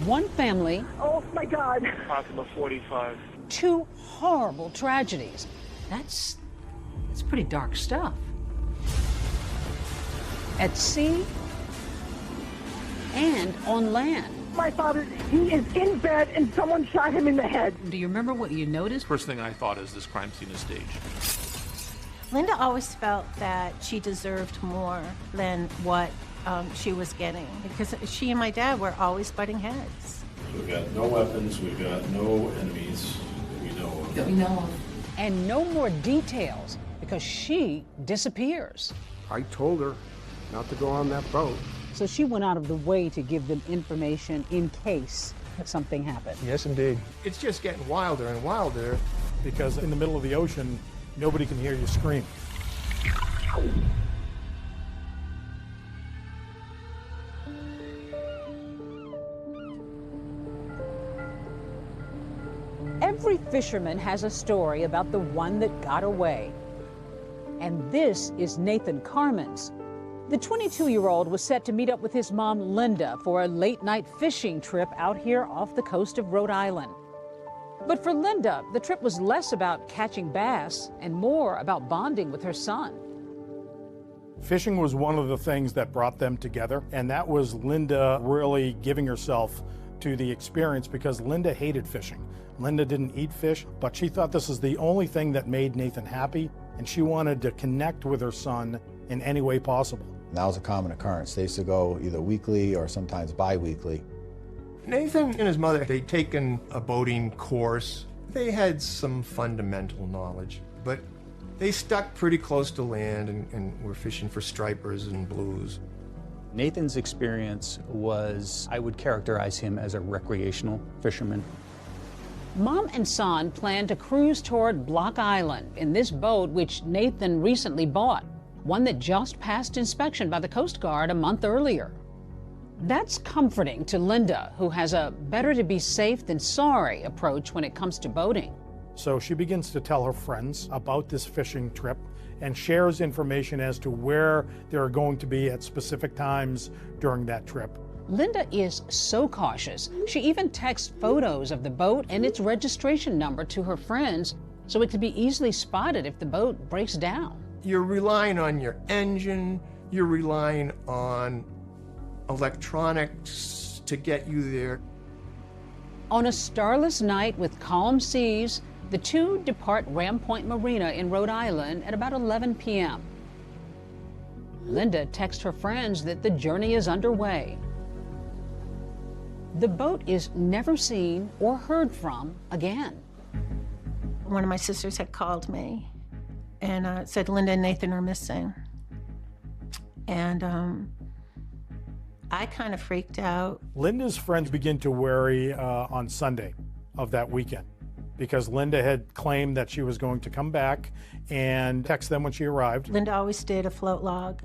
One family. Oh, my God. Possible 45. Two horrible tragedies. That's pretty dark stuff. At sea and on land. My father, he is in bed and someone shot him in the head. Do you remember what you noticed? First thing I thought is this crime scene is staged. Linda always felt that she deserved more than what she was getting, because she and my dad were always butting heads. We've got no weapons, we've got no enemies that we know of. And no more details, because she disappears. I told her not to go on that boat. So she went out of the way to give them information in case something happened. Yes, indeed. It's just getting wilder and wilder because in the middle of the ocean, nobody can hear you scream. Every fisherman has a story about the one that got away. And this is Nathan Carmen's. The 22-year-old was set to meet up with his mom, Linda, for a late-night fishing trip out here off the coast of Rhode Island. But for Linda, the trip was less about catching bass and more about bonding with her son. Fishing was one of the things that brought them together, and that was Linda really giving herself to the experience because Linda hated fishing. Linda didn't eat fish, but she thought this was the only thing that made Nathan happy, and she wanted to connect with her son in any way possible. That was a common occurrence. They used to go either weekly or sometimes bi-weekly. Nathan and his mother, they'd taken a boating course. They had some fundamental knowledge, but they stuck pretty close to land and were fishing for stripers and blues. Nathan's experience was, I would characterize him as a recreational fisherman. Mom and son planned to cruise toward Block Island in this boat which Nathan recently bought, one that just passed inspection by the Coast Guard a month earlier. That's comforting to Linda, who has a better-to-be-safe-than-sorry approach when it comes to boating. So she begins to tell her friends about this fishing trip and shares information as to where they're going to be at specific times during that trip. Linda is so cautious, she even texts photos of the boat and its registration number to her friends so it can be easily spotted if the boat breaks down. You're relying on your engine, you're relying on electronics to get you there. On a starless night with calm seas, the two depart Ram Point Marina in Rhode Island at about 11 p.m. Linda texts her friends that the journey is underway. The boat is never seen or heard from again. One of my sisters had called me and said Linda and Nathan are missing. And I kind of freaked out. Linda's friends begin to worry on Sunday of that weekend because Linda had claimed that she was going to come back and text them when she arrived. Linda always did a float log.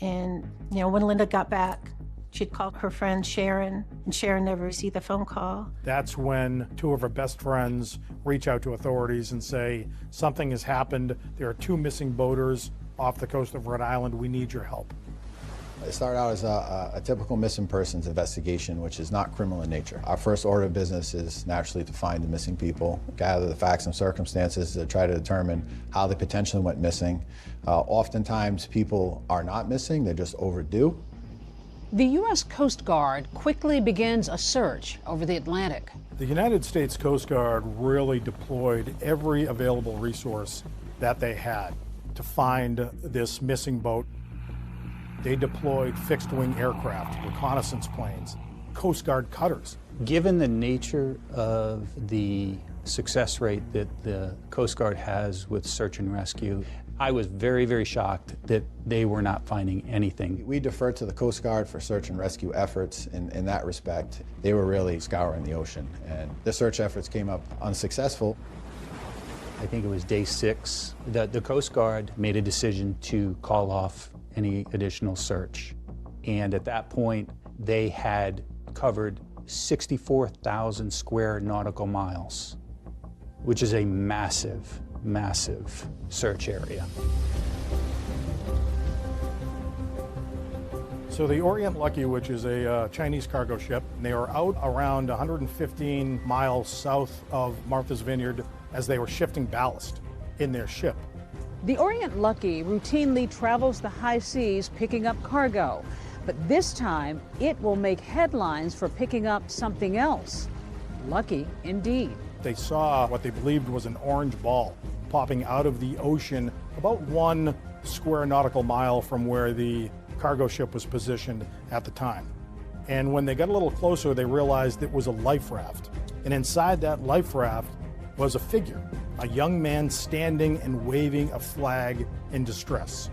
And, you know, when Linda got back, she'd call her friend Sharon, and Sharon never received a phone call. That's when two of her best friends reach out to authorities and say, something has happened. There are two missing boaters off the coast of Rhode Island. We need your help. It started out as a typical missing persons investigation, which is not criminal in nature. Our first order of business is naturally to find the missing people, gather the facts and circumstances to try to determine how they potentially went missing. Oftentimes, people are not missing, they're just overdue. The U.S. Coast Guard quickly begins a search over the Atlantic. The United States Coast Guard really deployed every available resource that they had to find this missing boat. They deployed fixed-wing aircraft, reconnaissance planes, Coast Guard cutters. Given the nature of the success rate that the Coast Guard has with search and rescue, I was very, very shocked that they were not finding anything. We defer to the Coast Guard for search and rescue efforts. In that respect, they were really scouring the ocean, and the search efforts came up unsuccessful. I think it was day 6 that the Coast Guard made a decision to call off any additional search. And at that point, they had covered 64,000 square nautical miles, which is a massive, massive search area. So the Orient Lucky, which is a Chinese cargo ship, and they were out around 115 miles south of Martha's Vineyard as they were shifting ballast in their ship. The Orient Lucky routinely travels the high seas picking up cargo, but this time it will make headlines for picking up something else. Lucky indeed. They saw what they believed was an orange ball popping out of the ocean about 1 square nautical mile from where the cargo ship was positioned at the time. And when they got a little closer, they realized it was a life raft. And inside that life raft was a figure, a young man standing and waving a flag in distress.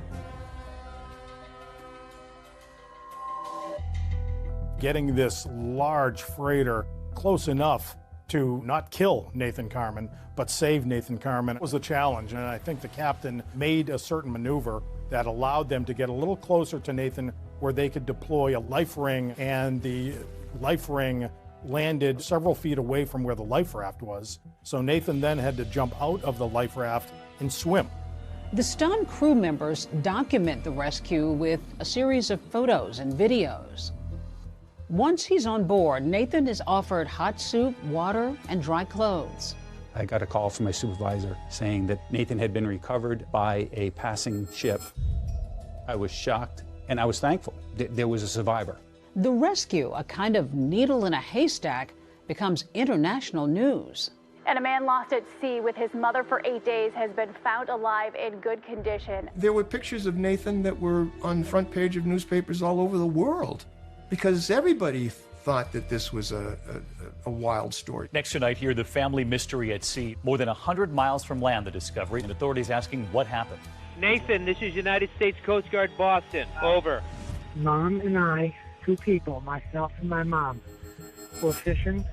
Getting this large freighter close enough to not kill Nathan Carman, but save Nathan Carman was a challenge. And I think the captain made a certain maneuver that allowed them to get a little closer to Nathan where they could deploy a life ring, and the life ring landed several feet away from where the life raft was. So Nathan then had to jump out of the life raft and swim. The stunned crew members document the rescue with a series of photos and videos. Once he's on board, Nathan is offered hot soup, water, and dry clothes. I got a call from my supervisor saying that Nathan had been recovered by a passing ship. I was shocked, and I was thankful that there was a survivor. The rescue, a kind of needle in a haystack, becomes international news. And a man lost at sea with his mother for 8 days has been found alive in good condition. There were pictures of Nathan that were on the front page of newspapers all over the world because everybody thought that this was a wild story. Next tonight, here, the family mystery at sea. More than 100 miles from land, the discovery, and authorities asking what happened. Nathan, this is United States Coast Guard, Boston. Over. Mom and I, 2 people, myself and my mom, were fishing,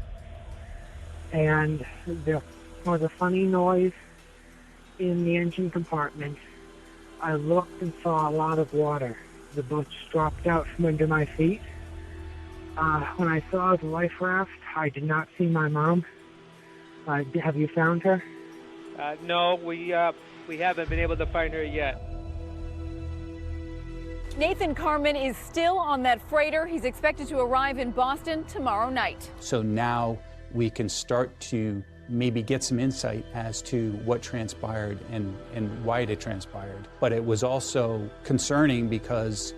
and there was a funny noise in the engine compartment. I looked and saw a lot of water. The boat dropped out from under my feet. When I saw the life raft, I did not see my mom. Have you found her? No, we haven't been able to find her yet. Nathan Carman is still on that freighter. He's expected to arrive in Boston tomorrow night. So now we can start to maybe get some insight as to what transpired and why it transpired. But it was also concerning because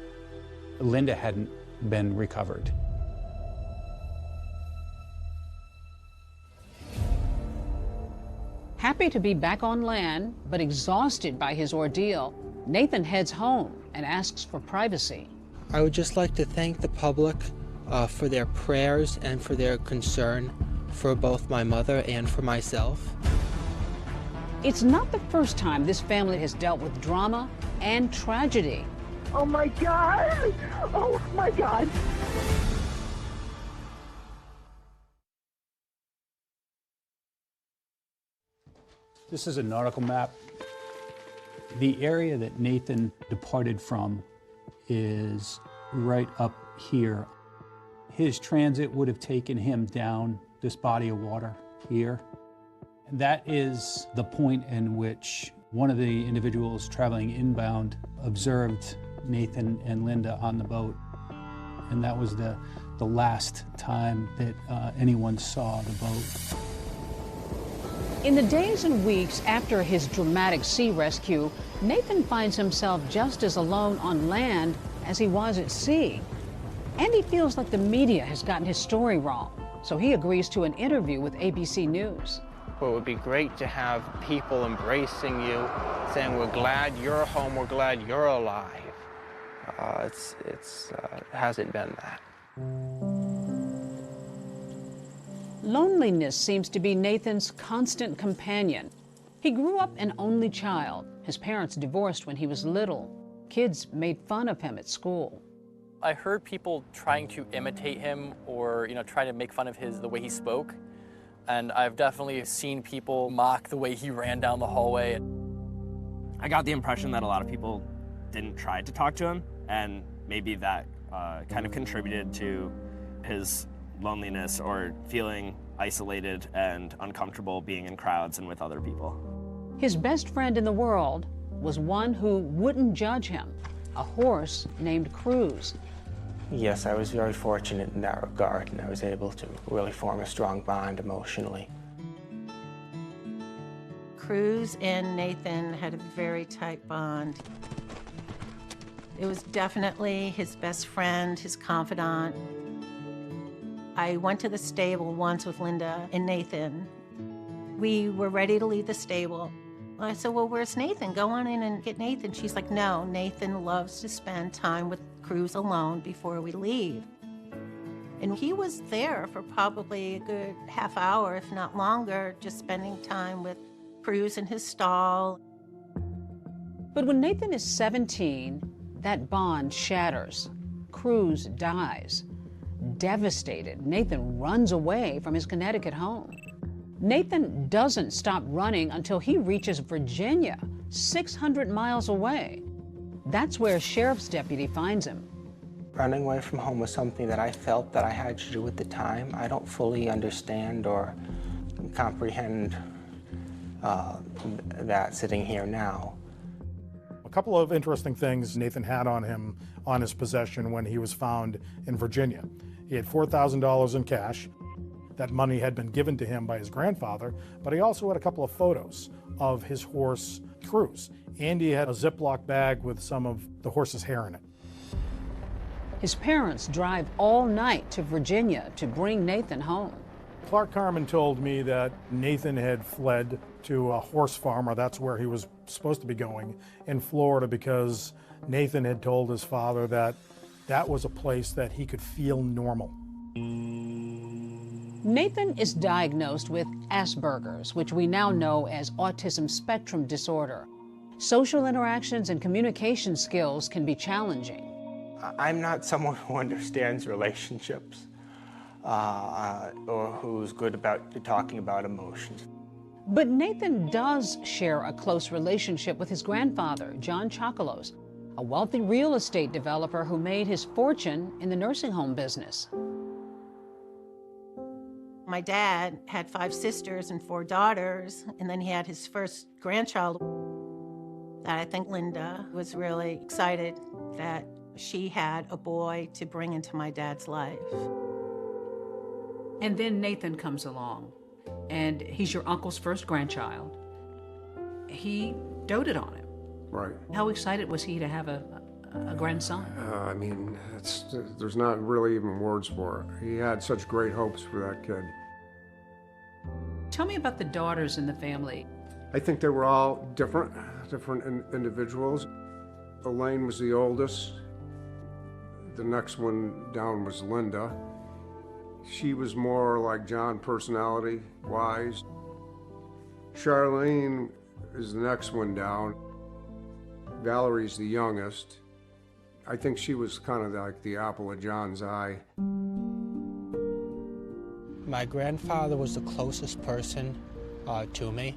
Linda hadn't been recovered. Happy to be back on land, but exhausted by his ordeal, Nathan heads home and asks for privacy. I would just like to thank the public for their prayers and for their concern for both my mother and for myself. It's not the first time this family has dealt with drama and tragedy. Oh my God! Oh my God! This is a nautical map. The area that Nathan departed from is right up here. His transit would have taken him down this body of water here. That is the point in which one of the individuals traveling inbound observed Nathan and Linda on the boat. And that was the last time that anyone saw the boat. In the days and weeks after his dramatic sea rescue, Nathan finds himself just as alone on land as he was at sea. And he feels like the media has gotten his story wrong, so he agrees to an interview with ABC News. Well, it would be great to have people embracing you, saying, we're glad you're home, we're glad you're alive. It hasn't been that. Loneliness seems to be Nathan's constant companion. He grew up an only child. His parents divorced when he was little. Kids made fun of him at school. I heard people trying to imitate him or, try to make fun of the way he spoke. And I've definitely seen people mock the way he ran down the hallway. I got the impression that a lot of people didn't try to talk to him, and maybe that kind of contributed to his loneliness or feeling isolated and uncomfortable being in crowds and with other people. His best friend in the world was one who wouldn't judge him, a horse named Cruz. Yes, I was very fortunate in that regard, and I was able to really form a strong bond emotionally. Cruz and Nathan had a very tight bond. It was definitely his best friend, his confidant. I went to the stable once with Linda and Nathan. We were ready to leave the stable. I said, well, where's Nathan? Go on in and get Nathan. She's like, no, Nathan loves to spend time with Cruz alone before we leave. And he was there for probably a good half hour, if not longer, just spending time with Cruz in his stall. But when Nathan is 17, that bond shatters. Cruz dies. Devastated, Nathan runs away from his Connecticut home. Nathan doesn't stop running until he reaches Virginia, 600 miles away. That's where a sheriff's deputy finds him. Running away from home was something that I felt that I had to do at the time. I don't fully understand or comprehend that sitting here now. A couple of interesting things Nathan had on him on his possession when he was found in Virginia. He had $4,000 in cash. That money had been given to him by his grandfather, but he also had a couple of photos of his horse, Cruz. And he had a Ziploc bag with some of the horse's hair in it. His parents drive all night to Virginia to bring Nathan home. Clark Carmen told me that Nathan had fled to a horse farm, or that's where he was supposed to be going, in Florida, because Nathan had told his father that that was a place that he could feel normal. Nathan is diagnosed with Asperger's, which we now know as autism spectrum disorder. Social interactions and communication skills can be challenging. I'm not someone who understands relationships or who's good about talking about emotions. But Nathan does share a close relationship with his grandfather, John Chocolos, a wealthy real estate developer who made his fortune in the nursing home business. My dad had 5 sisters and 4 daughters, and then he had his first grandchild. I think Linda was really excited that she had a boy to bring into my dad's life. And then Nathan comes along, and he's your uncle's first grandchild. He doted on him. Right. How excited was he to have a grandson? I mean, there's not really even words for it. He had such great hopes for that kid. Tell me about the daughters in the family. I think they were all different individuals. Elaine was the oldest. The next one down was Linda. She was more like John, personality-wise. Charlene is the next one down. Valerie's the youngest. I think she was kind of like the apple of John's eye. My grandfather was the closest person to me.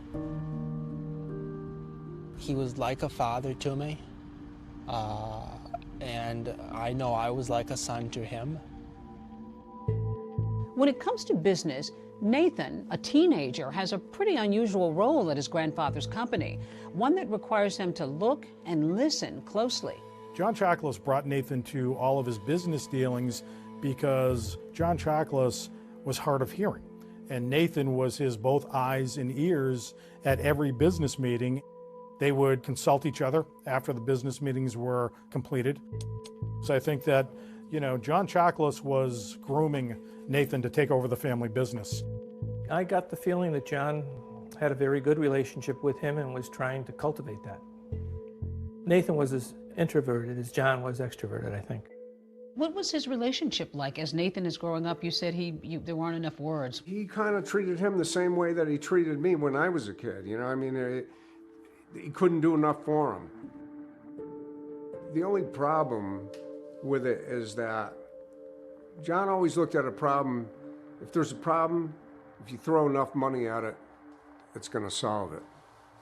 He was like a father to me, and I know I was like a son to him. When it comes to business, Nathan, a teenager, has a pretty unusual role at his grandfather's company, one that requires him to look and listen closely. John Chocolos brought Nathan to all of his business dealings because John Chocolos was hard of hearing, and Nathan was his both eyes and ears at every business meeting. They would consult each other after the business meetings were completed. So I think that, John Chocolos was grooming Nathan to take over the family business. I got the feeling that John had a very good relationship with him and was trying to cultivate that. Nathan was as introverted as John was extroverted, I think. What was his relationship like as Nathan is growing up? You said there weren't enough words. He kind of treated him the same way that he treated me when I was a kid. He couldn't do enough for him. The only problem with it is that John always looked at a problem. If there's a problem, if you throw enough money at it, it's going to solve it.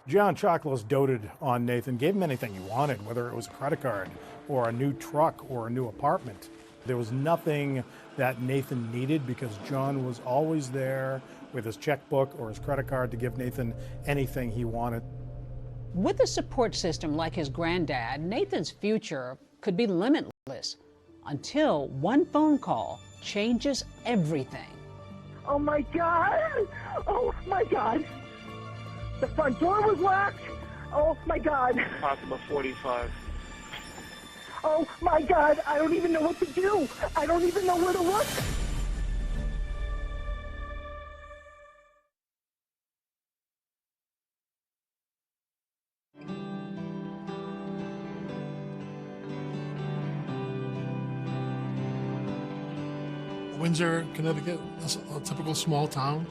John Chocolos doted on Nathan, gave him anything he wanted, whether it was a credit card or a new truck or a new apartment. There was nothing that Nathan needed because John was always there with his checkbook or his credit card to give Nathan anything he wanted. With a support system like his granddad, Nathan's future could be limitless until one phone call changes everything. Oh my God! Oh my God! The front door was locked! Oh my God! Possible 45. Oh my God! I don't even know what to do! I don't even know where to look! Windsor, Connecticut, that's a typical small town.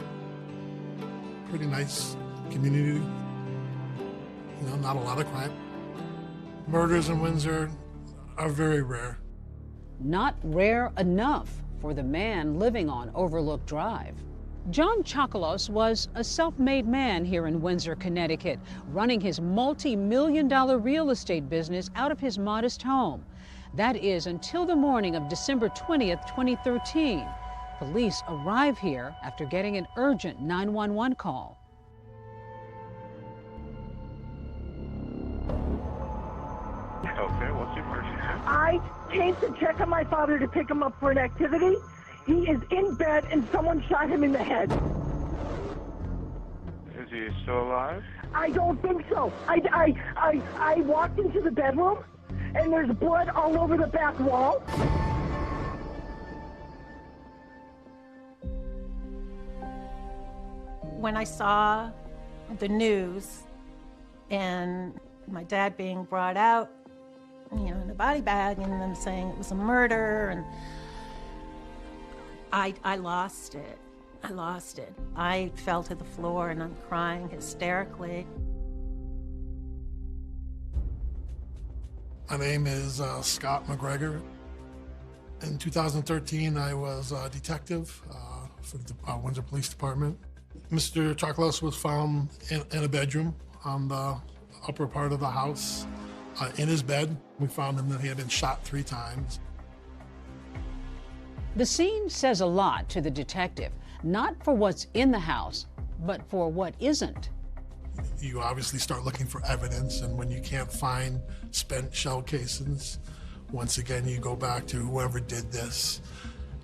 Pretty nice community. You know, not a lot of crime. Murders in Windsor are very rare. Not rare enough for the man living on Overlook Drive. John Chocolos was a self-made man here in Windsor, Connecticut, running his multi-million-dollar real estate business out of his modest home. That is until the morning of December 20th, 2013. Police arrive here after getting an urgent 911 call. Okay, what's the emergency? I came to check on my father to pick him up for an activity. He is in bed and someone shot him in the head. Is he still alive? I don't think so. I walked into the bedroom and there's blood all over the back wall. When I saw the news and my dad being brought out, you know, in a body bag, and them saying it was a murder, and I lost it. I lost it. I fell to the floor and I'm crying hysterically. My name is Scott McGregor. In 2013, I was a detective for the Windsor Police Department. Mr. Chocolos was found in a bedroom on the upper part of the house. In his bed, we found him that he had been shot 3 times. The scene says a lot to the detective, not for what's in the house, but for what isn't. You obviously start looking for evidence, and when you can't find spent shell casings, once again, you go back to whoever did this,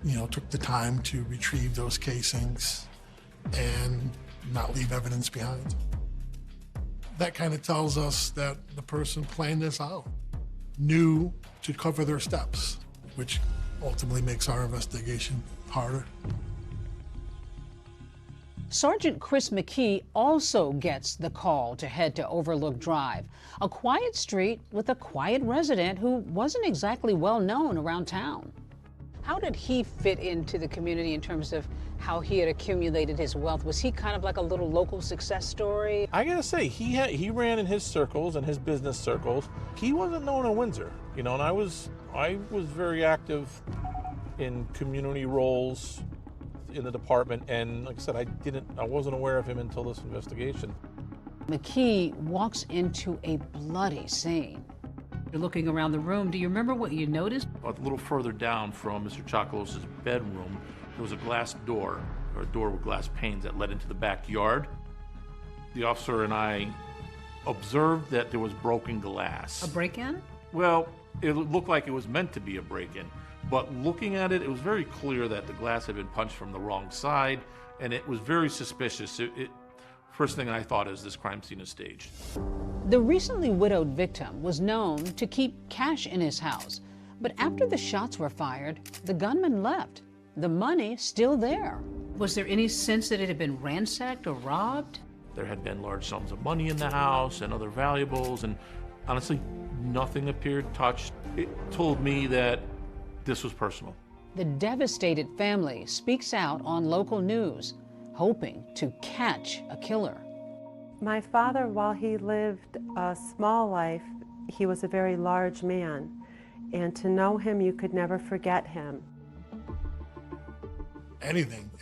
you know, took the time to retrieve those casings and not leave evidence behind. That kind of tells us that the person planned this out knew to cover their steps, which ultimately makes our investigation harder. Sergeant Chris McKee also gets the call to head to Overlook Drive, a quiet street with a quiet resident who wasn't exactly well known around town. How did he fit into the community in terms of how he had accumulated his wealth? Was he kind of like a little local success story? I gotta say, he ran in his circles and his business circles. He wasn't known in Windsor, you know, and I was very active in community roles in the department, and like I said, I wasn't aware of him until this investigation. McKee walks into a bloody scene. You're looking around the room. Do you remember what you noticed? A little further down from Mr. Chocolos' bedroom, there was a glass door, or a door with glass panes that led into the backyard. The officer and I observed that there was broken glass. A break-in? Well, it looked like it was meant to be a break-in, but looking at it, it was very clear that the glass had been punched from the wrong side, and it was very suspicious. First thing I thought is this crime scene is staged. The recently widowed victim was known to keep cash in his house, but after the shots were fired, the gunman left. The money still there. Was there any sense that it had been ransacked or robbed? There had been large sums of money in the house and other valuables, and honestly, nothing appeared touched. It told me that this was personal. The devastated family speaks out on local news, hoping to catch a killer. My father, while he lived a small life, he was a very large man, and to know him, you could never forget him.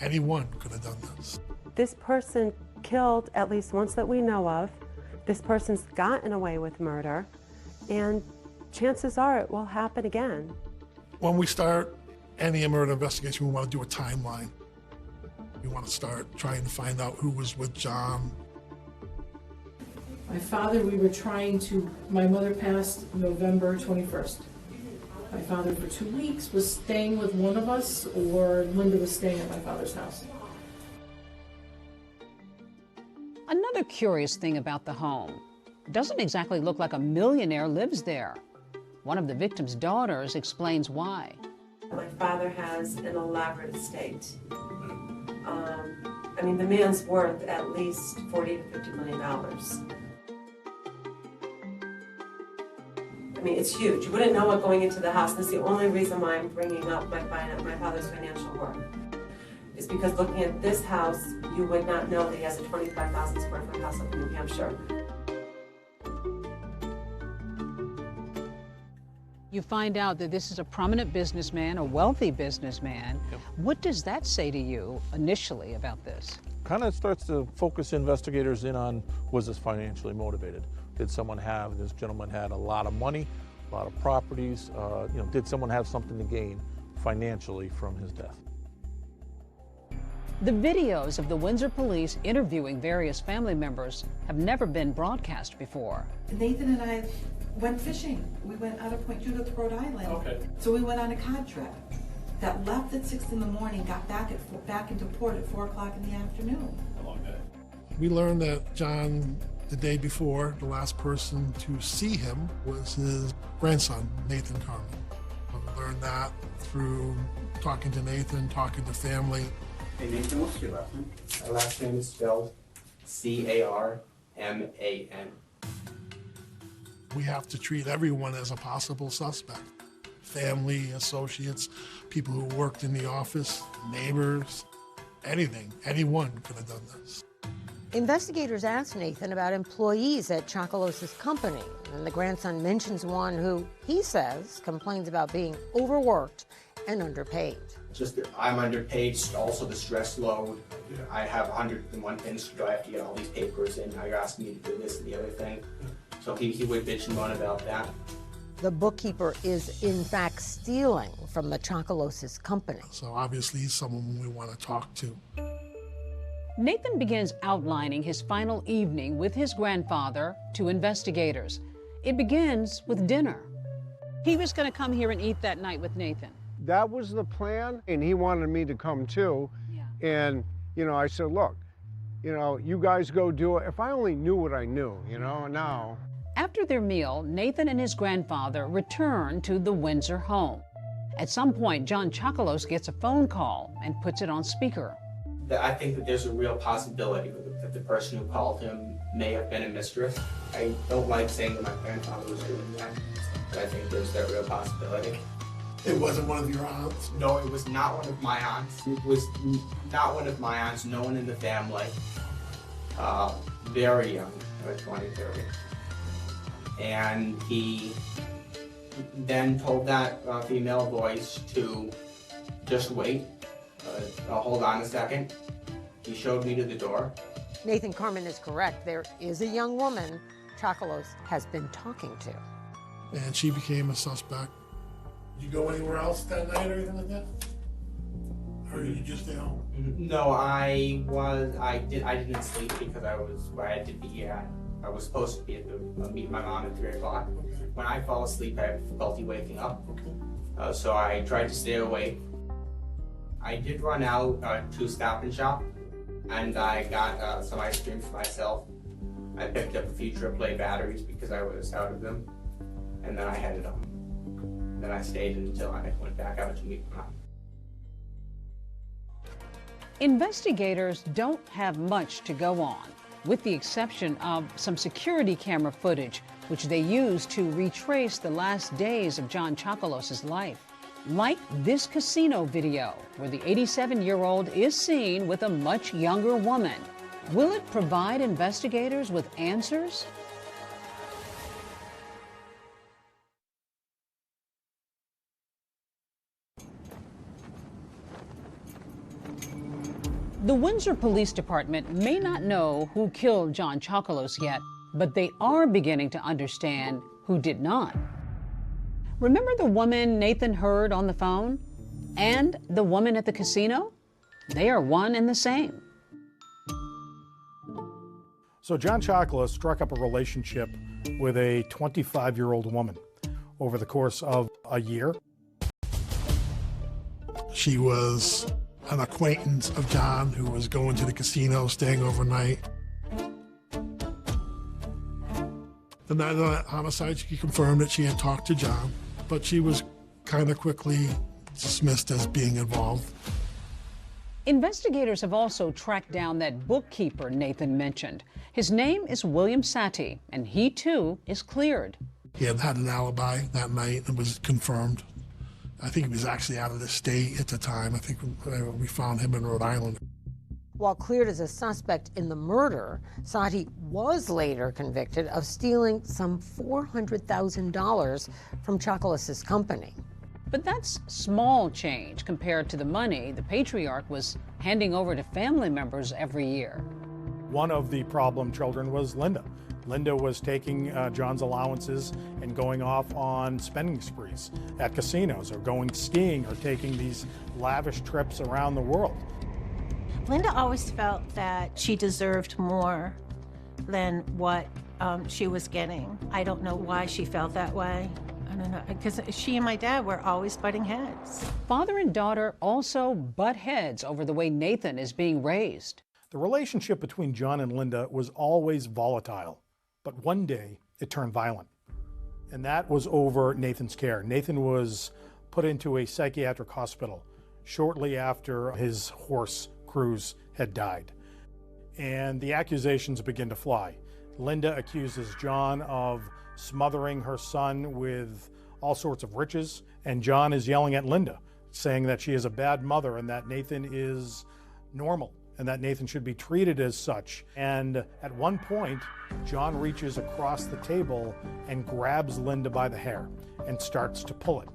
Anyone could have done this. This person killed at least once that we know of. This person's gotten away with murder, and chances are it will happen again. When we start any murder investigation, we want to do a timeline. We want to start trying to find out who was with John. My father, my mother passed November 21st. my father for 2 weeks was staying with one of us, or Linda was staying at my father's house. Another curious thing about the home, it doesn't exactly look like a millionaire lives there. One of the victim's daughters explains why. My father has an elaborate estate. I mean, the man's worth at least $40 to $50 million. I mean, it's huge. You wouldn't know it going into the house. That's the only reason why I'm bringing up my father's financial worth. Is because looking at this house, you would not know that he has a 25,000 square foot house up in New Hampshire. You find out that this is a prominent businessman, a wealthy businessman. Yep. What does that say to you initially about this? Kind of starts to focus investigators in on, was this financially motivated? Did someone have, this gentleman had a lot of money, a lot of properties, did someone have something to gain financially from his death? The videos of the Windsor police interviewing various family members have never been broadcast before. Nathan and I went fishing. We went out of Point Judith, Rhode Island. Okay. So we went on a cod trip that left at 6 in the morning, got back into port at 4 o'clock in the afternoon. A long day. We learned that John, the day before, the last person to see him was his grandson, Nathan Carmen. We learned that through talking to Nathan, talking to family. Hey Nathan, what's your last name? My last name is spelled C-A-R-M-A-N. We have to treat everyone as a possible suspect. Family, associates, people who worked in the office, neighbors, anything. Anyone could have done this. Investigators asked Nathan about employees at Chocolos's company, and the grandson mentions one who, he says, complains about being overworked and underpaid. Just that I'm underpaid, also the stress load. I have 101 things to do. I have to get all these papers in. Now you're asking me to do this and the other thing. So he would bitch and moan about that. The bookkeeper is, in fact, stealing from the Chocolos's company. So obviously he's someone we want to talk to. Nathan begins outlining his final evening with his grandfather to investigators. It begins with dinner. He was going to come here and eat that night with Nathan. That was the plan, and he wanted me to come too. Yeah. And, I said, look, you guys go do it. If I only knew what I knew, now. After their meal, Nathan and his grandfather return to the Windsor home. At some point, John Chocolos gets a phone call and puts it on speaker. I think that there's a real possibility that the person who called him may have been a mistress. I don't like saying that my grandfather was doing that, but I think there's that real possibility. It wasn't one of your aunts? No, it was not one of my aunts. It was not one of my aunts, no one in the family. Very young, like 20, 30. And he then told that female voice to just wait. Hold on a second. He showed me to the door. Nathan Carmen is correct. There is a young woman Chocolos has been talking to. And she became a suspect. Did you go anywhere else that night or anything like that? Or did you just stay home? No, I didn't sleep because I was where I had to be at. I was supposed to be at the meet my mom at 3 o'clock. When I fall asleep, I have difficulty waking up. So I tried to stay awake. I did run out to Stop and Shop, and I got some ice cream for myself. I picked up a few AAA batteries because I was out of them, and then I headed home. Then I stayed until I went back out to meet my mom. Investigators don't have much to go on, with the exception of some security camera footage, which they use to retrace the last days of John Chocolos's life. Like this casino video, where the 87-year-old is seen with a much younger woman. Will it provide investigators with answers? The Windsor Police Department may not know who killed John Chocolos yet, but they are beginning to understand who did not. Remember the woman Nathan heard on the phone? And the woman at the casino? They are one and the same. So John Chocolos struck up a relationship with a 25-year-old woman. over the course of a year. She was an acquaintance of John who was going to the casino, staying overnight. The night of the homicide, she confirmed that she had talked to John, but she was kind of quickly dismissed as being involved. Investigators have also tracked down that bookkeeper Nathan mentioned. His name is William Sati, and he too is cleared. He had had an alibi that night and was confirmed. I think he was actually out of the state at the time. I think we found him in Rhode Island. While cleared as a suspect in the murder, Sati was later convicted of stealing some $400,000 from Chocolus' company. But that's small change compared to the money the patriarch was handing over to family members every year. One of the problem children was Linda. Linda was taking John's allowances and going off on spending sprees at casinos, or going skiing, or taking these lavish trips around the world. Linda always felt that she deserved more than what she was getting. I don't know why she felt that way. I don't know, because she and my dad were always butting heads. Father and daughter also butt heads over the way Nathan is being raised. The relationship between John and Linda was always volatile, but one day it turned violent. And that was over Nathan's care. Nathan was put into a psychiatric hospital shortly after his horse, Cruz, had died. And the accusations begin to fly. Linda accuses John of smothering her son with all sorts of riches, and John is yelling at Linda, saying that she is a bad mother and that Nathan is normal and that Nathan should be treated as such. And at one point, John reaches across the table and grabs Linda by the hair and starts to pull it.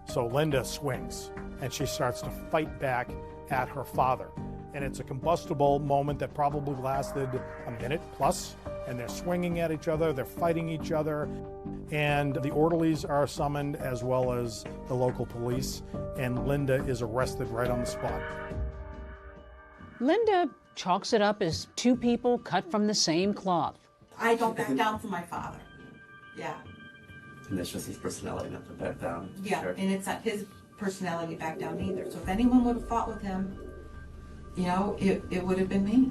So Linda swings and she starts to fight back at her father. And it's a combustible moment that probably lasted a minute plus. And they're swinging at each other, they're fighting each other, and the orderlies are summoned as well as the local police, and Linda is arrested right on the spot. Linda chalks it up as two people cut from the same cloth. I don't back down for my father. Yeah. And that's just his personality not to back down. Yeah, sure. And it's not his personality to back down either. So if anyone would have fought with him, you know, it would have been me.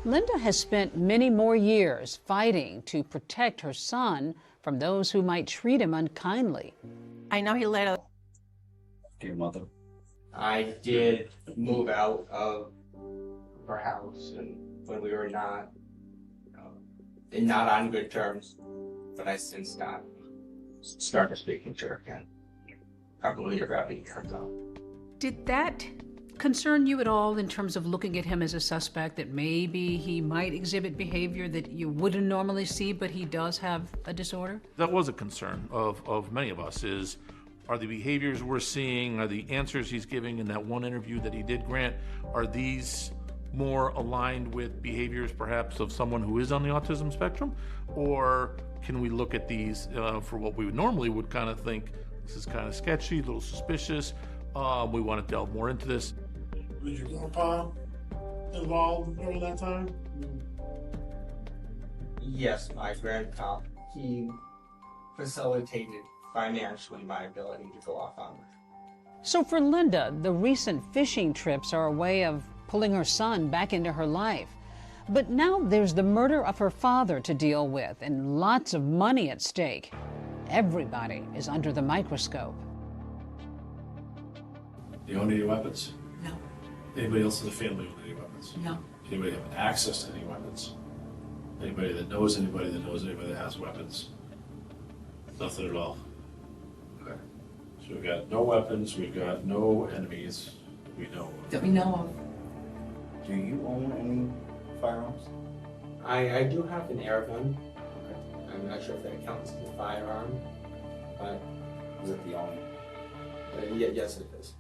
Linda has spent many more years fighting to protect her son from those who might treat him unkindly. I know he let a... Dear mother. I did move out of our house, and when we were not on good terms, but I since started speaking to her again. Probably about a year ago. Did that concern you at all in terms of looking at him as a suspect, that maybe he might exhibit behavior that you wouldn't normally see, but he does have a disorder? That was a concern of many of us, is are the behaviors we're seeing, are the answers he's giving in that one interview that he did grant, are these more aligned with behaviors perhaps of someone who is on the autism spectrum? Or can we look at these for what we normally would kind of think, this is kind of sketchy, a little suspicious, we want to delve more into this. Was your grandpa involved during that time? Yes, my grandpa, he facilitated financially my ability to go off on. So for Linda, the recent fishing trips are a way of pulling her son back into her life. But now there's the murder of her father to deal with and lots of money at stake. Everybody is under the microscope. Do you own any weapons? No. Anybody else in the family own any weapons? No. Anybody have access to any weapons? Anybody that knows anybody that has weapons? Nothing at all. Okay. So we've got no weapons, we've got no enemies we know of. That we know of. Do you own any firearms? I do have an air gun. Okay. I'm not sure if that counts as a firearm, but... Is it the only? Yes, it is.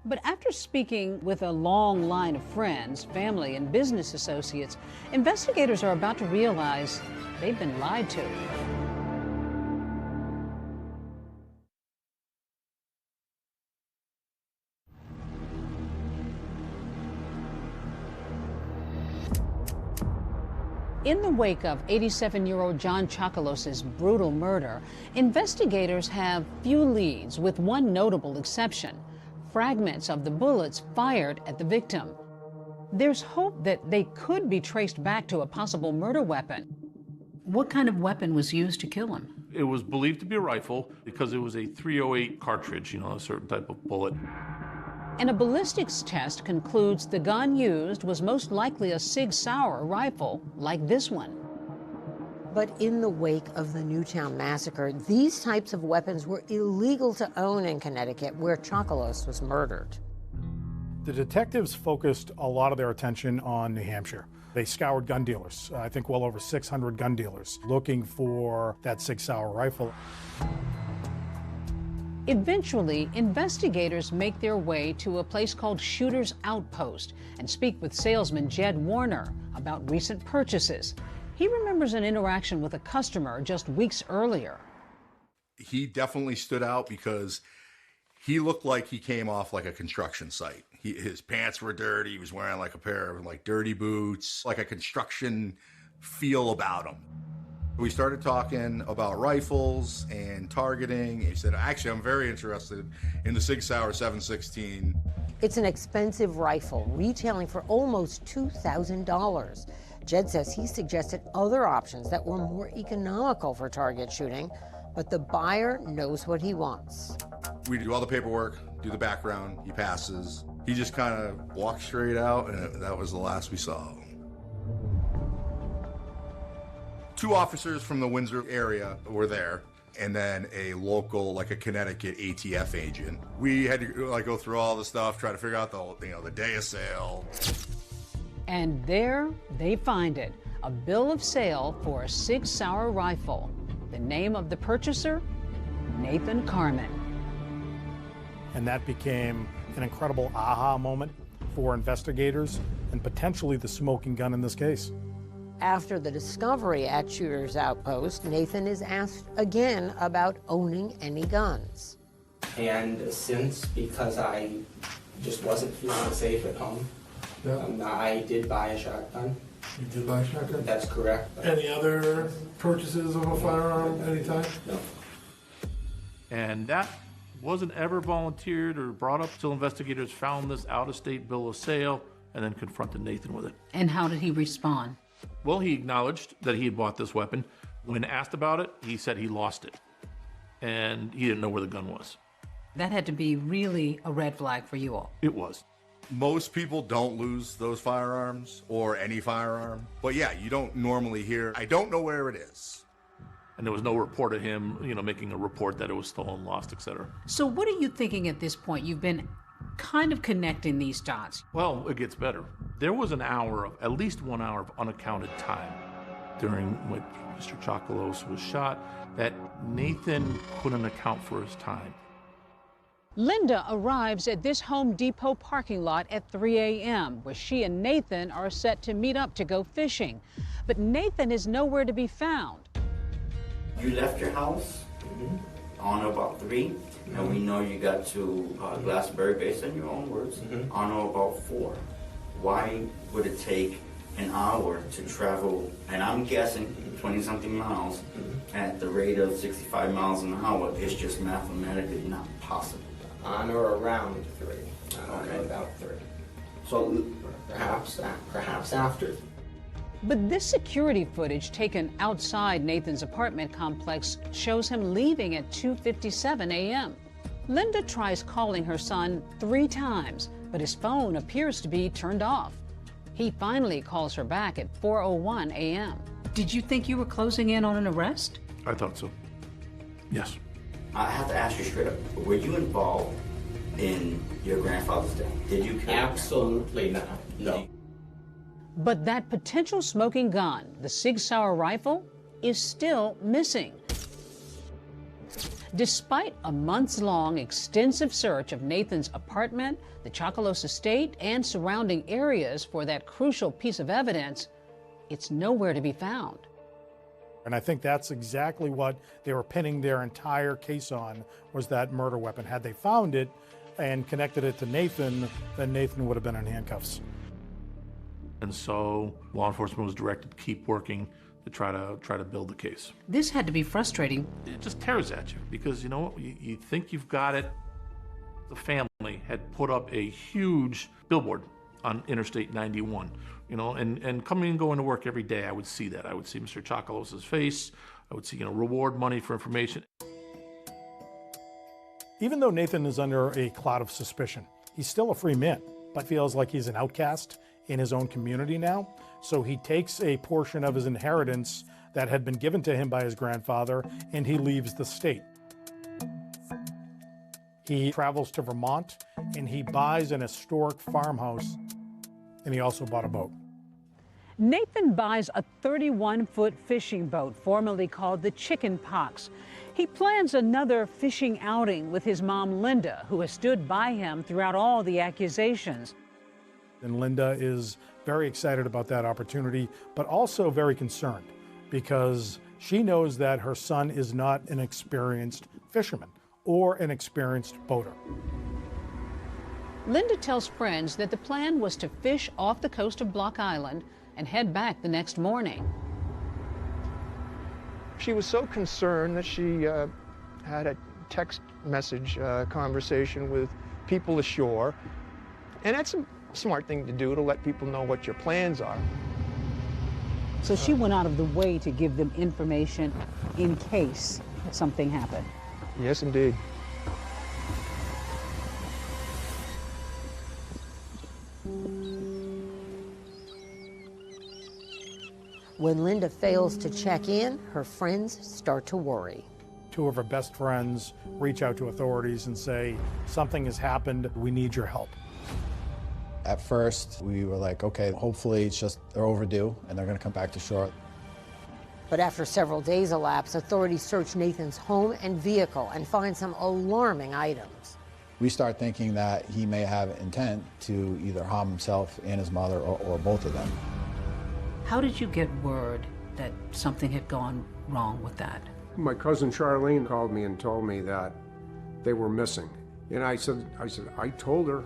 But after speaking with a long line of friends, family, and business associates, investigators are about to realize they've been lied to. In the wake of 87-year-old John Chocolos's brutal murder, investigators have few leads, with one notable exception: fragments of the bullets fired at the victim. There's hope that they could be traced back to a possible murder weapon. What kind of weapon was used to kill him? It was believed to be a rifle because it was a .308 cartridge, a certain type of bullet. And a ballistics test concludes the gun used was most likely a Sig Sauer rifle like this one. But in the wake of the Newtown massacre, these types of weapons were illegal to own in Connecticut, where Chocolos was murdered. The detectives focused a lot of their attention on New Hampshire. They scoured gun dealers, I think well over 600 gun dealers, looking for that Sig Sauer rifle. Eventually, investigators make their way to a place called Shooter's Outpost and speak with salesman Jed Warner about recent purchases. He remembers an interaction with a customer just weeks earlier. He definitely stood out because he looked like he came off like a construction site. His pants were dirty. He was wearing like a pair of like dirty boots, like a construction feel about him. We started talking about rifles and targeting. He said, actually, I'm very interested in the Sig Sauer 716. It's an expensive rifle, retailing for almost $2,000. Jed says he suggested other options that were more economical for target shooting, but the buyer knows what he wants. We do all the paperwork, do the background, he passes. He just kind of walked straight out, and that was the last we saw of him. 2 officers from the Windsor area were there, and then a local, like a Connecticut ATF agent. We had to like go through all the stuff, try to figure out the day of sale. And there they find it, a bill of sale for a Sig Sauer rifle. The name of the purchaser, Nathan Carmen. And that became an incredible aha moment for investigators and potentially the smoking gun in this case. After the discovery at Shooter's Outpost, Nathan is asked again about owning any guns. And since, because I just wasn't feeling safe at home, I did buy a shotgun. You did buy a shotgun? That's correct. Any other purchases of a firearm anytime? No. And that wasn't ever volunteered or brought up till investigators found this out-of-state bill of sale and then confronted Nathan with it. And how did he respond? Well, he acknowledged that he had bought this weapon. When asked about it, he said he lost it, and he didn't know where the gun was. That had to be really a red flag for you all. It was. Most people don't lose those firearms or any firearm, but yeah, you don't normally hear, I don't know where it is. And there was no report of him, making a report that it was stolen, lost, etc. So what are you thinking at this point? You've been kind of connecting these dots. Well, it gets better. There was at least 1 hour of unaccounted time during which Mr. Chocolos was shot that Nathan couldn't account for his time. Linda arrives at this Home Depot parking lot at 3 a.m., where she and Nathan are set to meet up to go fishing. But Nathan is nowhere to be found. You left your house on about 3, and we know you got to Glastonbury, based on your own words, on about 4. Why would it take an hour to travel, and I'm guessing 20-something miles, at the rate of 65 miles an hour? It's just mathematically not possible. On or around 3. Okay. About 3. So perhaps after. But this security footage taken outside Nathan's apartment complex shows him leaving at 2:57 a.m. Linda tries calling her son 3 times, but his phone appears to be turned off. He finally calls her back at 4:01 a.m. Did you think you were closing in on an arrest? I thought so. Yes. I have to ask you straight up, were you involved in your grandfather's death? Did you kill him? Absolutely not. No. But that potential smoking gun, the Sig Sauer rifle, is still missing. Despite a months-long extensive search of Nathan's apartment, the Chocolos estate, and surrounding areas for that crucial piece of evidence, it's nowhere to be found. And I think that's exactly what they were pinning their entire case on, was that murder weapon. Had they found it and connected it to Nathan, then Nathan would have been in handcuffs. And so law enforcement was directed to keep working to try to build the case. This had to be frustrating. It just tears at you because, you know, you think you've got it. The family had put up a huge billboard on Interstate 91, you know, and coming and going to work every day, I would see that. I would see Mr. Chocolos's face. I would see, you know, reward money for information. Even though Nathan is under a cloud of suspicion, he's still a free man, but feels like he's an outcast in his own community now. So he takes a portion of his inheritance that had been given to him by his grandfather, and he leaves the state. He travels to Vermont, and he buys an historic farmhouse, and he also bought a boat. Nathan buys a 31-foot fishing boat, formerly called the Chicken Pox. He plans another fishing outing with his mom, Linda, who has stood by him throughout all the accusations. And Linda is very excited about that opportunity, but also very concerned because she knows that her son is not an experienced fisherman or an experienced boater. Linda tells friends that the plan was to fish off the coast of Block Island and head back the next morning. She was so concerned that she had a text message conversation with people ashore, and that's a smart thing to do, to let people know what your plans are. So she went out of the way to give them information in case something happened. Yes, indeed. When Linda fails to check in, her friends start to worry. Two of her best friends reach out to authorities and say, something has happened, we need your help. At first, we were like, okay, hopefully it's just they're overdue and they're gonna come back to shore. But after several days elapse, authorities search Nathan's home and vehicle and find some alarming items. We start thinking that he may have intent to either harm himself and his mother or both of them. How did you get word that something had gone wrong with that? My cousin Charlene called me and told me that they were missing. And I said, I told her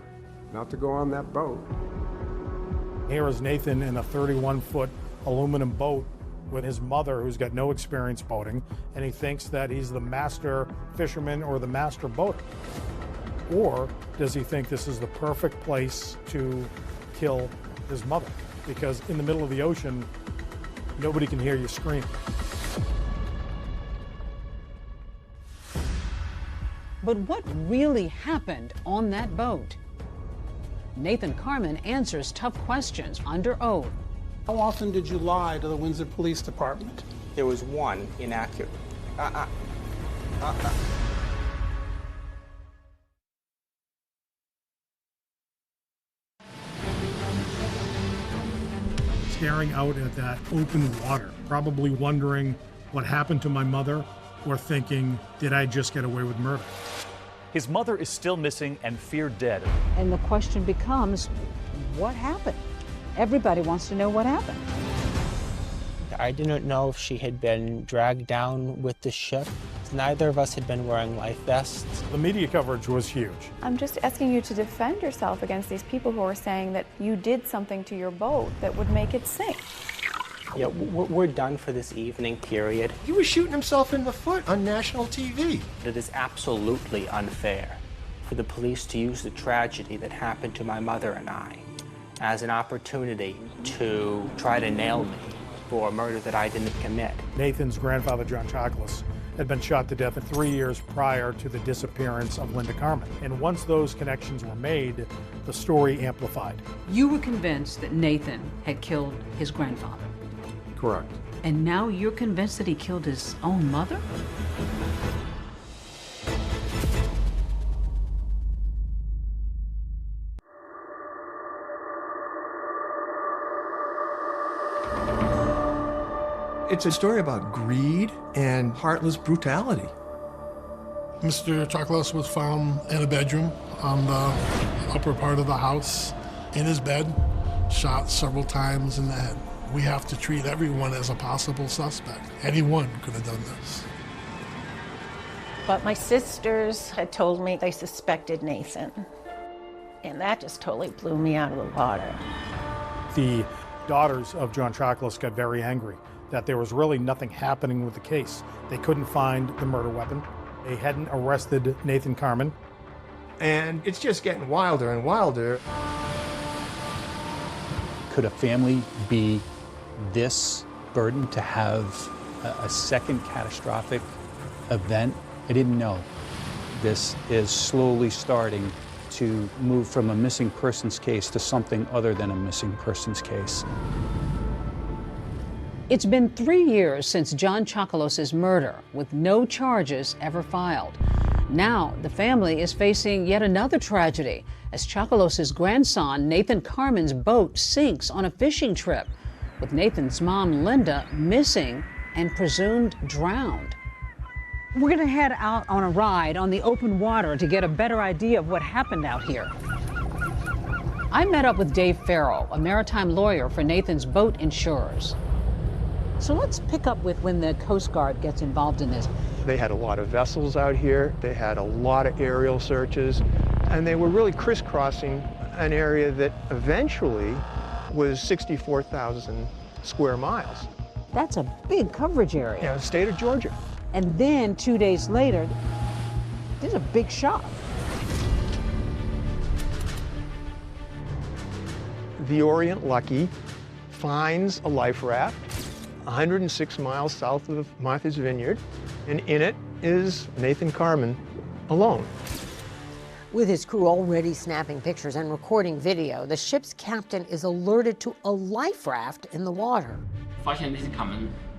not to go on that boat. Here is Nathan in a 31-foot aluminum boat with his mother, who's got no experience boating, and he thinks that he's the master fisherman or the master boater. Or does he think this is the perfect place to kill his mother? Because in the middle of the ocean, nobody can hear you scream. But what really happened on that boat? Nathan Carmen answers tough questions under oath. How often did you lie to the Windsor Police Department? There was one inaccurate. Staring out at that open water, probably wondering what happened to my mother, or thinking, did I just get away with murder? His mother is still missing and feared dead. And the question becomes, what happened? Everybody wants to know what happened. I didn't know if she had been dragged down with the ship. Neither of us had been wearing life vests. The media coverage was huge. I'm just asking you to defend yourself against these people who are saying that you did something to your boat that would make it sink. Yeah, we're done for this evening, period. He was shooting himself in the foot on national TV. It is absolutely unfair for the police to use the tragedy that happened to my mother and I as an opportunity to try to nail me for a murder that I didn't commit. Nathan's grandfather, John Chocolus, had been shot to death 3 years prior to the disappearance of Linda Carmen. And once those connections were made, the story amplified. You were convinced that Nathan had killed his grandfather. Correct. And now you're convinced that he killed his own mother? It's a story about greed and heartless brutality. Mr. Chocolos was found in a bedroom on the upper part of the house, in his bed, shot several times in the head. We have to treat everyone as a possible suspect. Anyone could have done this. But my sisters had told me they suspected Nathan. And that just totally blew me out of the water. The daughters of John Chocolas got very angry that there was really nothing happening with the case. They couldn't find the murder weapon. They hadn't arrested Nathan Carmen. And it's just getting wilder and wilder. Could a family be this burdened to have a second catastrophic event? I didn't know. This is slowly starting to move from a missing persons case to something other than a missing persons case. It's been 3 years since John Chocolas' murder, with no charges ever filed. Now, the family is facing yet another tragedy as Chocolas' grandson, Nathan Carmen's boat sinks on a fishing trip, with Nathan's mom, Linda, missing and presumed drowned. We're going to head out on a ride on the open water to get a better idea of what happened out here. I met up with Dave Farrell, a maritime lawyer for Nathan's boat insurers. So let's pick up with when the Coast Guard gets involved in this. They had a lot of vessels out here. They had a lot of aerial searches, and they were really crisscrossing an area that eventually was 64,000 square miles. That's a big coverage area. Yeah, the state of Georgia. And then 2 days later, there's a big shock. The Orient Lucky finds a life raft 106 miles south of Martha's Vineyard, and in it is Nathan Carmen alone. With his crew already snapping pictures and recording video, the ship's captain is alerted to a life raft in the water.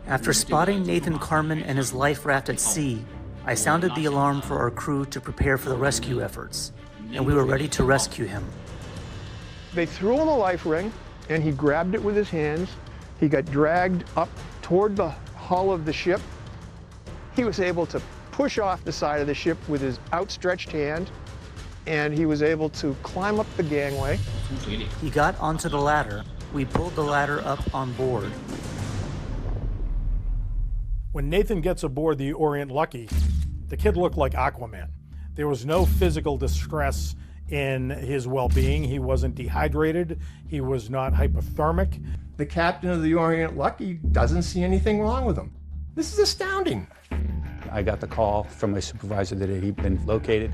After spotting Nathan Carmen and his life raft at sea, I sounded the alarm for our crew to prepare for the rescue efforts, and we were ready to rescue him. They threw him a life ring, and he grabbed it with his hands. He got dragged up toward the hull of the ship. He was able to push off the side of the ship with his outstretched hand, and he was able to climb up the gangway. He got onto the ladder. We pulled the ladder up on board. When Nathan gets aboard the Orient Lucky, the kid looked like Aquaman. There was no physical distress in his well-being. He wasn't dehydrated. He was not hypothermic. The captain of the Orient Lucky doesn't see anything wrong with him. This is astounding. I got the call from my supervisor that he'd been located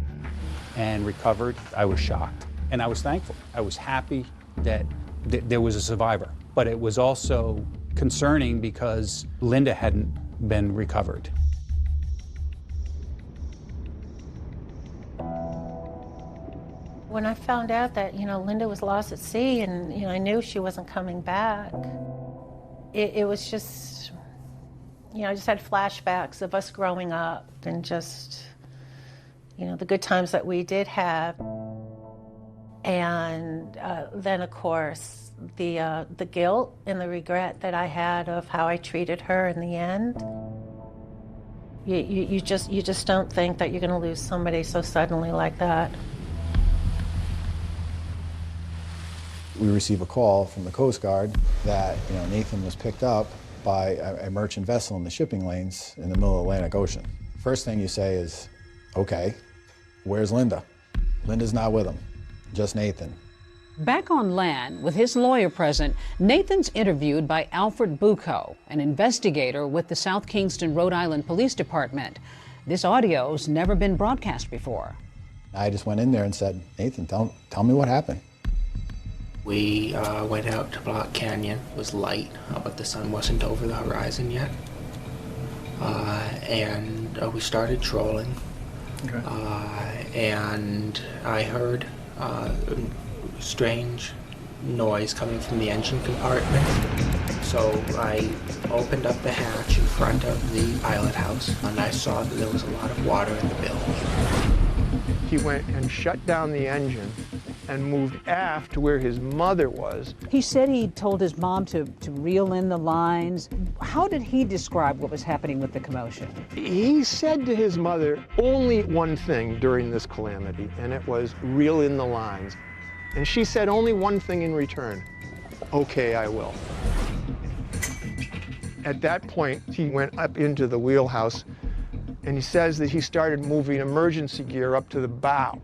and recovered. I was shocked, and I was thankful. I was happy that there was a survivor, but it was also concerning because Linda hadn't been recovered. When I found out that, Linda was lost at sea and, I knew she wasn't coming back, it was just, I just had flashbacks of us growing up and just, the good times that we did have. And then, of course, the guilt and the regret that I had of how I treated her in the end. You just don't think that you're going to lose somebody so suddenly like that. We receive a call from the Coast Guard that Nathan was picked up by a merchant vessel in the shipping lanes in the middle of the Atlantic Ocean. First thing you say is, okay, where's Linda? Linda's not with him, just Nathan. Back on land, with his lawyer present, Nathan's interviewed by Alfred Bucco, an investigator with the South Kingston, Rhode Island Police Department. This audio's never been broadcast before. I just went in there and said, Nathan, tell me what happened. We went out to Block Canyon. It was light, but the sun wasn't over the horizon yet. And we started trolling. Okay. And I heard strange noise coming from the engine compartment. So I opened up the hatch in front of the pilot house, and I saw that there was a lot of water in the bilge. He went and shut down the engine and moved aft to where his mother was. He said he told his mom to reel in the lines. How did he describe what was happening with the commotion? He said to his mother only one thing during this calamity, and it was reel in the lines. And she said only one thing in return, okay, I will. At that point, he went up into the wheelhouse, and he says that he started moving emergency gear up to the bow.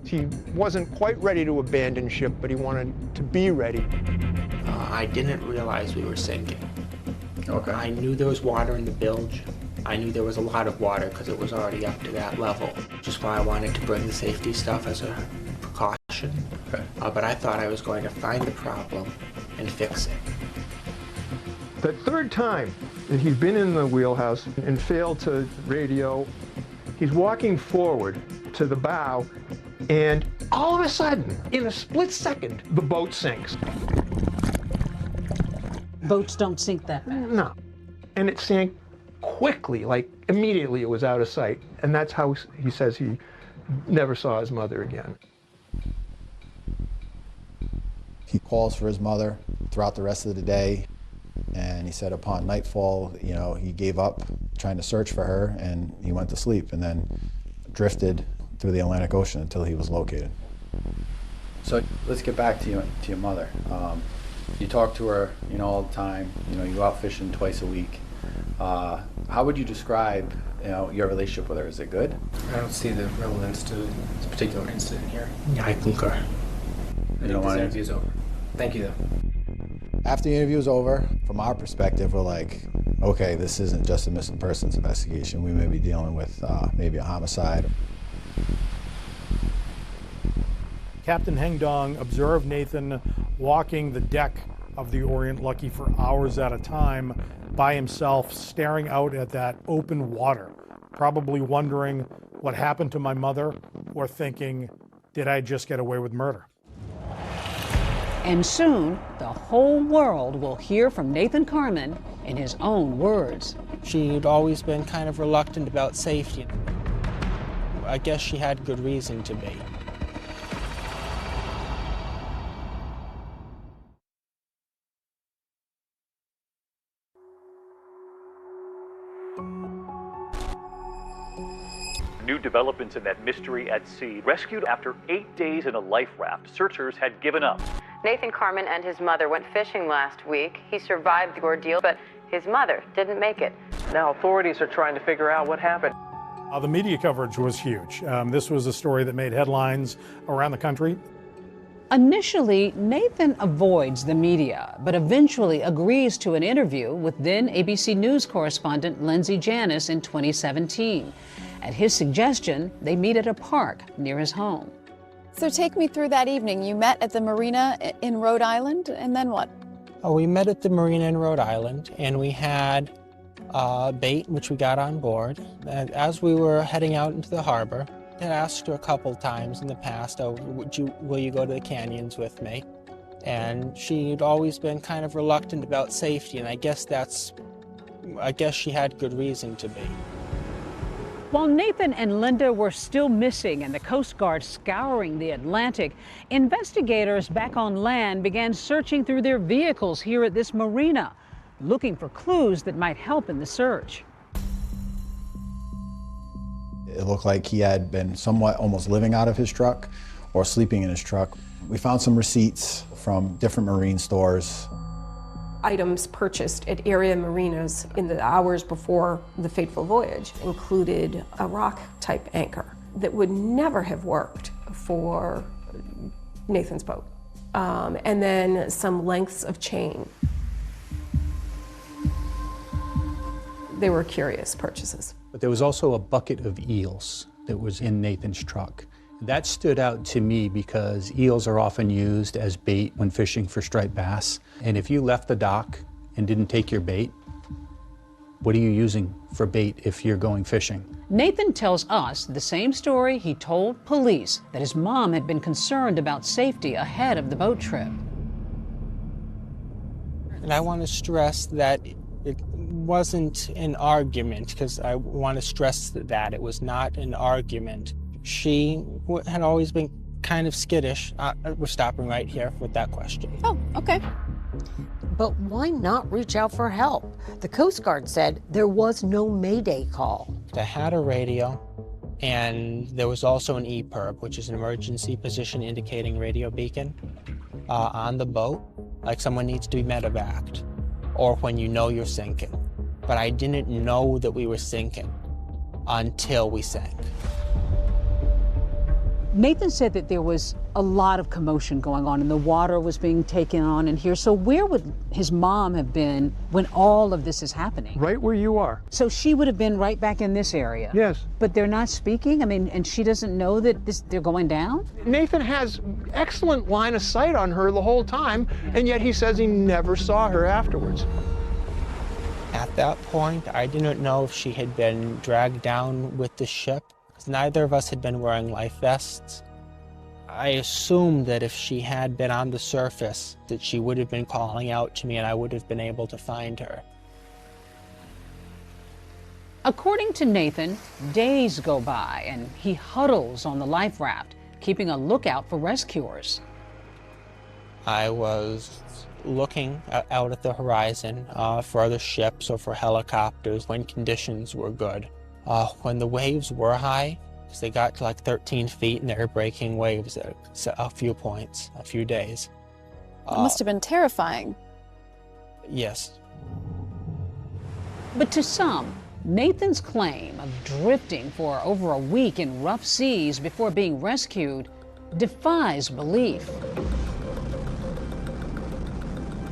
He wasn't quite ready to abandon ship, but he wanted to be ready. I didn't realize we were sinking. Okay. I knew there was water in the bilge. I knew there was a lot of water because it was already up to that level, which is why I wanted to bring the safety stuff as a precaution. Okay. But I thought I was going to find the problem and fix it. The third time that he's been in the wheelhouse and failed to radio, he's walking forward to the bow, and all of a sudden, in a split second, the boat sinks. Boats don't sink that fast. No. And it sank quickly, like immediately it was out of sight. And that's how he says he never saw his mother again. He calls for his mother throughout the rest of the day, and he said upon nightfall, you know, he gave up trying to search for her, and he went to sleep and then drifted through the Atlantic Ocean until he was located. So let's get back to your mother. You talk to her, you know, all the time. You know, you go out fishing twice a week. How would you describe, you know, your relationship with her? Is it good? I don't see the relevance to this particular incident here. Yeah, I concur. I think this interview is over. Thank you, though. After the interview is over, from our perspective, we're like, okay, this isn't just a missing persons investigation. We may be dealing with maybe a homicide. Captain Hengdong observed Nathan walking the deck of the Orient Lucky for hours at a time by himself, staring out at that open water, probably wondering what happened to my mother, or thinking, did I just get away with murder? And soon, the whole world will hear from Nathan Carman in his own words. She'd always been kind of reluctant about safety. I guess she had good reason to be. New developments in that mystery at sea. Rescued after 8 days in a life raft, searchers had given up. Nathan Carman and his mother went fishing last week. He survived the ordeal, but his mother didn't make it. Now authorities are trying to figure out what happened. The media coverage was huge. This was a story that made headlines around the country. Initially, Nathan avoids the media, but eventually agrees to an interview with then ABC News correspondent Lindsay Janis in 2017. At his suggestion, they meet at a park near his home. So take me through that evening. You met at the marina in Rhode Island, and then what? We met at the marina in Rhode Island, and we had bait, which we got on board. And as we were heading out into the harbor, I had asked her a couple times in the past, will you go to the canyons with me? And she'd always been kind of reluctant about safety, and I guess she had good reason to be. While Nathan and Linda were still missing and the Coast Guard scouring the Atlantic, investigators back on land began searching through their vehicles here at this marina, looking for clues that might help in the search. It looked like he had been somewhat almost living out of his truck or sleeping in his truck. We found some receipts from different marine stores. Items purchased at area marinas in the hours before the fateful voyage included a rock-type anchor that would never have worked for Nathan's boat, and then some lengths of chain. They were curious purchases. But there was also a bucket of eels that was in Nathan's truck. That stood out to me because eels are often used as bait when fishing for striped bass. And if you left the dock and didn't take your bait, what are you using for bait if you're going fishing? Nathan tells us the same story he told police, that his mom had been concerned about safety ahead of the boat trip. And I want to stress that it wasn't an argument, because I want to stress that it was not an argument. She had always been kind of skittish. We're stopping right here with that question. Oh, okay. But why not reach out for help? The Coast Guard said there was no Mayday call. I had a radio, and there was also an EPIRB, which is an emergency position indicating radio beacon, on the boat, like someone needs to be medevaced, or when you know you're sinking. But I didn't know that we were sinking until we sank. Nathan said that there was a lot of commotion going on and the water was being taken on in here. So where would his mom have been when all of this is happening? Right where you are. So she would have been right back in this area? Yes. But they're not speaking? I mean, and she doesn't know that they're going down? Nathan has excellent line of sight on her the whole time, and yet he says he never saw her afterwards. At that point, I didn't know if she had been dragged down with the ship, because neither of us had been wearing life vests. I assumed that if she had been on the surface, that she would have been calling out to me and I would have been able to find her. According to Nathan, days go by and he huddles on the life raft, keeping a lookout for rescuers. I was looking out at the horizon for other ships or for helicopters when conditions were good. When the waves were high, because they got to like 13 feet and they were breaking waves at a few points, a few days. It must have been terrifying. Yes. But to some, Nathan's claim of drifting for over a week in rough seas before being rescued defies belief.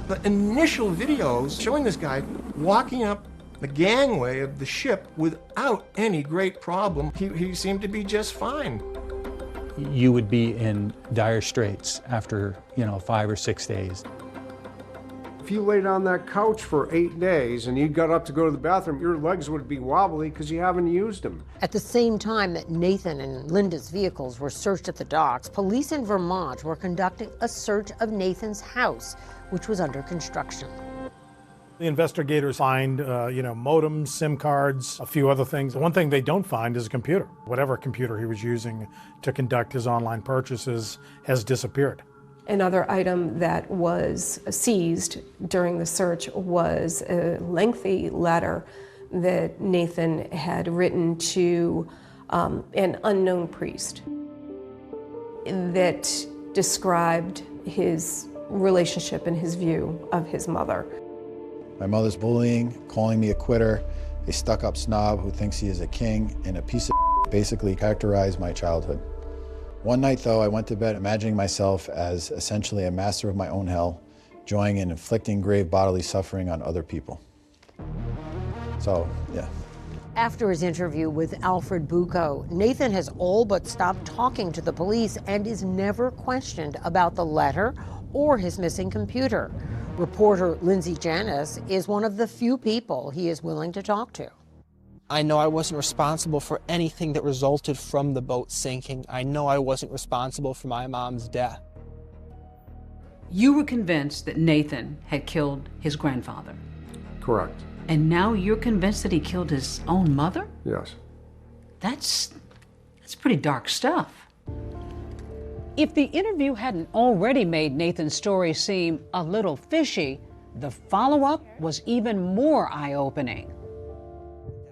The initial videos showing this guy walking up the gangway of the ship without any great problem. He seemed to be just fine. You would be in dire straits after, 5 or 6 days. If you laid on that couch for 8 days and you got up to go to the bathroom, your legs would be wobbly because you haven't used them. At the same time that Nathan and Linda's vehicles were searched at the docks, police in Vermont were conducting a search of Nathan's house, which was under construction. The investigators find, modems, SIM cards, a few other things. The one thing they don't find is a computer. Whatever computer he was using to conduct his online purchases has disappeared. Another item that was seized during the search was a lengthy letter that Nathan had written to an unknown priest that described his relationship and his view of his mother. My mother's bullying, calling me a quitter, a stuck-up snob who thinks he is a king, and a piece of basically characterized my childhood. One night, though, I went to bed imagining myself as essentially a master of my own hell, joying in inflicting grave bodily suffering on other people. So, yeah. After his interview with Alfred Bucco, Nathan has all but stopped talking to the police and is never questioned about the letter or his missing computer. Reporter Lindsay Janis is one of the few people he is willing to talk to. I know I wasn't responsible for anything that resulted from the boat sinking. I know I wasn't responsible for my mom's death. You were convinced that Nathan had killed his grandfather. Correct. And now you're convinced that he killed his own mother? Yes. That's pretty dark stuff. If the interview hadn't already made Nathan's story seem a little fishy, the follow-up was even more eye-opening.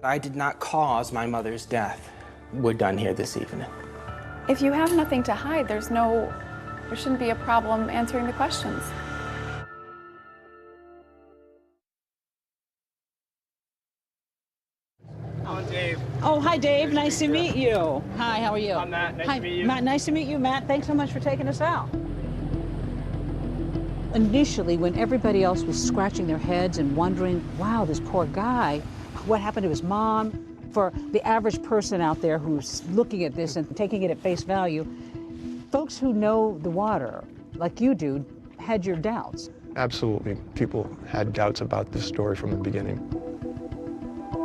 I did not cause my mother's death. We're done here this evening. If you have nothing to hide, there shouldn't be a problem answering the questions. Oh, Dave. Oh, hi, Dave. Nice to meet you. Hi, how are you? I'm Matt. Nice hi, to meet you. Matt, nice to meet you, Matt. Thanks so much for taking us out. Initially, when everybody else was scratching their heads and wondering, wow, this poor guy, what happened to his mom? For the average person out there who's looking at this and taking it at face value, folks who know the water, like you do, had your doubts. Absolutely. People had doubts about this story from the beginning.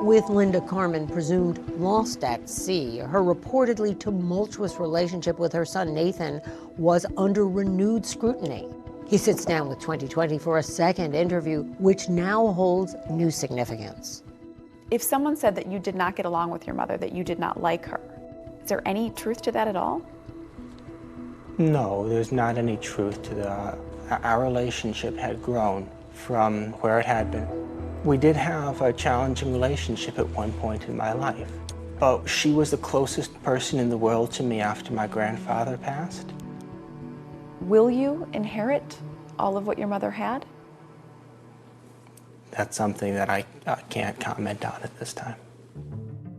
With Linda Carmen presumed lost at sea, her reportedly tumultuous relationship with her son Nathan was under renewed scrutiny. He sits down with 2020 for a second interview, which now holds new significance. If someone said that you did not get along with your mother, that you did not like her, is there any truth to that at all? No, there's not any truth to that. Our relationship had grown from where it had been. We did have a challenging relationship at one point in my life, but she was the closest person in the world to me after my grandfather passed. Will you inherit all of what your mother had? That's something that I can't comment on at this time.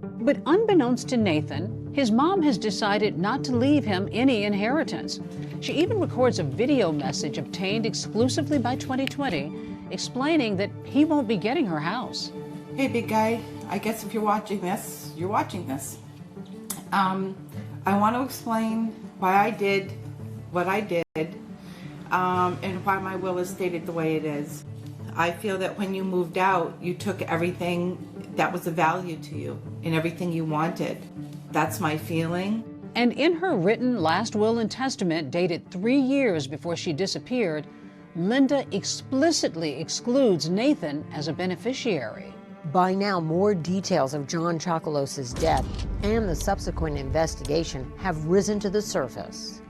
But unbeknownst to Nathan, His mom has decided not to leave him any inheritance. She even records a video message obtained exclusively by 2020 explaining that he won't be getting her house. Hey, big guy, I guess if you're watching this, you're watching this. I want to explain why I did what I did and why my will is stated the way it is. I feel that when you moved out, you took everything that was of value to you and everything you wanted. That's my feeling. And in her written last will and testament dated 3 years before she disappeared, Linda explicitly excludes Nathan as a beneficiary. By now, more details of John Chocolos's death and the subsequent investigation have risen to the surface.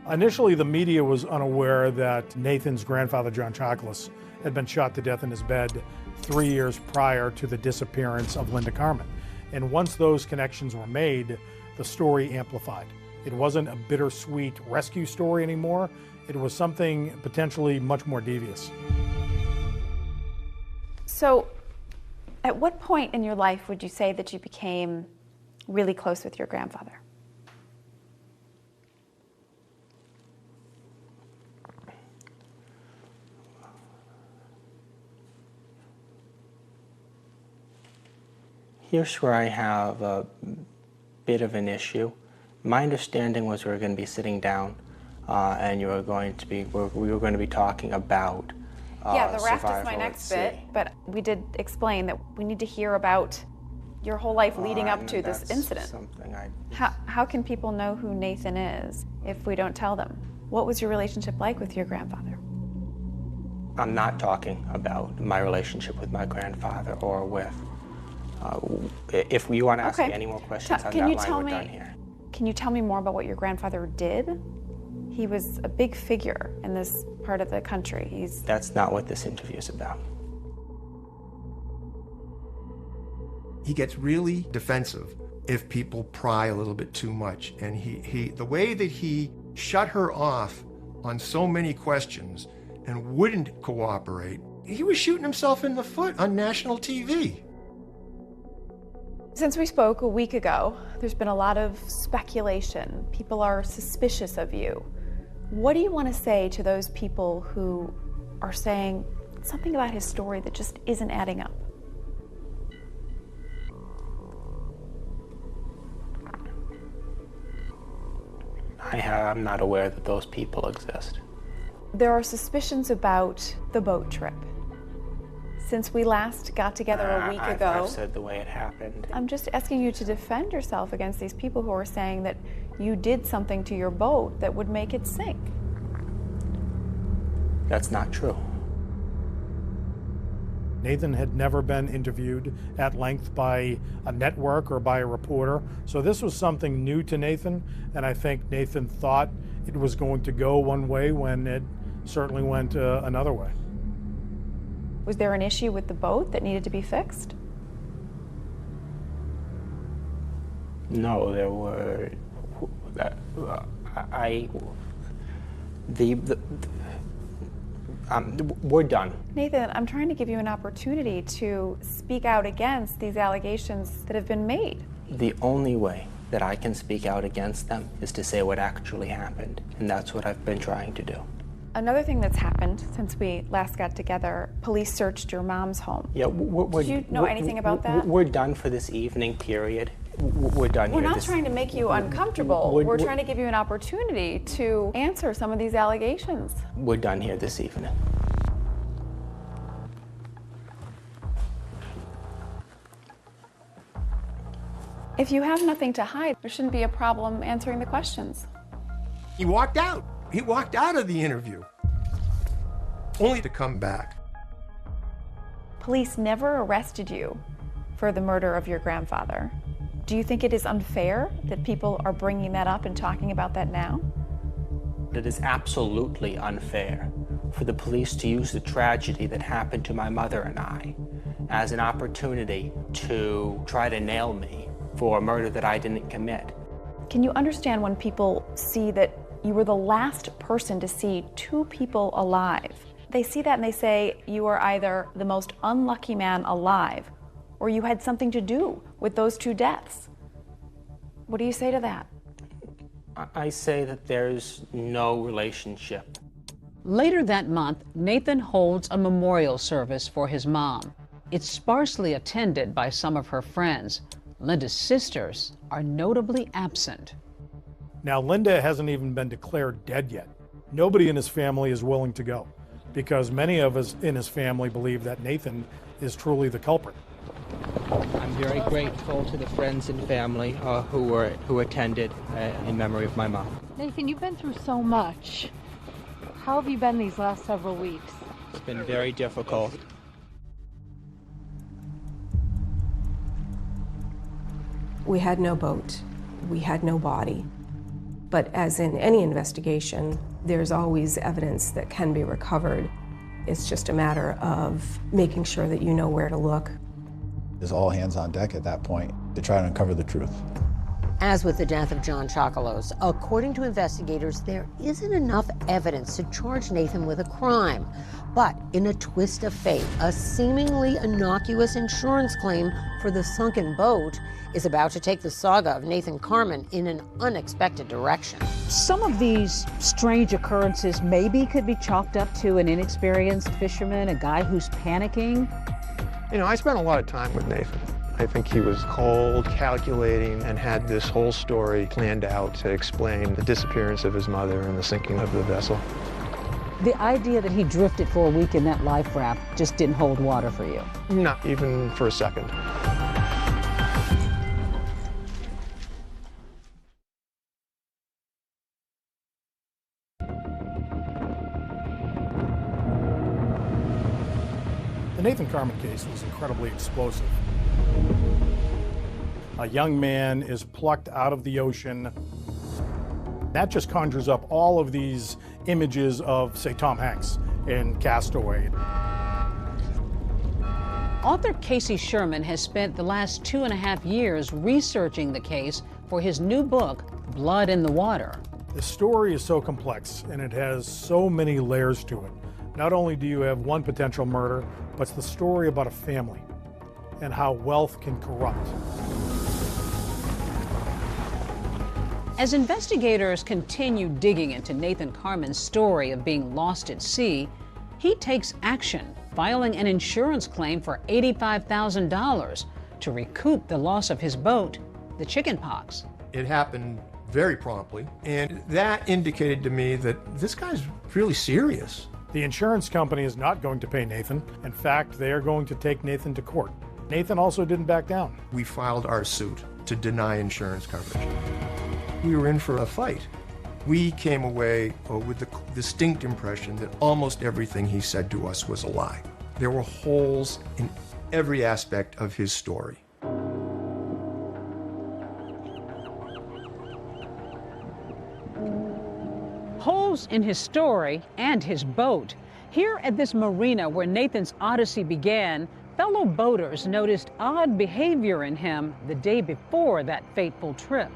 Initially, the media was unaware that Nathan's grandfather, John Chocolos, had been shot to death in his bed 3 years prior to the disappearance of Linda Carmen. And once those connections were made, the story amplified. It wasn't a bittersweet rescue story anymore. It was something potentially much more devious. So, at what point in your life would you say that you became really close with your grandfather? Here's where I have a bit of an issue. My understanding was we were going to be sitting down and we were going to be talking about yeah, the raft is my survival next at bit, sea. but we did explain that we need to hear about your whole life leading up to this That's incident. something How can people know who Nathan is if we don't tell them? What was your relationship like with your grandfather? I'm not talking about my relationship with my grandfather or with. If you want to ask me any more questions on that line, we're done here. Can you tell me more about what your grandfather did? He was a big figure in this part of the country. That's not what this interview is about. He gets really defensive if people pry a little bit too much. And the way that he shut her off on so many questions and wouldn't cooperate, he was shooting himself in the foot on national TV. Since we spoke a week ago, there's been a lot of speculation. People are suspicious of you. What do you want to say to those people who are saying something about his story that just isn't adding up? I'm not aware that those people exist. There are suspicions about the boat trip. Since we last got together a week ago, I've said the way it happened. I'm just asking you to defend yourself against these people who are saying that you did something to your boat that would make it sink. That's not true. Nathan had never been interviewed at length by a network or by a reporter, so this was something new to Nathan, and I think Nathan thought it was going to go one way when it certainly went another way. Was there an issue with the boat that needed to be fixed? No, there were. We're done. Nathan, I'm trying to give you an opportunity to speak out against these allegations that have been made. The only way that I can speak out against them is to say what actually happened, and that's what I've been trying to do. Another thing that's happened since we last got together, police searched your mom's home. Yeah, Did you know anything about that? We're done for this evening period. We're done here. We're not trying to make you uncomfortable. We're trying to give you an opportunity to answer some of these allegations. We're done here this evening. If you have nothing to hide, there shouldn't be a problem answering the questions. He walked out. He walked out of the interview, only to come back. Police never arrested you for the murder of your grandfather. Do you think it is unfair that people are bringing that up and talking about that now? It is absolutely unfair for the police to use the tragedy that happened to my mother and I as an opportunity to try to nail me for a murder that I didn't commit. Can you understand when people see that you were the last person to see two people alive? They see that and they say you are either the most unlucky man alive or you had something to do with those two deaths. What do you say to that? I say that there's no relationship. Later that month, Nathan holds a memorial service for his mom. It's sparsely attended by some of her friends. Linda's sisters are notably absent. Now, Linda hasn't even been declared dead yet. Nobody in his family is willing to go because many of us in his family believe that Nathan is truly the culprit. I'm very grateful to the friends and family who attended in memory of my mom. Nathan, you've been through so much. How have you been these last several weeks? It's been very difficult. We had no boat. We had no body. But as in any investigation, there's always evidence that can be recovered. It's just a matter of making sure that you know where to look. There's all hands on deck at that point to try to uncover the truth. As with the death of John Chocolos, according to investigators, there isn't enough evidence to charge Nathan with a crime. But in a twist of fate, a seemingly innocuous insurance claim for the sunken boat is about to take the saga of Nathan Carman in an unexpected direction. Some of these strange occurrences maybe could be chalked up to an inexperienced fisherman, a guy who's panicking. You know, I spent a lot of time with Nathan. I think he was cold, calculating, and had this whole story planned out to explain the disappearance of his mother and the sinking of the vessel. The idea that he drifted for a week in that life raft just didn't hold water for you. Not even for a second. The Nathan Carman case was incredibly explosive. A young man is plucked out of the ocean. That just conjures up all of these images of, say, Tom Hanks in Castaway. Author Casey Sherman has spent the last 2.5 years researching the case for his new book, Blood in the Water. The story is so complex and it has so many layers to it. Not only do you have one potential murder, but it's the story about a family and how wealth can corrupt. As investigators continue digging into Nathan Carman's story of being lost at sea, he takes action, filing an insurance claim for $85,000 to recoup the loss of his boat, the chickenpox. It happened very promptly, and that indicated to me that this guy's really serious. The insurance company is not going to pay Nathan. In fact, they are going to take Nathan to court. Nathan also didn't back down. We filed our suit to deny insurance coverage. We were in for a fight. We came away with the distinct impression that almost everything he said to us was a lie. There were holes in every aspect of his story. Holes in his story and his boat. Here at this marina where Nathan's odyssey began, fellow boaters noticed odd behavior in him the day before that fateful trip.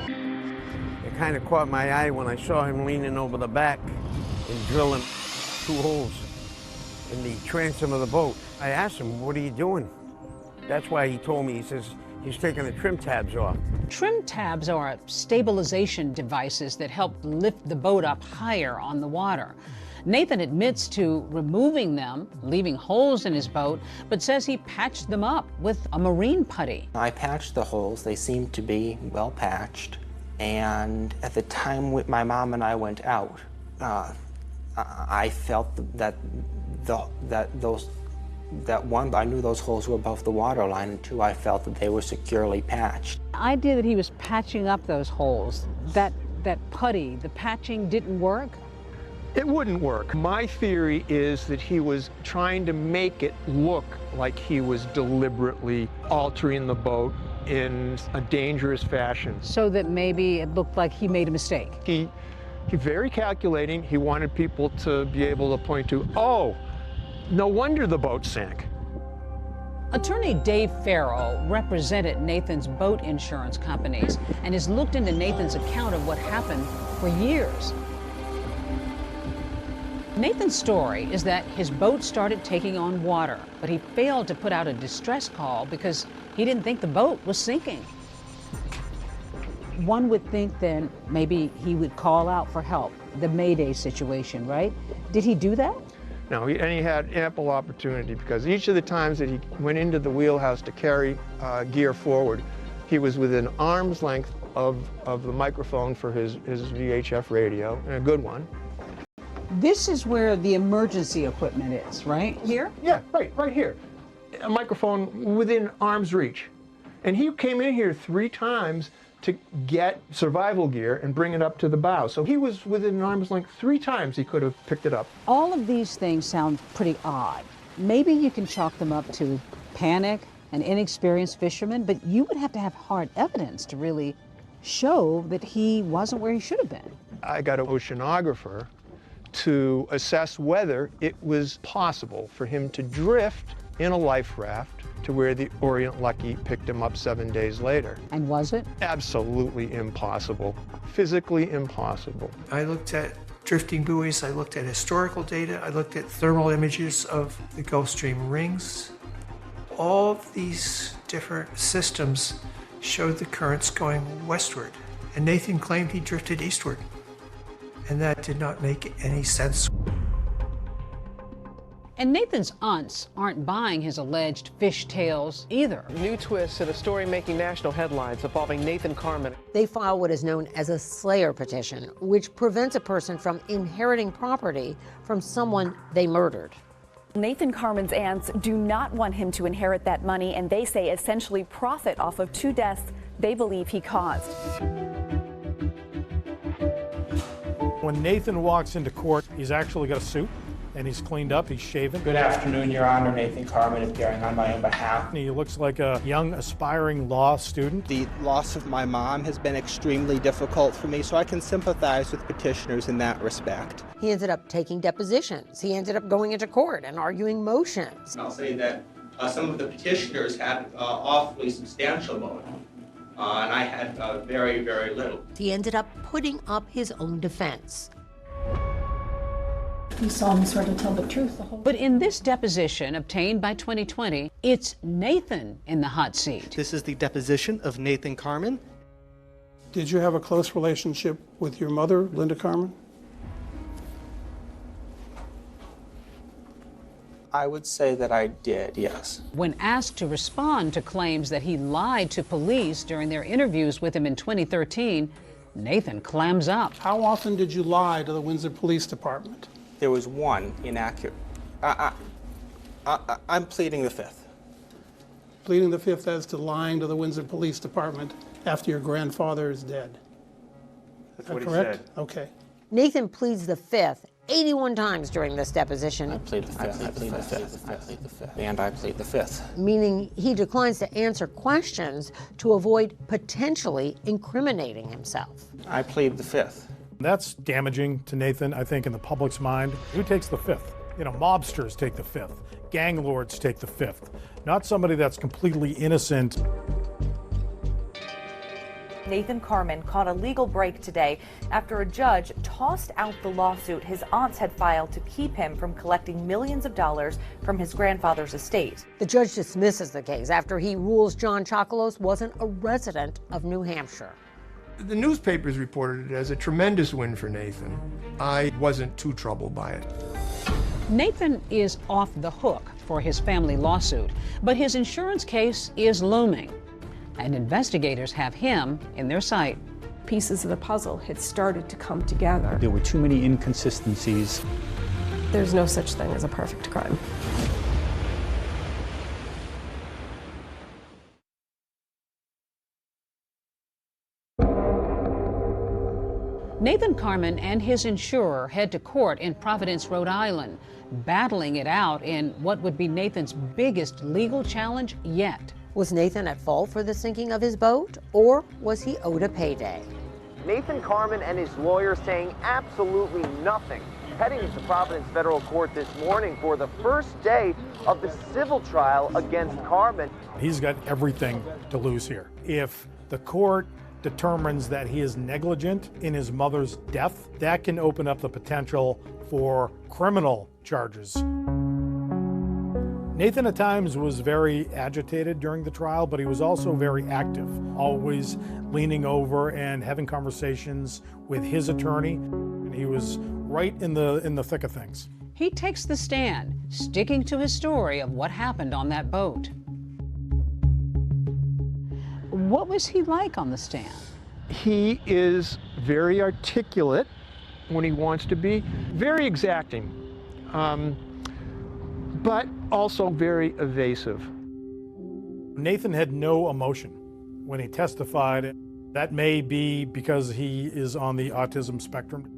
It kind of caught my eye when I saw him leaning over the back and drilling 2 holes in the transom of the boat. I asked him, "What are you doing?" That's why he told me, he says, he's taking the trim tabs off. Trim tabs are stabilization devices that help lift the boat up higher on the water. Nathan admits to removing them, leaving holes in his boat, but says he patched them up with a marine putty. I patched the holes. They seemed to be well patched. And at the time my mom and I went out, I felt that one, I knew those holes were above the water line, and 2, I felt that they were securely patched. The idea that he was patching up those holes, that putty, the patching didn't work? It wouldn't work. My theory is that he was trying to make it look like he was deliberately altering the boat in a dangerous fashion. So that maybe it looked like he made a mistake. He's very calculating. He wanted people to be able to point to, oh, no wonder the boat sank. Attorney Dave Farrow represented Nathan's boat insurance companies and has looked into Nathan's account of what happened for years. Nathan's story is that his boat started taking on water, but he failed to put out a distress call because he didn't think the boat was sinking. One would think then maybe he would call out for help, the Mayday situation, right? Did he do that? No, and he had ample opportunity, because each of the times that he went into the wheelhouse to carry gear forward, he was within arm's length of the microphone for his VHF radio, and a good one. This is where the emergency equipment is, right? Here? Yeah, right here. A microphone within arm's reach. And he came in here 3 times to get survival gear and bring it up to the bow. So he was within arm's length 3 times he could have picked it up. All of these things sound pretty odd. Maybe you can chalk them up to panic and inexperienced fishermen, but you would have to have hard evidence to really show that he wasn't where he should have been. I got an oceanographer to assess whether it was possible for him to drift in a life raft to where the Orient Lucky picked him up 7 days later. And was it? Absolutely impossible. Physically impossible. I looked at drifting buoys, I looked at historical data, I looked at thermal images of the Gulf Stream rings. All of these different systems showed the currents going westward, and Nathan claimed he drifted eastward. And that did not make any sense. And Nathan's aunts aren't buying his alleged fish tales either. New twists in a story making national headlines involving Nathan Carmen. They file what is known as a slayer petition, which prevents a person from inheriting property from someone they murdered. Nathan Carmen's aunts do not want him to inherit that money, and they say essentially profit off of 2 deaths they believe he caused. When Nathan walks into court, he's actually got a suit, and he's cleaned up, he's shaven. Good afternoon, Your Honor. Nathan Carmen appearing on my own behalf. He looks like a young, aspiring law student. The loss of my mom has been extremely difficult for me, so I can sympathize with petitioners in that respect. He ended up taking depositions. He ended up going into court and arguing motions. I'll say that some of the petitioners had awfully substantial motive, and I had very, very little. He ended up putting up his own defense. You saw him sort of tell the truth the whole time. But in this deposition obtained by 2020, it's Nathan in the hot seat. This is the deposition of Nathan Carmen. Did you have a close relationship with your mother, Linda Carmen? I would say that I did, yes. When asked to respond to claims that he lied to police during their interviews with him in 2013, Nathan clams up. How often did you lie to the Windsor Police Department? There was one inaccurate. I'm pleading the 5th. Pleading the 5th as to lying to the Windsor Police Department after your grandfather is dead. That's Is what that he correct? said. Okay. Nathan pleads the 5th 81 times during this deposition. I plead the 5th. I plead the 5th. I plead the 5th. And I plead the 5th. Meaning he declines to answer questions to avoid potentially incriminating himself. I plead the 5th. That's damaging to Nathan, I think, in the public's mind. Who takes the 5th? You know, mobsters take the 5th. Gang lords take the 5th. Not somebody that's completely innocent. Nathan Carmen caught a legal break today after a judge tossed out the lawsuit his aunts had filed to keep him from collecting millions of dollars from his grandfather's estate. The judge dismisses the case after he rules John Chocolos wasn't a resident of New Hampshire. The newspapers reported it as a tremendous win for Nathan. I wasn't too troubled by it. Nathan is off the hook for his family lawsuit, but his insurance case is looming, and investigators have him in their sight. Pieces of the puzzle had started to come together. There were too many inconsistencies. There's no such thing as a perfect crime. Nathan Carmen and his insurer head to court in Providence, Rhode Island, battling it out in what would be Nathan's biggest legal challenge yet. Was Nathan at fault for the sinking of his boat, or was he owed a payday? Nathan Carmen and his lawyer saying absolutely nothing, heading to Providence Federal Court this morning for the first day of the civil trial against Carmen. He's got everything to lose here. If the court determines that he is negligent in his mother's death, that can open up the potential for criminal charges. Nathan at times was very agitated during the trial, but he was also very active, always leaning over and having conversations with his attorney. He was right in the thick of things. He takes the stand, sticking to his story of what happened on that boat. What was he like on the stand? He is very articulate when he wants to be, very exacting, but also very evasive. Nathan had no emotion when he testified. That may be because he is on the autism spectrum.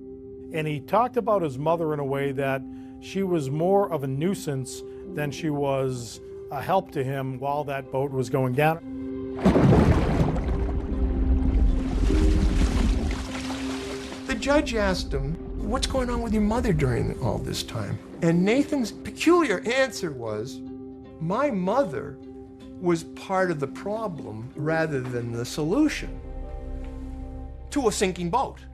And he talked about his mother in a way that she was more of a nuisance than she was a help to him while that boat was going down. The judge asked him, "What's going on with your mother during all this time?" And Nathan's peculiar answer was, "My mother was part of the problem rather than the solution to a sinking boat."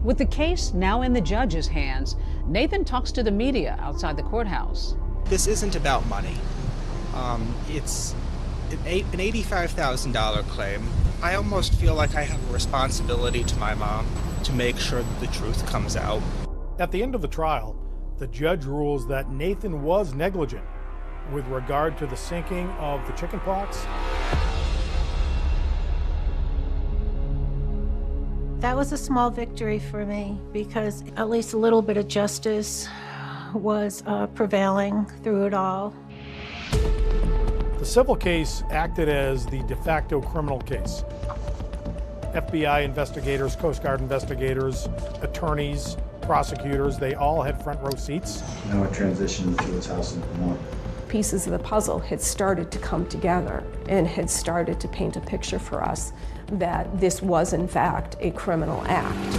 With the case now in the judge's hands, Nathan talks to the media outside the courthouse. This isn't about money. It's an $85,000 claim. I almost feel like I have a responsibility to my mom to make sure that the truth comes out. At the end of the trial, the judge rules that Nathan was negligent with regard to the sinking of the chicken pox. That was a small victory for me because at least a little bit of justice was prevailing through it all. The civil case acted as the de facto criminal case. FBI investigators, Coast Guard investigators, attorneys, prosecutors, they all had front row seats. Now it transitioned to its house in Vermont. Pieces of the puzzle had started to come together and had started to paint a picture for us that this was in fact a criminal act.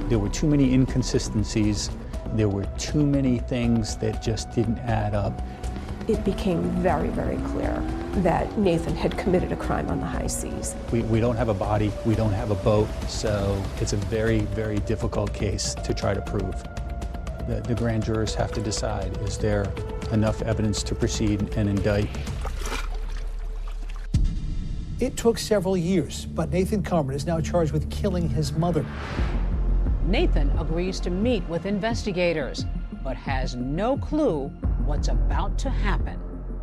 There were too many inconsistencies. There were too many things that just didn't add up. It became very, very clear that Nathan had committed a crime on the high seas. We don't have a body, we don't have a boat, so it's a very, very difficult case to try to prove. The grand jurors have to decide, is there enough evidence to proceed and indict? It took several years, but Nathan Carmen is now charged with killing his mother. Nathan agrees to meet with investigators, but has no clue what's about to happen.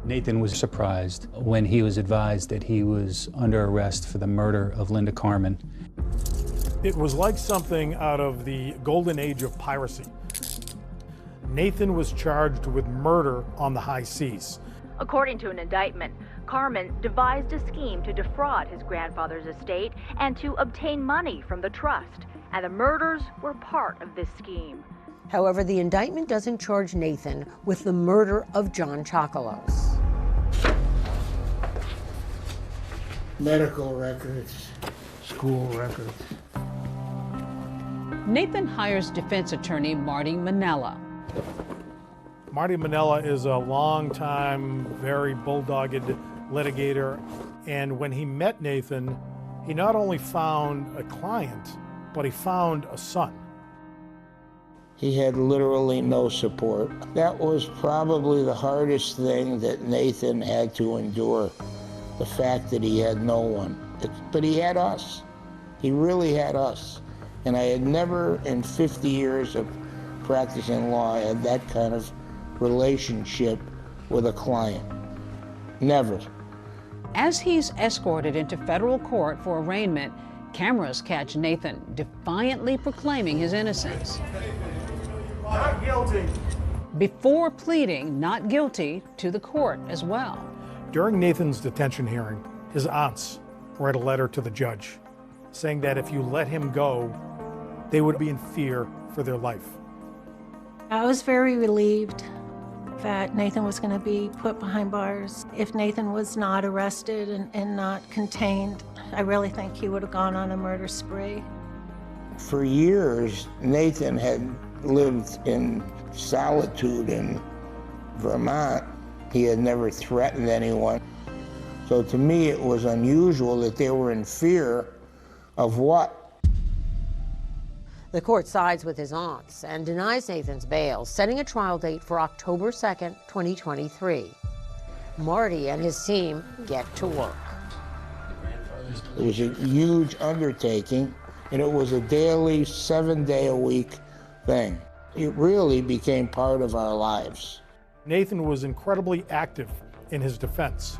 Nathan was surprised when he was advised that he was under arrest for the murder of Linda Carmen. It was like something out of the golden age of piracy. Nathan was charged with murder on the high seas. According to an indictment, Carmen devised a scheme to defraud his grandfather's estate and to obtain money from the trust, and the murders were part of this scheme. However, the indictment doesn't charge Nathan with the murder of John Chocolos. Medical records, school records. Nathan hires defense attorney Marty Manella. Marty Manella is a long-time, very bulldogged litigator, and when he met Nathan, he not only found a client, but he found a son. He had literally no support. That was probably the hardest thing that Nathan had to endure, the fact that he had no one. But he had us. He really had us. And I had never, in 50 years of practicing law, had that kind of relationship with a client. Never. As he's escorted into federal court for arraignment, cameras catch Nathan defiantly proclaiming his innocence. Not guilty. Before pleading not guilty to the court as well. During Nathan's detention hearing, his aunts read a letter to the judge saying that if you let him go, they would be in fear for their life. I was very relieved that Nathan was going to be put behind bars. If Nathan was not arrested and not contained, I really think he would have gone on a murder spree. For years, Nathan had lived in solitude in Vermont. He had never threatened anyone. So to me, it was unusual that they were in fear of what? The court sides with his aunts and denies Nathan's bail, setting a trial date for October 2nd, 2023. Marty and his team get to work. It was a huge undertaking, and it was a daily, 7-day-a-week thing. It really became part of our lives. Nathan was incredibly active in his defense.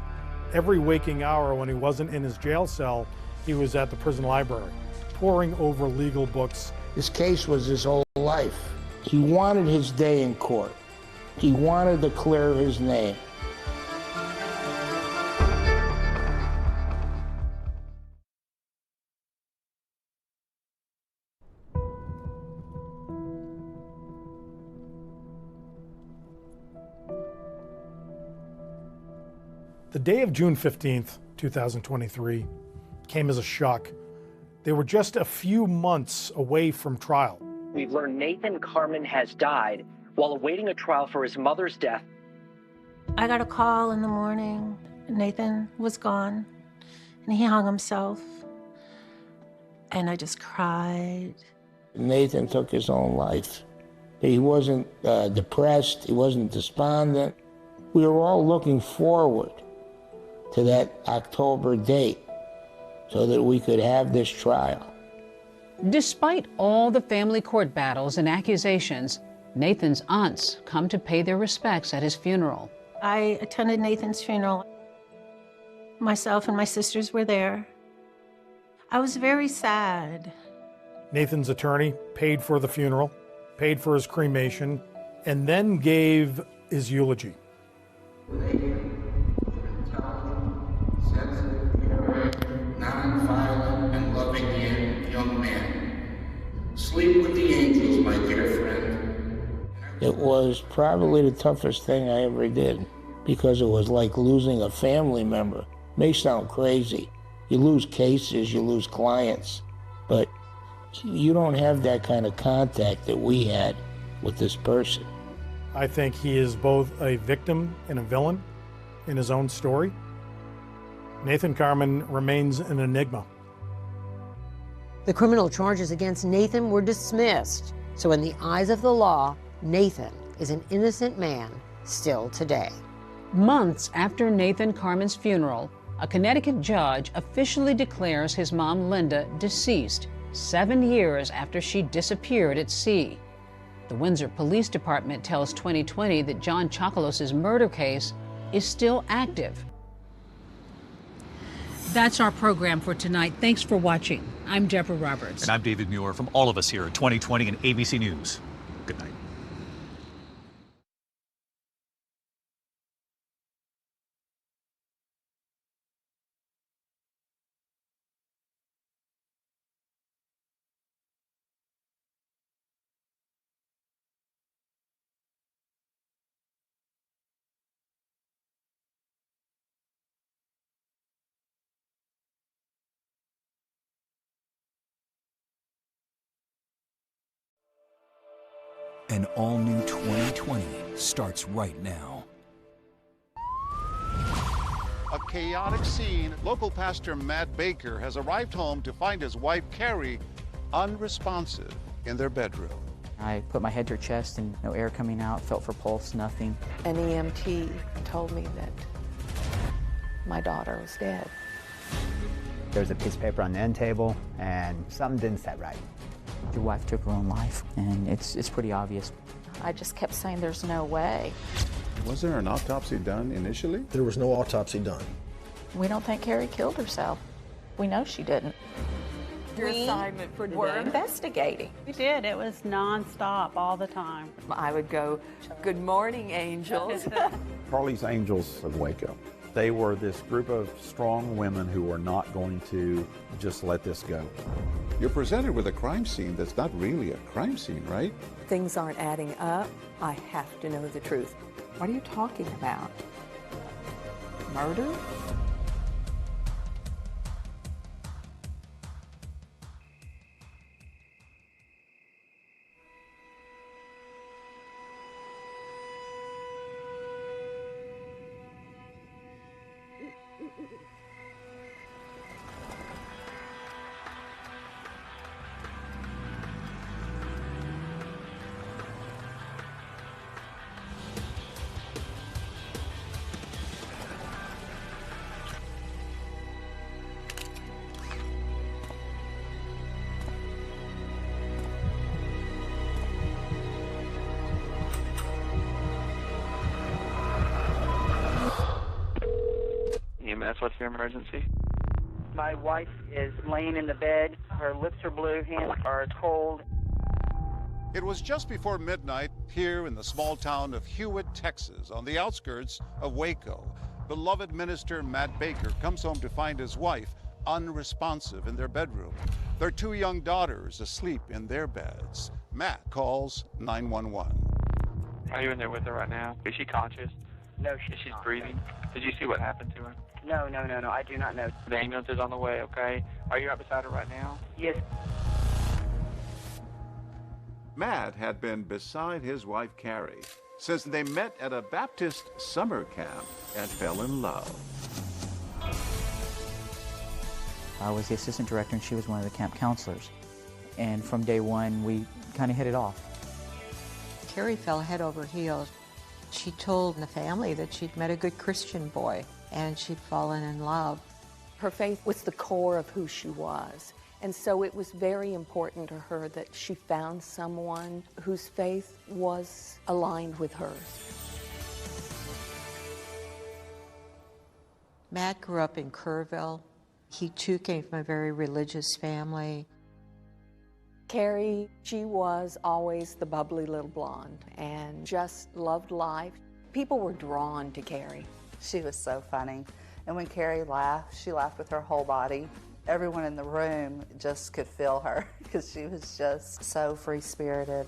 Every waking hour when he wasn't in his jail cell, he was at the prison library, poring over legal books. This case was his whole life. He wanted his day in court. He wanted to clear his name. The day of June 15th, 2023, came as a shock. They were just a few months away from trial. We've learned Nathan Carmen has died while awaiting a trial for his mother's death. I got a call in the morning. Nathan was gone, and he hung himself. And I just cried. Nathan took his own life. He wasn't depressed. He wasn't despondent. We were all looking forward to that October date so that we could have this trial. Despite all the family court battles and accusations, Nathan's aunts come to pay their respects at his funeral. I attended Nathan's funeral. Myself and my sisters were there. I was very sad. Nathan's attorney paid for the funeral, paid for his cremation, and then gave his eulogy. Non-violent and loving young man. Sleep with the angels, my dear friend. It was probably the toughest thing I ever did because it was like losing a family member. May sound crazy. You lose cases, you lose clients, but you don't have that kind of contact that we had with this person. I think he is both a victim and a villain in his own story. Nathan Carmen remains an enigma. The criminal charges against Nathan were dismissed. So in the eyes of the law, Nathan is an innocent man still today. Months after Nathan Carmen's funeral, a Connecticut judge officially declares his mom, Linda, deceased 7 years after she disappeared at sea. The Windsor Police Department tells 2020 that John Chocolos's murder case is still active. That's our program for tonight. Thanks for watching. I'm Deborah Roberts. And I'm David Muir from all of us here at 2020 and ABC News. Good night. An all-new 2020 starts right now. A chaotic scene. Local pastor Matt Baker has arrived home to find his wife Carrie unresponsive in their bedroom. I put my head to her chest and no air coming out, felt for pulse, nothing. An EMT told me that my daughter was dead. There was a piece of paper on the end table and something didn't set right. Your wife took her own life, and it's pretty obvious. I just kept saying there's no way. Was there an autopsy done initially? There was no autopsy done. We don't think Carrie killed herself. We know she didn't. Your assignment for today. We're investigating. We did. It was nonstop all the time. I would go, "Good morning, angels." Carly's Angels of Waco. They were this group of strong women who were not going to just let this go. You're presented with a crime scene that's not really a crime scene, right? Things aren't adding up. I have to know the truth. What are you talking about? Murder? what's your emergency? My wife is laying in the bed. Her lips are blue, hands are cold. It was just before midnight here in the small town of Hewitt, Texas, on the outskirts of Waco. Beloved minister Matt Baker comes home to find his wife unresponsive in their bedroom. Their 2 young daughters asleep in their beds. Matt calls 911. Are you in there with her right now? Is she conscious? No, she's breathing. Did you see what happened to her? No, I do not know. The ambulance is on the way, okay? Are you right beside her right now? Yes. Matt had been beside his wife Carrie since they met at a Baptist summer camp and fell in love. I was the assistant director and she was one of the camp counselors. And from day one, we kind of hit it off. Carrie fell head over heels. She told the family that she'd met a good Christian boy and she'd fallen in love. Her faith was the core of who she was. And so it was very important to her that she found someone whose faith was aligned with hers. Matt grew up in Kerrville. He too came from a very religious family. Carrie, she was always the bubbly little blonde and just loved life. People were drawn to Carrie. She was so funny. And when Carrie laughed, she laughed with her whole body. Everyone in the room just could feel her because she was just so free-spirited.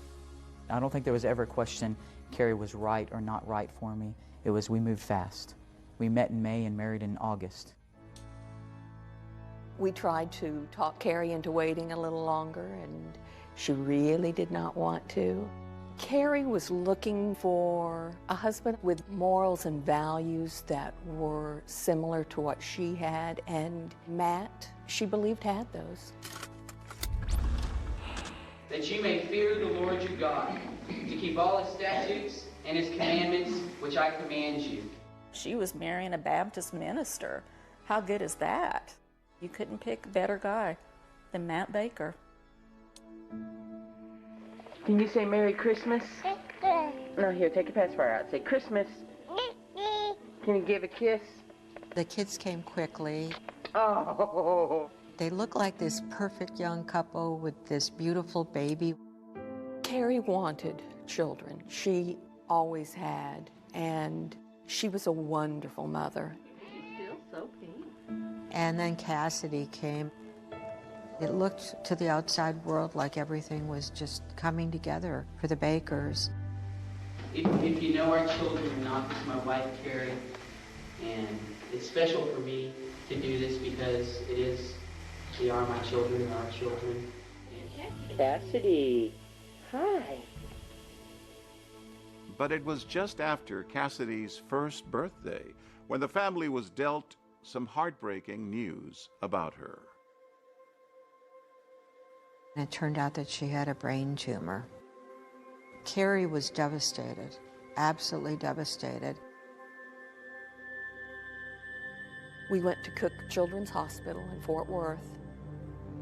I don't think there was ever a question Carrie was right or not right for me. It was we moved fast. We met in May and married in August. We tried to talk Carrie into waiting a little longer, and she really did not want to. Carrie was looking for a husband with morals and values that were similar to what she had, and Matt, she believed, had those. That you may fear the Lord your God, to keep all his statutes and his commandments, which I command you. She was marrying a Baptist minister. How good is that? You couldn't pick a better guy than Matt Baker. Can you say Merry Christmas? No, here, take a pacifier out. Say Christmas. Can you give a kiss? The kids came quickly. Oh. They looked like this perfect young couple with this beautiful baby. Carrie wanted children. She always had, and she was a wonderful mother. Still so pink. And then Cassidy came. It looked to the outside world like everything was just coming together for the Bakers. If you know our children or not, this is my wife, Carrie, and it's special for me to do this because they are my children, they're our children. Cassidy, hi. But it was just after Cassidy's first birthday when the family was dealt some heartbreaking news about her. And it turned out that she had a brain tumor. Carrie was devastated, absolutely devastated. We went to Cook Children's Hospital in Fort Worth.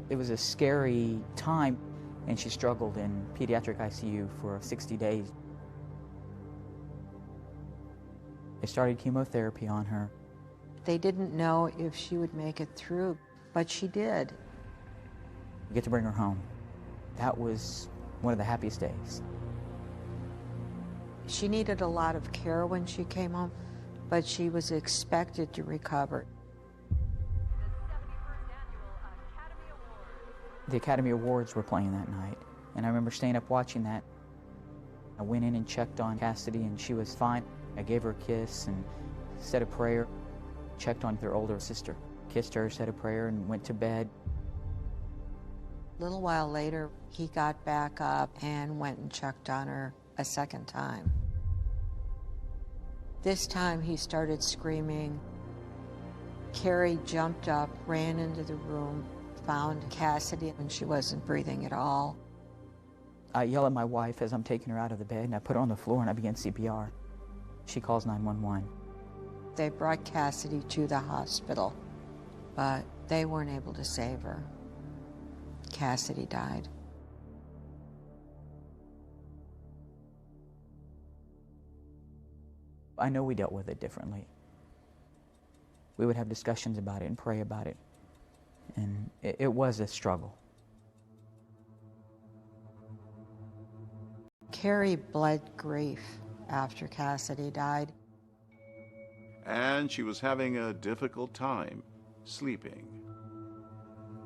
It was a scary time, and she struggled in pediatric ICU for 60 days. They started chemotherapy on her. They didn't know if she would make it through, but she did. We get to bring her home. That was one of the happiest days. She needed a lot of care when she came home, but she was expected to recover. The Academy Awards were playing that night, and I remember staying up watching that. I went in and checked on Cassidy, and she was fine. I gave her a kiss and said a prayer, checked on their older sister, kissed her, said a prayer, and went to bed. A little while later, he got back up and went and checked on her a second time. This time he started screaming. Carrie jumped up, ran into the room, found Cassidy, and she wasn't breathing at all. I yell at my wife as I'm taking her out of the bed, and I put her on the floor and I begin CPR. She calls 911. They brought Cassidy to the hospital, but they weren't able to save her. Cassidy died. I know we dealt with it differently. We would have discussions about it and pray about it. And it was a struggle. Carrie bled grief after Cassidy died. And she was having a difficult time sleeping.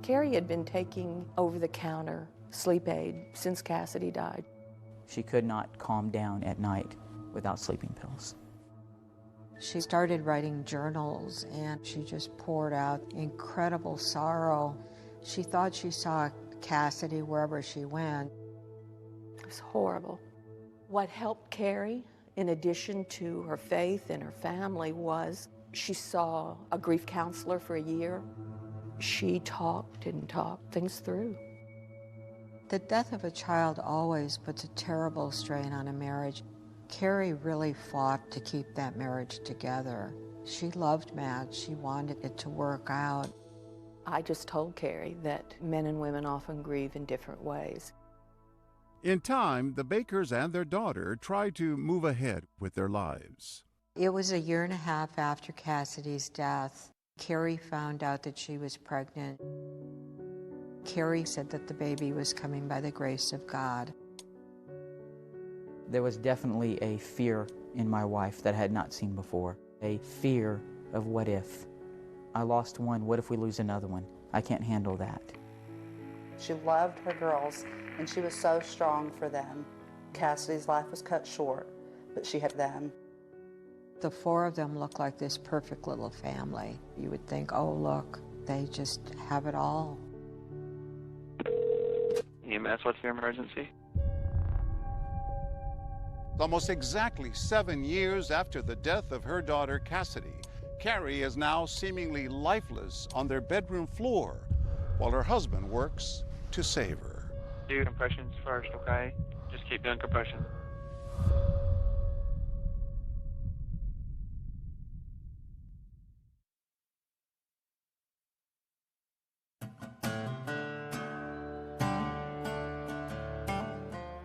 Carrie had been taking over-the-counter sleep aid since Cassidy died. She could not calm down at night without sleeping pills. She started writing journals, and she just poured out incredible sorrow. She thought she saw Cassidy wherever she went. It was horrible. What helped Carrie, in addition to her faith and her family, was she saw a grief counselor for a year. She talked and talked things through. The death of a child always puts a terrible strain on a marriage. Carrie really fought to keep that marriage together. She loved Matt. She wanted it to work out. I just told Carrie that men and women often grieve in different ways. In time, the Bakers and their daughter tried to move ahead with their lives. It was a year and a half after Cassidy's death. Carrie found out that she was pregnant. Carrie said that the baby was coming by the grace of God. There was definitely a fear in my wife that I had not seen before. A fear of what if. I lost one, what if we lose another one? I can't handle that. She loved her girls, and she was so strong for them. Cassidy's life was cut short, but she had them. The four of them looked like this perfect little family. You would think, oh, look, they just have it all. EMS, what's your emergency? Almost exactly 7 years after the death of her daughter Cassidy, Carrie is now seemingly lifeless on their bedroom floor while her husband works to save her. Do compressions first, okay? Just keep doing compressions.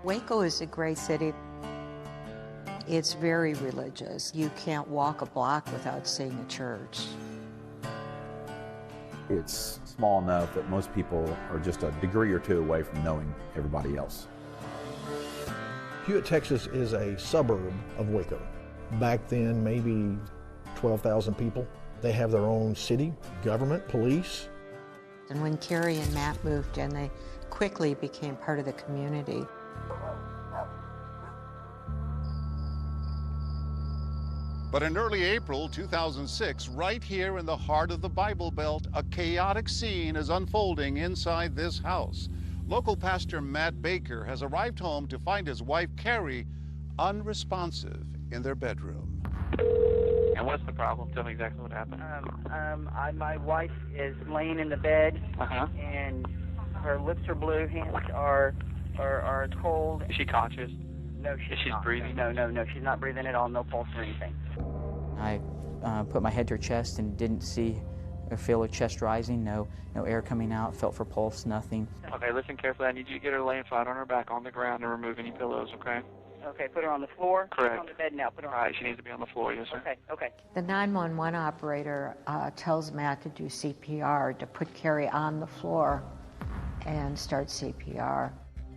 Waco is a great city. It's very religious. You can't walk a block without seeing a church. It's small enough that most people are just a degree or two away from knowing everybody else. Hewitt, Texas is a suburb of Waco. Back then, maybe 12,000 people. They have their own city, government, police. And when Carrie and Matt moved in, they quickly became part of the community. But in early April 2006, right here in the heart of the Bible Belt, a chaotic scene is unfolding inside this house. Local pastor Matt Baker has arrived home to find his wife Carrie unresponsive in their bedroom. And what's the problem? Tell me exactly what happened. My wife is laying in the bed, and her lips are blue, hands are cold. Is she conscious? No, she's not. Breathing? No, she's not breathing at all, no pulse or anything. I put my head to her chest and didn't see or feel her chest rising, no air coming out, felt for pulse, nothing. Okay, listen carefully. I need you to get her laying flat on her back on the ground and remove any pillows, okay? Okay, put her on the floor. Correct. She's on the bed now. Put her on. All right, she needs to be on the floor, yes, sir. Okay. The 911 operator tells Matt to do CPR, to put Carrie on the floor and start CPR.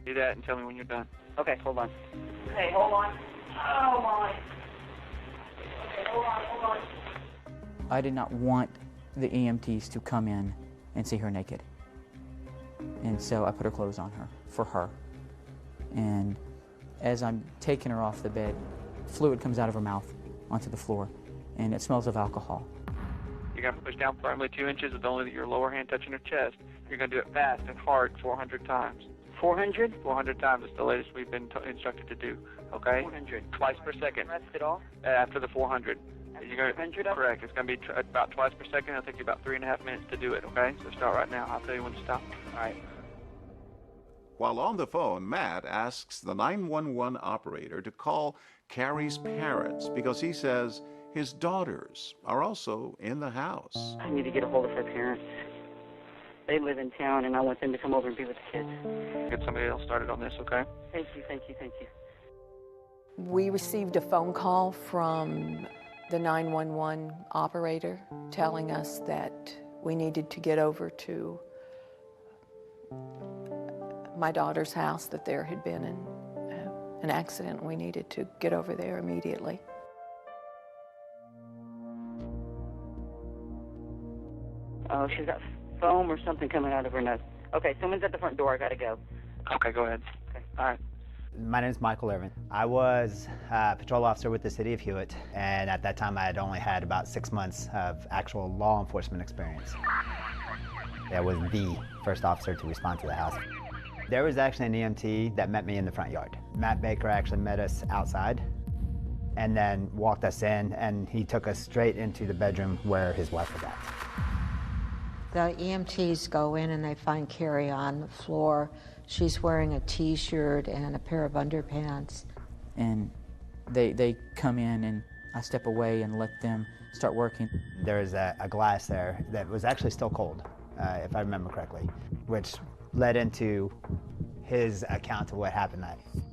Do that and tell me when you're done. Okay, hold on. Hey, hold on. Oh, my. Okay, hold on. I did not want the EMTs to come in and see her naked. And so I put her clothes on her, for her. And as I'm taking her off the bed, fluid comes out of her mouth onto the floor, and it smells of alcohol. You're going to push down firmly 2 inches with only your lower hand touching her chest. You're going to do it fast and hard 400 times. 400? 400 times is the latest we've been instructed to do, okay? 400. Twice per second. Rest it off? After the 400. You're going 400 to, correct. It's going to be about twice per second. It'll take you about 3.5 minutes to do it, okay? So start right now. I'll tell you when to stop. All right. While on the phone, Matt asks the 911 operator to call Carrie's parents because he says his daughters are also in the house. I need to get a hold of her parents. They live in town, and I want them to come over and be with the kids. Get somebody else started on this, okay? Thank you. We received a phone call from the 911 operator telling us that we needed to get over to my daughter's house, that there had been an accident. We needed to get over there immediately. Oh, she's got foam or something coming out of her nose. Okay, someone's at the front door. I gotta go. Okay, go ahead. Okay. All right. My name is Michael Irvin. I was a patrol officer with the city of Hewitt, and at that time I had only had about 6 months of actual law enforcement experience. I was the first officer to respond to the house. There was actually an EMT that met me in the front yard. Matt Baker actually met us outside and then walked us in, and he took us straight into the bedroom where his wife was at. The EMTs go in and they find Carrie on the floor. She's wearing a t-shirt and a pair of underpants. And they come in and I step away and let them start working. There was a glass there that was actually still cold, if I remember correctly, which led into his account of what happened that night.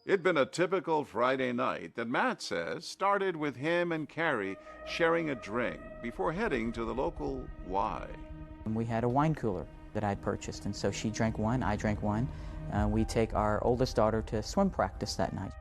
It'd been a typical Friday night that Matt says started with him and Carrie sharing a drink before heading to the local Y. And we had a wine cooler that I'd purchased, and so she drank one, I drank one. We take our oldest daughter to swim practice that night.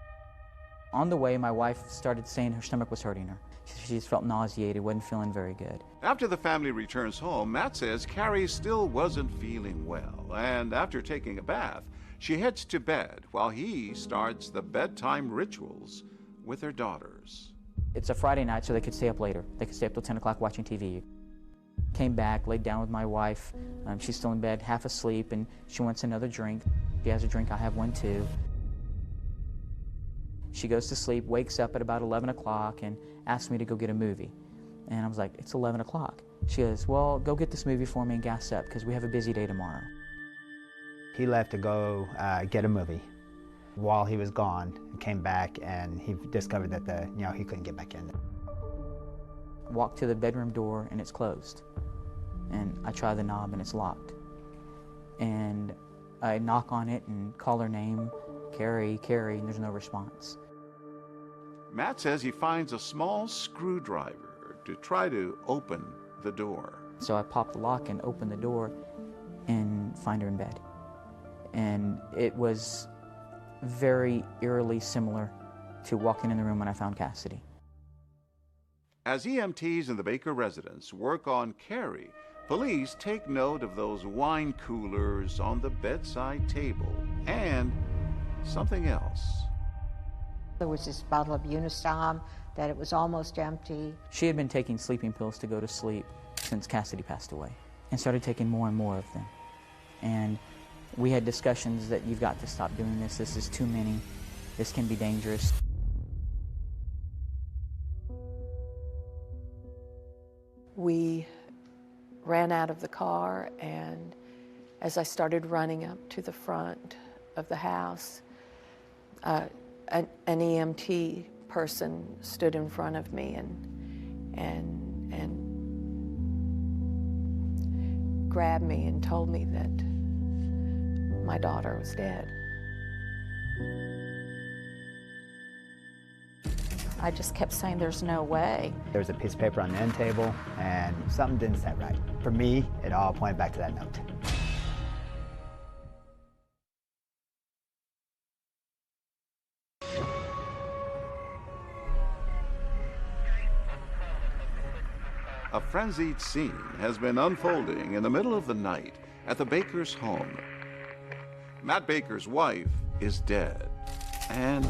On the way, my wife started saying her stomach was hurting her. She just felt nauseated, wasn't feeling very good. After the family returns home, Matt says Carrie still wasn't feeling well, and after taking a bath, she heads to bed while he starts the bedtime rituals with her daughters. It's a Friday night, so they could stay up later. They could stay up till 10 o'clock watching TV. Came back, laid down with my wife. She's still in bed, half asleep, and she wants another drink. She has a drink, I have one too. She goes to sleep, wakes up at about 11 o'clock and asks me to go get a movie. And I was like, it's 11 o'clock. She goes, well, go get this movie for me and gas up because we have a busy day tomorrow. He left to go get a movie. While he was gone, he came back and he discovered that he couldn't get back in. Walk to the bedroom door and it's closed. And I try the knob and it's locked. And I knock on it and call her name, Carrie, Carrie, and there's no response. Matt says he finds a small screwdriver to try to open the door. So I pop the lock and open the door and find her in bed. And it was very eerily similar to walking in the room when I found Cassidy. As EMTs in the Baker residence work on Carrie, police take note of those wine coolers on the bedside table and something else. There was this bottle of Unistom that it was almost empty. She had been taking sleeping pills to go to sleep since Cassidy passed away and started taking more and more of them. And we had discussions that you've got to stop doing this. This is too many. This can be dangerous. We ran out of the car, and as I started running up to the front of the house, an EMT person stood in front of me and grabbed me and told me that my daughter was dead. I just kept saying, there's no way. There was a piece of paper on the end table, and something didn't set right. For me, it all pointed back to that note. A frenzied scene has been unfolding in the middle of the night at the Baker's home. Matt Baker's wife is dead, and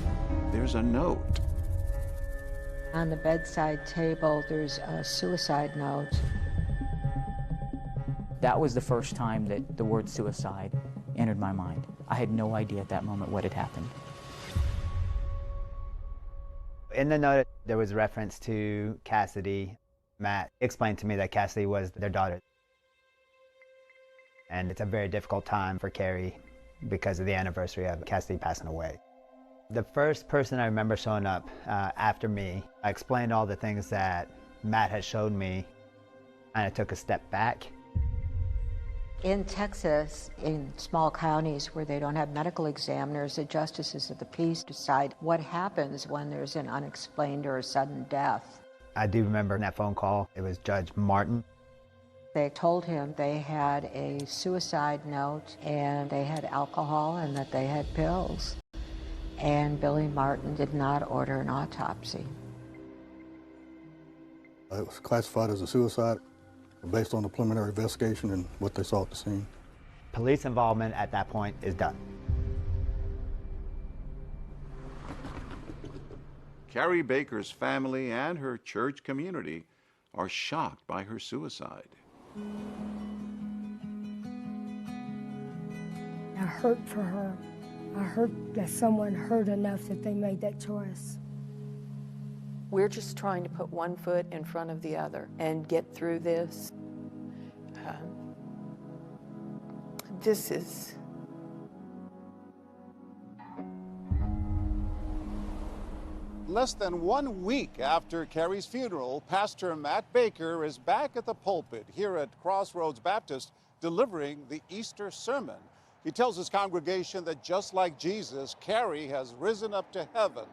there's a note. On the bedside table, there's a suicide note. That was the first time that the word suicide entered my mind. I had no idea at that moment what had happened. In the note, there was reference to Cassidy. Matt explained to me that Cassidy was their daughter. And it's a very difficult time for Carrie because of the anniversary of Cassidy passing away. The first person I remember showing up after me, I explained all the things that Matt had showed me, and I took a step back. In Texas, in small counties where they don't have medical examiners, the justices of the peace decide what happens when there's an unexplained or a sudden death. I do remember in that phone call, it was Judge Martin. They told him they had a suicide note and they had alcohol and that they had pills. And Billy Martin did not order an autopsy. It was classified as a suicide based on the preliminary investigation and what they saw at the scene. Police involvement at that point is done. Carrie Baker's family and her church community are shocked by her suicide. I hurt for her. I hurt that someone hurt enough that they made that choice. We're just trying to put one foot in front of the other and get through this. This is... Less than 1 week after Carrie's funeral, Pastor Matt Baker is back at the pulpit here at Crossroads Baptist delivering the Easter sermon. He tells his congregation that just like Jesus, Carrie has risen up to heaven.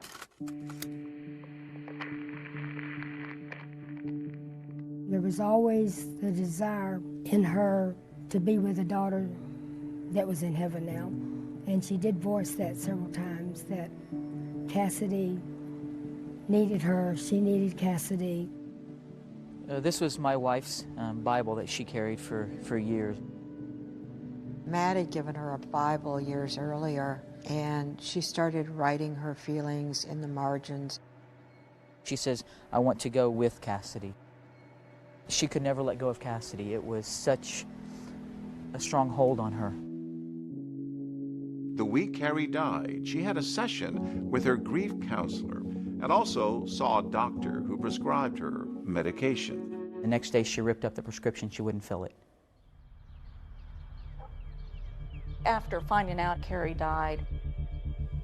There was always the desire in her to be with a daughter that was in heaven now. And she did voice that several times, that Cassidy needed her, she needed Cassidy. This was my wife's Bible that she carried for years. Matt had given her a Bible years earlier, and she started writing her feelings in the margins. She says, I want to go with Cassidy. She could never let go of Cassidy. It was such a strong hold on her. The week Carrie died, she had a session with her grief counselor and also saw a doctor who prescribed her medication. The next day she ripped up the prescription. She wouldn't fill it. After finding out Carrie died,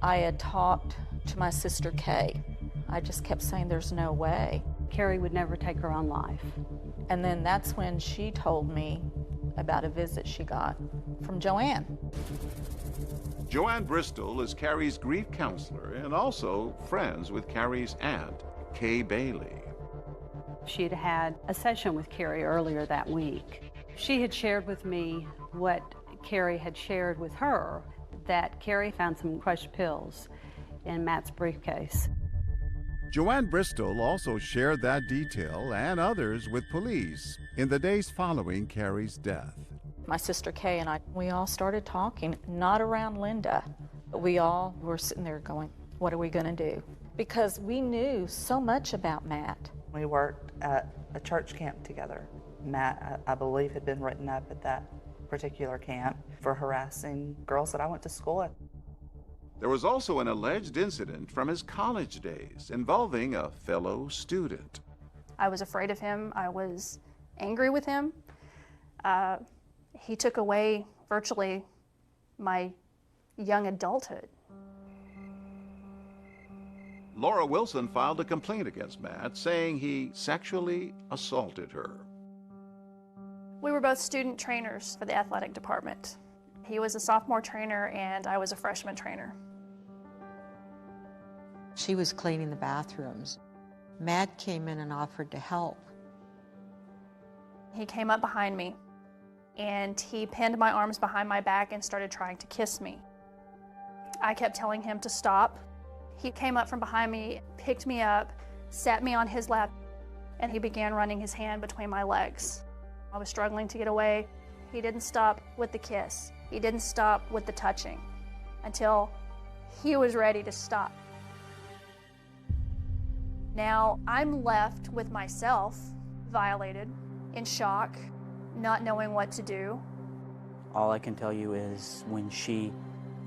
I had talked to my sister Kay. I just kept saying there's no way. Carrie would never take her own life. And then that's when she told me about a visit she got from Joanne. Joanne Bristol is Carrie's grief counselor and also friends with Carrie's aunt, Kay Bailey. She had had a session with Carrie earlier that week. She had shared with me what Carrie had shared with her, that Carrie found some crushed pills in Matt's briefcase. Joanne Bristol also shared that detail and others with police in the days following Carrie's death. My sister Kay and I, we all started talking, not around Linda. We all were sitting there going, what are we going to do? Because we knew so much about Matt. We worked at a church camp together. Matt, I believe, had been written up at that particular camp for harassing girls that I went to school with. There was also an alleged incident from his college days involving a fellow student. I was afraid of him. I was angry with him. He took away virtually my young adulthood. Laura Wilson filed a complaint against Matt, saying he sexually assaulted her. We were both student trainers for the athletic department. He was a sophomore trainer and I was a freshman trainer. She was cleaning the bathrooms. Matt came in and offered to help. He came up behind me and he pinned my arms behind my back and started trying to kiss me. I kept telling him to stop. He came up from behind me, picked me up, sat me on his lap, and he began running his hand between my legs. I was struggling to get away. He didn't stop with the kiss. He didn't stop with the touching until he was ready to stop. Now I'm left with myself, violated, in shock, not knowing what to do. All I can tell you is when she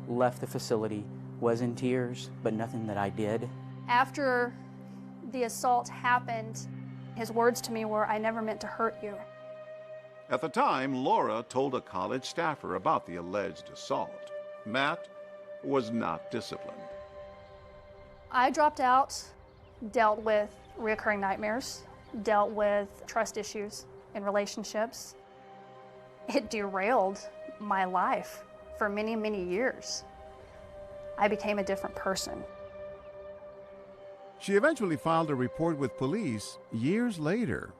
left the facility, was in tears, but nothing that I did. After the assault happened, his words to me were, "I never meant to hurt you." At the time, Laura told a college staffer about the alleged assault. Matt was not disciplined. I dropped out, dealt with recurring nightmares, dealt with trust issues in relationships. It derailed my life for many, many years. I became a different person. She eventually filed a report with police years later.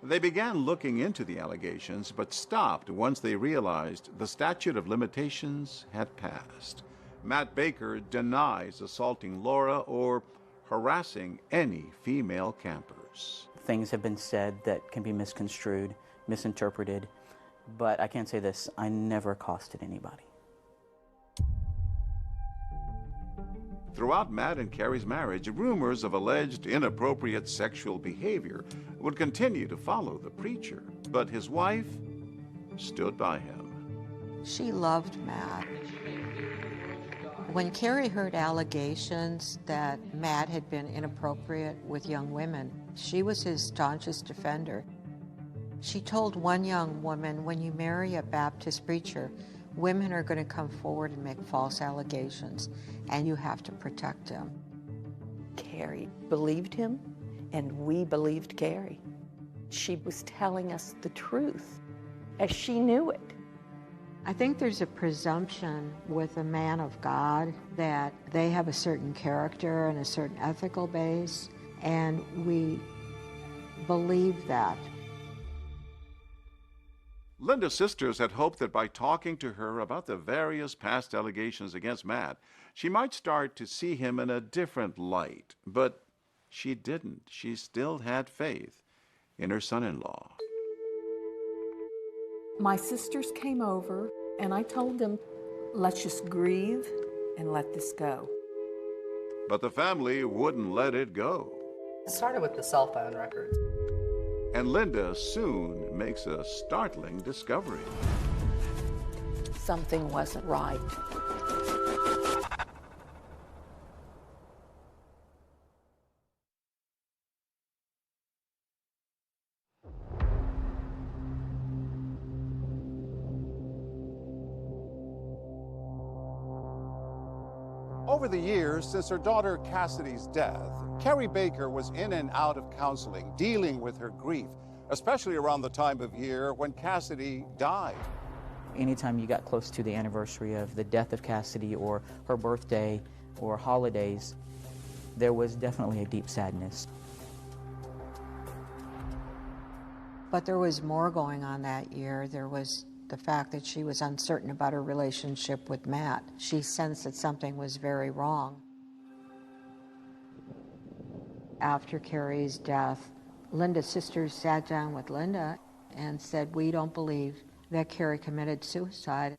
They began looking into the allegations, but stopped once they realized the statute of limitations had passed. Matt Baker denies assaulting Laura or harassing any female campers. Things have been said that can be misconstrued, misinterpreted, but I can say this, I never accosted anybody. Throughout Matt and Carrie's marriage, rumors of alleged inappropriate sexual behavior would continue to follow the preacher, but his wife stood by him. She loved Matt. When Carrie heard allegations that Matt had been inappropriate with young women, she was his staunchest defender. She told one young woman, when you marry a Baptist preacher, women are going to come forward and make false allegations, and you have to protect them. Carrie believed him, and we believed Carrie. She was telling us the truth, as she knew it. I think there's a presumption with a man of God that they have a certain character and a certain ethical base, and we believe that. Linda's sisters had hoped that by talking to her about the various past allegations against Matt, she might start to see him in a different light. But she didn't. She still had faith in her son-in-law. My sisters came over, and I told them, let's just grieve and let this go. But the family wouldn't let it go. It started with the cell phone records. And Linda soon makes a startling discovery. Something wasn't right. Over the years, since her daughter Cassidy's death, Carrie Baker was in and out of counseling, dealing with her grief, especially around the time of year when Cassidy died. Anytime you got close to the anniversary of the death of Cassidy or her birthday or holidays, there was definitely a deep sadness. But there was more going on that year. There was the fact that she was uncertain about her relationship with Matt. She sensed that something was very wrong. After Carrie's death, Linda's sisters sat down with Linda and said, we don't believe that Carrie committed suicide.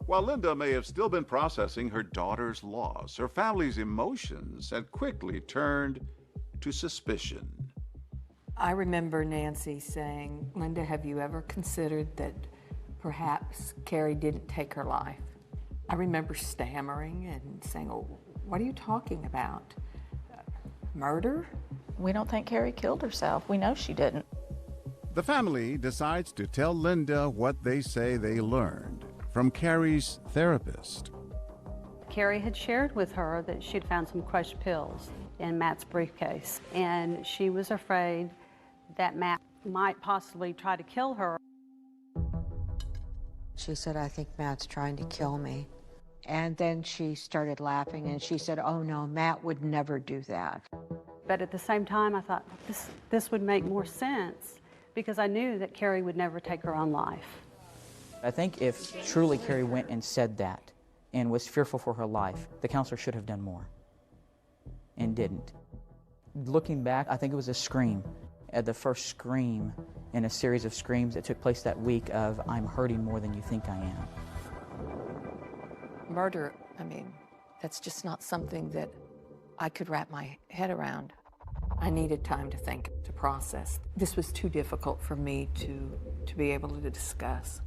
While Linda may have still been processing her daughter's loss, her family's emotions had quickly turned to suspicion. I remember Nancy saying, Linda, have you ever considered that perhaps Carrie didn't take her life? I remember stammering and saying, oh, what are you talking about? Murder? We don't think Carrie killed herself. We know she didn't. The family decides to tell Linda what they say they learned from Carrie's therapist. Carrie had shared with her that she'd found some crushed pills in Matt's briefcase, and she was afraid that Matt might possibly try to kill her. She said, I think Matt's trying to kill me. And then she started laughing and she said, oh no, Matt would never do that. But at the same time, I thought, this would make more sense because I knew that Carrie would never take her own life. I think if truly Carrie went and said that and was fearful for her life, the counselor should have done more and didn't. Looking back, I think it was a scream. The first scream in a series of screams that took place that week of, I'm hurting more than you think I am. Murder, I mean, that's just not something that I could wrap my head around. I needed time to think, to process. This was too difficult for me to be able to discuss.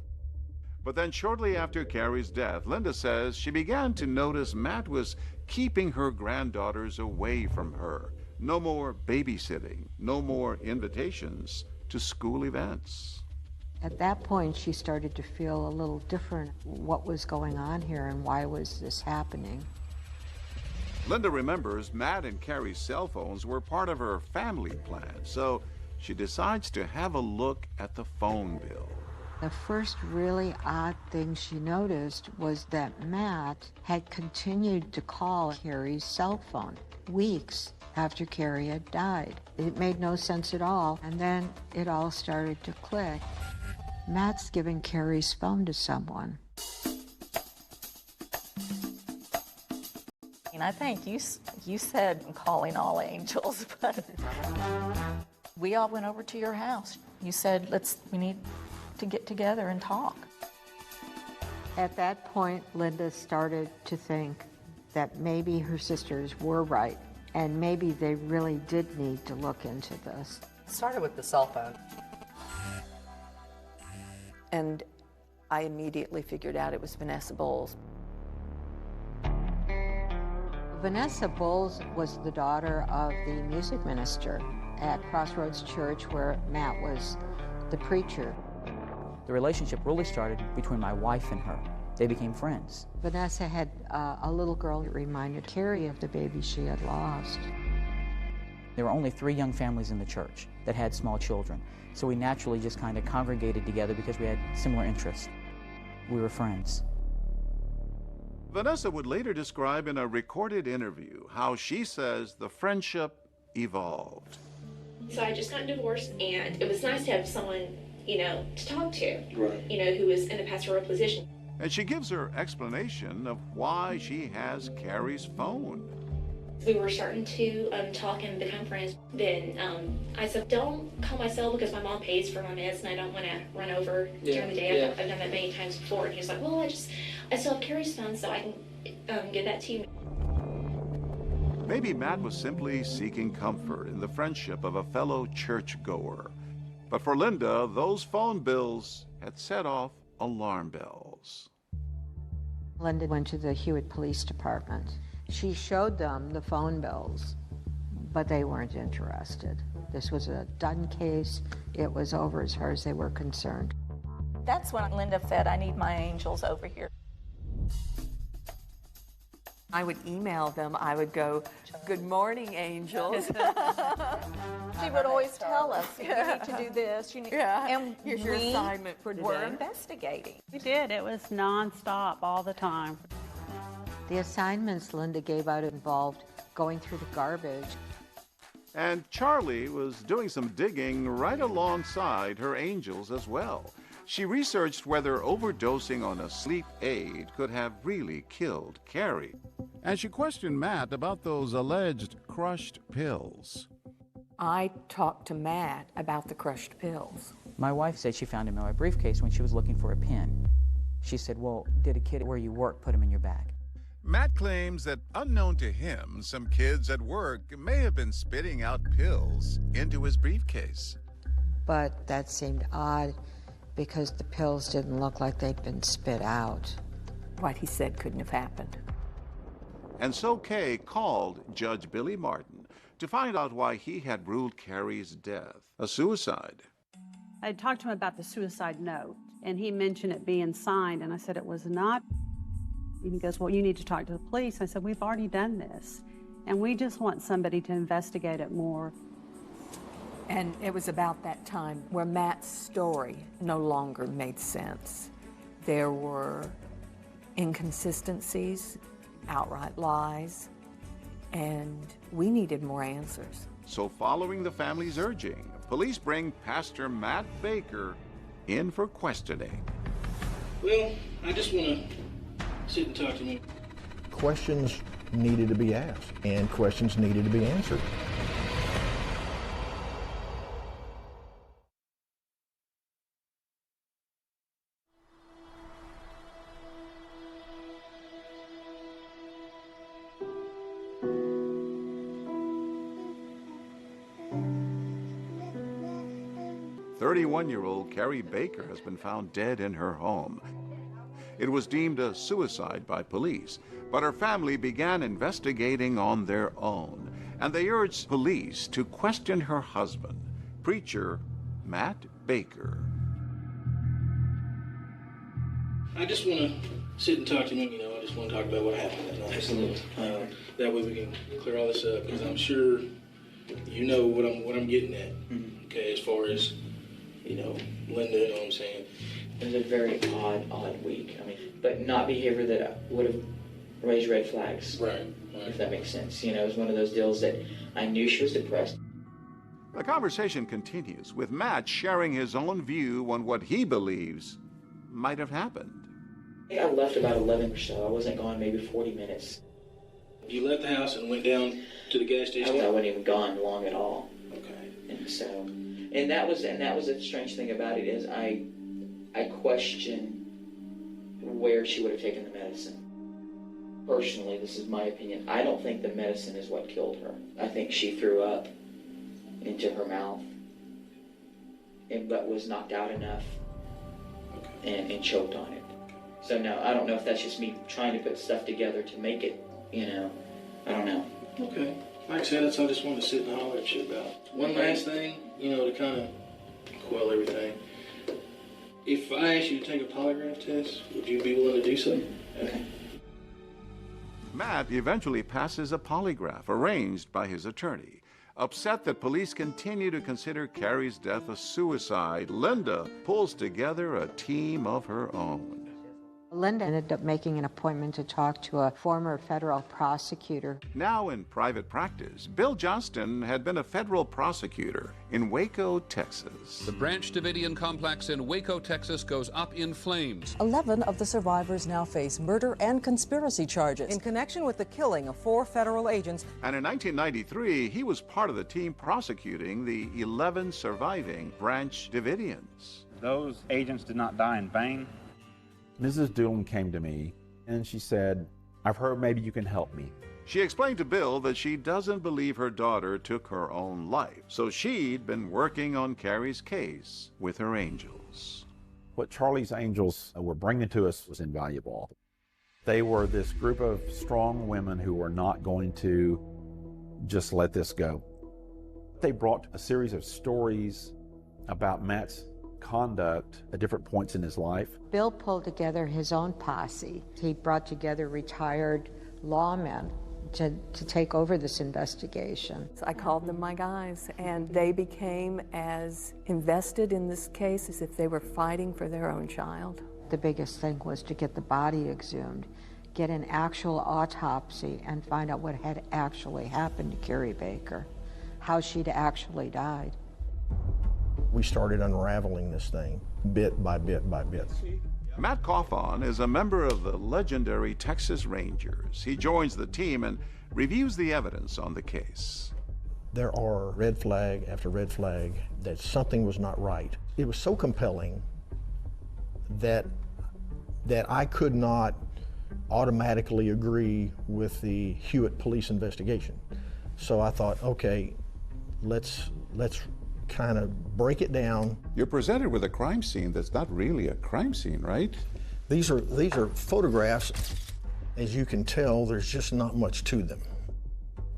But then shortly after Carrie's death, Linda says she began to notice Matt was keeping her granddaughters away from her. No more babysitting, no more invitations to school events. At that point, she started to feel a little different. What was going on here and why was this happening? Linda remembers Matt and Carrie's cell phones were part of her family plan, so she decides to have a look at the phone bill. The first really odd thing she noticed was that Matt had continued to call Carrie's cell phone weeks after Carrie had died. It made no sense at all, and then it all started to click. Matt's given Carrie's phone to someone. And I think you said calling all angels, but we all went over to your house. You said, we need to get together and talk. At that point, Linda started to think that maybe her sisters were right, and maybe they really did need to look into this. It started with the cell phone. And I immediately figured out it was Vanessa Bowles. Vanessa Bowles was the daughter of the music minister at Crossroads Church, where Matt was the preacher. The relationship really started between my wife and her. They became friends. Vanessa had a little girl that reminded Carrie of the baby she had lost. There were only 3 young families in the church that had small children, so we naturally just kind of congregated together because we had similar interests. We were friends. Vanessa would later describe in a recorded interview how she says the friendship evolved. So I just got divorced, and it was nice to have someone, to talk to, Right. who was in a pastoral position. And she gives her explanation of why she has Carrie's phone. We were starting to talk and become friends. Then I said, don't call my cell because my mom pays for my meds and I don't want to run over during the day. I've done that many times before. And he was like, well, I still have Carrie's phone, so I can give that to you. Maybe Matt was simply seeking comfort in the friendship of a fellow churchgoer. But for Linda, those phone bills had set off alarm bells. Linda went to the Hewitt Police Department. She showed them the phone bills, but they weren't interested. This was a done case. It was over as far as they were concerned. That's when Linda said, I need my angels over here. I would email them. I would go, good morning, angels. She would always tell us, you need to do this. And here's your assignment for today. We're investigating. We did. It was nonstop all the time. The assignments Linda gave out involved going through the garbage. And Charlie was doing some digging right alongside her angels as well. She researched whether overdosing on a sleep aid could have really killed Carrie. And she questioned Matt about those alleged crushed pills. I talked to Matt about the crushed pills. My wife said she found him in my briefcase when she was looking for a pen. She said, well, did a kid where you work put him in your bag? Matt claims that, unknown to him, some kids at work may have been spitting out pills into his briefcase. But that seemed odd because the pills didn't look like they'd been spit out. What he said couldn't have happened. And so Kay called Judge Billy Martin to find out why he had ruled Carrie's death a suicide. I talked to him about the suicide note, and he mentioned it being signed, and I said it was not. And he goes, well, you need to talk to the police. I said, we've already done this, and we just want somebody to investigate it more. And it was about that time where Matt's story no longer made sense. There were inconsistencies, outright lies, and we needed more answers. So following the family's urging, police bring Pastor Matt Baker in for questioning. Well, I just want to sit and talk to me. Questions needed to be asked, and questions needed to be answered. "31-year-old Carrie Baker has been found dead in her home. It was deemed a suicide by police, but her family began investigating on their own, and they urged police to question her husband, preacher Matt Baker. I just want to sit and talk to him. I just want to talk about what happened that night. That way we can clear all this up, because I'm sure you know what I'm getting at. Okay, as far as Linda, you know what I'm saying. It was a very odd week. I mean, but not behavior that would have raised red flags. Right. If that makes sense. You know, it was one of those deals that I knew she was depressed. The conversation continues with Matt sharing his own view on what he believes might have happened. I left about 11 or so. I wasn't gone maybe 40 minutes. You left the house and went down to the gas station? I wasn't even gone long at all. Okay. And so, and that was the strange thing about it is I question where she would have taken the medicine. Personally, this is my opinion. I don't think the medicine is what killed her. I think she threw up into her mouth, but was knocked out enough and choked on it. So no, I don't know if that's just me trying to put stuff together to make it, you know, I don't know. Okay. Like I said, that's all I just wanted to sit and holler at you about. One last thing, you know, to kind of quell everything. If I asked you to take a polygraph test, would you be willing to do so? Okay. Matt eventually passes a polygraph arranged by his attorney. Upset that police continue to consider Carrie's death a suicide, Linda pulls together a team of her own. Linda ended up making an appointment to talk to a former federal prosecutor. Now in private practice, Bill Johnston had been a federal prosecutor in Waco, Texas. The Branch Davidian complex in Waco, Texas goes up in flames. 11 of the survivors now face murder and conspiracy charges in connection with the killing of 4 federal agents. And in 1993, he was part of the team prosecuting the 11 surviving Branch Davidians. Those agents did not die in vain. Mrs. Doolin came to me and she said, "I've heard maybe you can help me." She explained to Bill that she doesn't believe her daughter took her own life, so she'd been working on Carrie's case with her angels. What Charlie's angels were bringing to us was invaluable. They were this group of strong women who were not going to just let this go. They brought a series of stories about Matt's conduct at different points in his life. Bill pulled together his own posse. He brought together retired lawmen to take over this investigation. So I called them my guys, and they became as invested in this case as if they were fighting for their own child. The biggest thing was to get the body exhumed, get an actual autopsy, and find out what had actually happened to Carrie Baker, how she'd actually died. We started unraveling this thing bit by bit by bit. Matt Coffon is a member of the legendary Texas Rangers. He joins the team and reviews the evidence on the case. There are red flag after red flag that something was not right. It was so compelling that I could not automatically agree with the Hewitt police investigation. So I thought, okay, let's kind of break it down. You're presented with a crime scene that's not really a crime scene, right? These are photographs. As you can tell, there's just not much to them.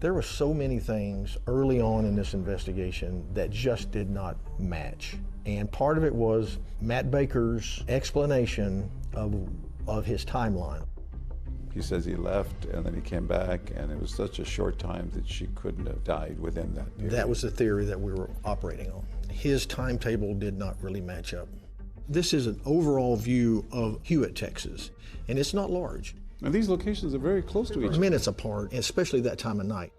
There were so many things early on in this investigation that just did not match. And part of it was Matt Baker's explanation of his timeline. He says he left and then he came back, and it was such a short time that she couldn't have died within that period. That was the theory that we were operating on. His timetable did not really match up. This is an overall view of Hewitt, Texas, and it's not large. And these locations are very close to each other. Minutes apart, especially that time of night.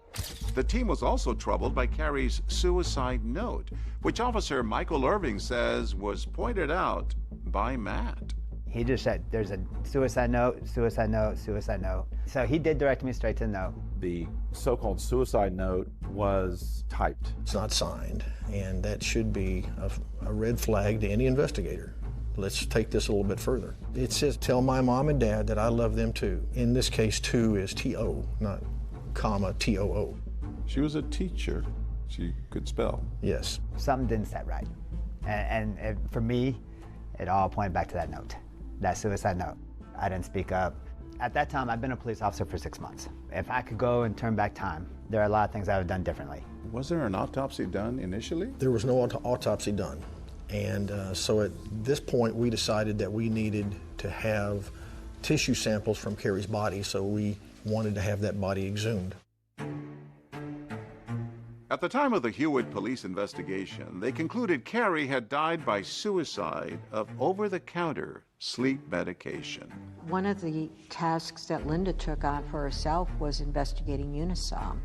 The team was also troubled by Carrie's suicide note, which Officer Michael Irving says was pointed out by Matt. He just said, there's a suicide note, suicide note, suicide note. So he did direct me straight to the note. The so-called suicide note was typed. It's not signed, and that should be a red flag to any investigator. Let's take this a little bit further. It says, tell my mom and dad that I love them too. In this case, two is T-O, not comma, T-O-O. She was a teacher. She could spell. Yes. Something didn't set right. And for me, it all pointed back to that note. That suicide note. I didn't speak up. At that time, I've been a police officer for 6 months. If I could go and turn back time, there are a lot of things I would have done differently. Was there an autopsy done initially? There was no autopsy done. And so at this point, we decided that we needed to have tissue samples from Carrie's body, so we wanted to have that body exhumed. At the time of the Hewitt police investigation, they concluded Carrie had died by suicide of over-the-counter sleep medication. One of the tasks that Linda took on for herself was investigating Unisom.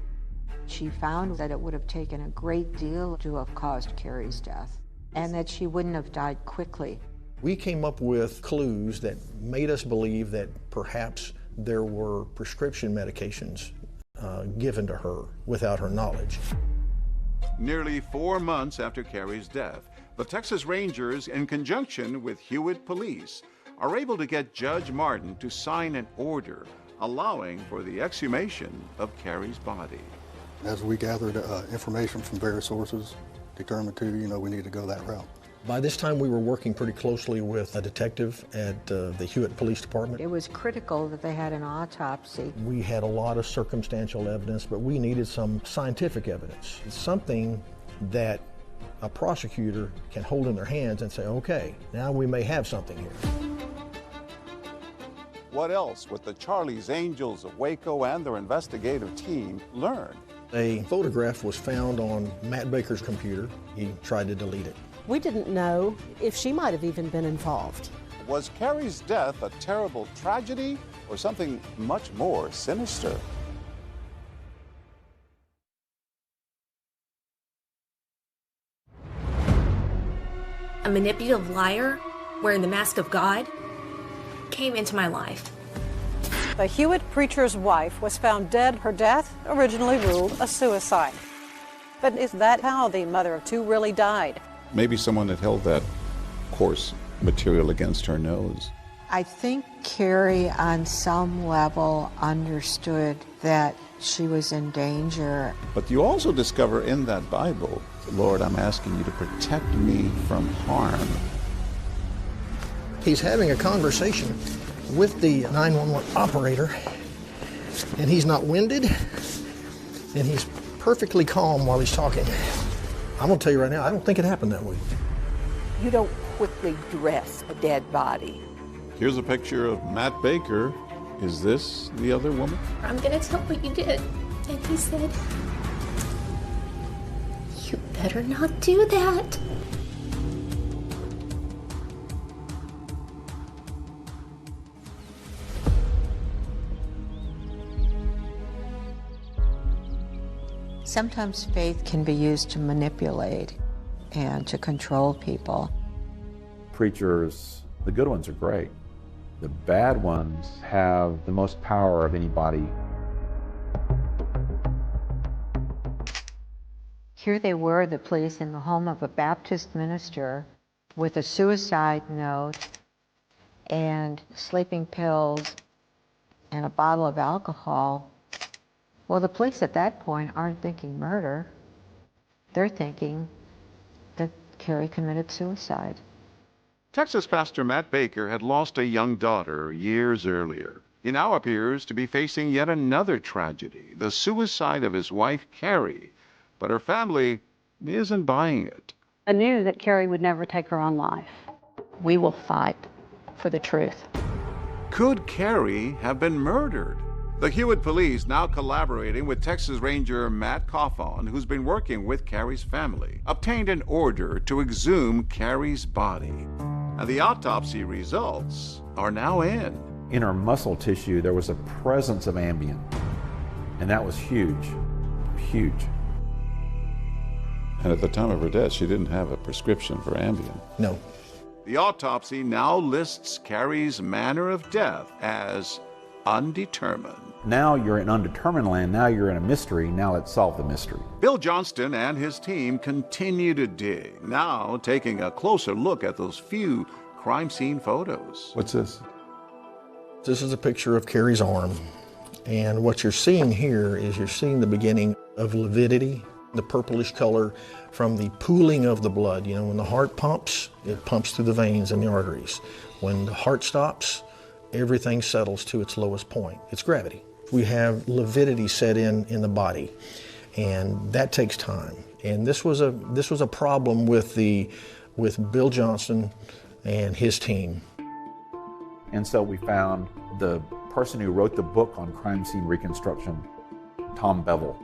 She found that it would have taken a great deal to have caused Carrie's death, and that she wouldn't have died quickly. We came up with clues that made us believe that perhaps there were prescription medications given to her without her knowledge. Nearly 4 months after Carrie's death, the Texas Rangers, in conjunction with Hewitt Police, are able to get Judge Martin to sign an order allowing for the exhumation of Carrie's body. As we gathered information from various sources, determined we need to go that route. By this time, we were working pretty closely with a detective at the Hewitt Police Department. It was critical that they had an autopsy. We had a lot of circumstantial evidence, but we needed some scientific evidence. It's something that a prosecutor can hold in their hands and say, okay, now we may have something here. What else would the Charlie's Angels of Waco and their investigative team learn? A photograph was found on Matt Baker's computer. He tried to delete it. We didn't know if she might have even been involved. Was Carrie's death a terrible tragedy or something much more sinister? A manipulative liar wearing the mask of God came into my life. The Hewitt preacher's wife was found dead. Her death originally ruled a suicide. But is that how the mother of two really died? Maybe someone had held that coarse material against her nose. I think Carrie, on some level, understood that she was in danger. But you also discover in that Bible, Lord, I'm asking you to protect me from harm. He's having a conversation with the 911 operator, and he's not winded, and he's perfectly calm while he's talking. I'm gonna tell you right now, I don't think it happened that way. You don't quickly dress a dead body. Here's a picture of Matt Baker. Is this the other woman? I'm gonna tell what you did. And he said, you better not do that. Sometimes faith can be used to manipulate and to control people. Preachers, the good ones are great. The bad ones have the most power of anybody. Here they were, the police, in the home of a Baptist minister with a suicide note and sleeping pills and a bottle of alcohol. Well, the police at that point aren't thinking murder. They're thinking that Carrie committed suicide. Texas pastor Matt Baker had lost a young daughter years earlier. He now appears to be facing yet another tragedy, the suicide of his wife, Carrie. But her family isn't buying it. I knew that Carrie would never take her own life. We will fight for the truth. Could Carrie have been murdered? The Hewitt police, now collaborating with Texas Ranger Matt Coffon, who's been working with Carrie's family, obtained an order to exhume Carrie's body. And the autopsy results are now in. In her muscle tissue, there was a presence of Ambien. And that was huge, huge. And at the time of her death, she didn't have a prescription for Ambien. No. The autopsy now lists Carrie's manner of death as undetermined. Now you're in undetermined land, now you're in a mystery, now let's solve the mystery. Bill Johnston and his team continue to dig, now taking a closer look at those few crime scene photos. What's this? This is a picture of Carrie's arm. And what you're seeing here is you're seeing the beginning of lividity, the purplish color from the pooling of the blood. You know, when the heart pumps, it pumps through the veins and the arteries. When the heart stops, everything settles to its lowest point. It's gravity. We have lividity set in the body, and that takes time. And this was a problem with Bill Johnston and his team. And so we found the person who wrote the book on crime scene reconstruction, Tom Bevel.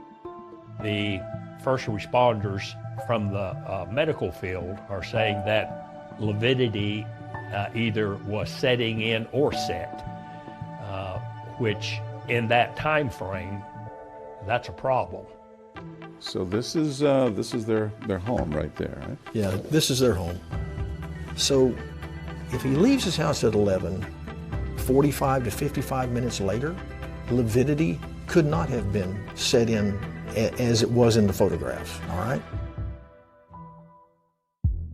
The first responders from the medical field are saying that lividity either was setting in or set, which in that time frame, that's a problem. So this is their home right there, right? Yeah, this is their home. So if he leaves his house at 11, 45 to 55 minutes later, lividity could not have been set in as it was in the photographs, all right?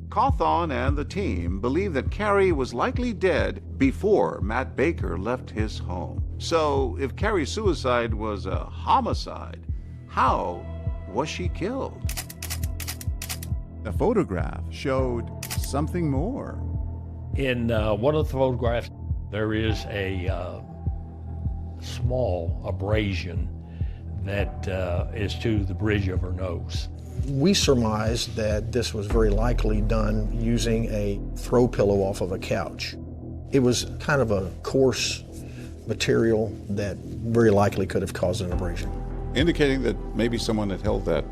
Cawthon and the team believe that Carrie was likely dead before Matt Baker left his home. So if Carrie's suicide was a homicide, how was she killed? The photograph showed something more. In one of the photographs, there is a small abrasion that is to the bridge of her nose. We surmised that this was very likely done using a throw pillow off of a couch. It was kind of a coarse material that very likely could have caused an abrasion. Indicating that maybe someone had held that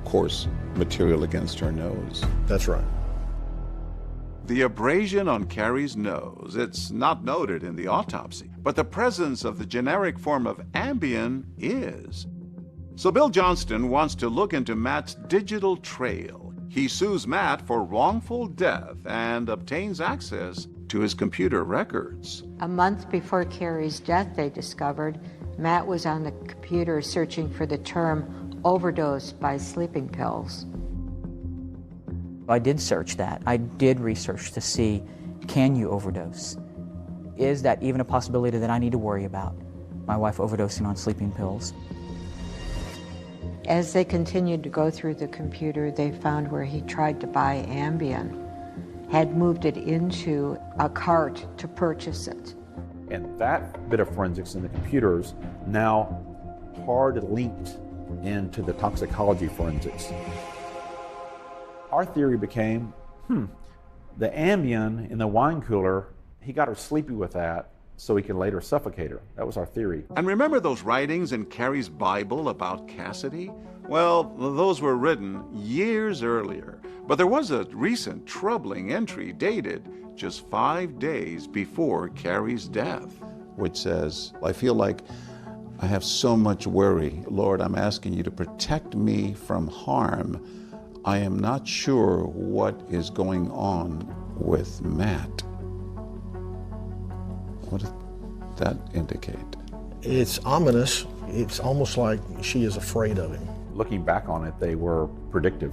coarse material against her nose. That's right. The abrasion on Carrie's nose, it's not noted in the autopsy, but the presence of the generic form of Ambien is. So Bill Johnston wants to look into Matt's digital trail. He sues Matt for wrongful death and obtains access to his computer records. A month before Carrie's death, they discovered Matt was on the computer searching for the term overdose by sleeping pills. I did search that. I did research to see, can you overdose? Is that even a possibility that I need to worry about? My wife overdosing on sleeping pills. As they continued to go through the computer, they found where he tried to buy Ambien, had moved it into a cart to purchase it. And that bit of forensics in the computers now hard linked into the toxicology forensics. Our theory became, the Ambien in the wine cooler, he got her sleepy with that so he could later suffocate her. That was our theory. And remember those writings in Carrie's Bible about Cassidy? Well, those were written years earlier, but there was a recent troubling entry dated just 5 days before Carrie's death, which says, I feel like I have so much worry. Lord, I'm asking you to protect me from harm. I am not sure what is going on with Matt. What does that indicate? It's ominous. It's almost like she is afraid of him. Looking back on it, they were predictive.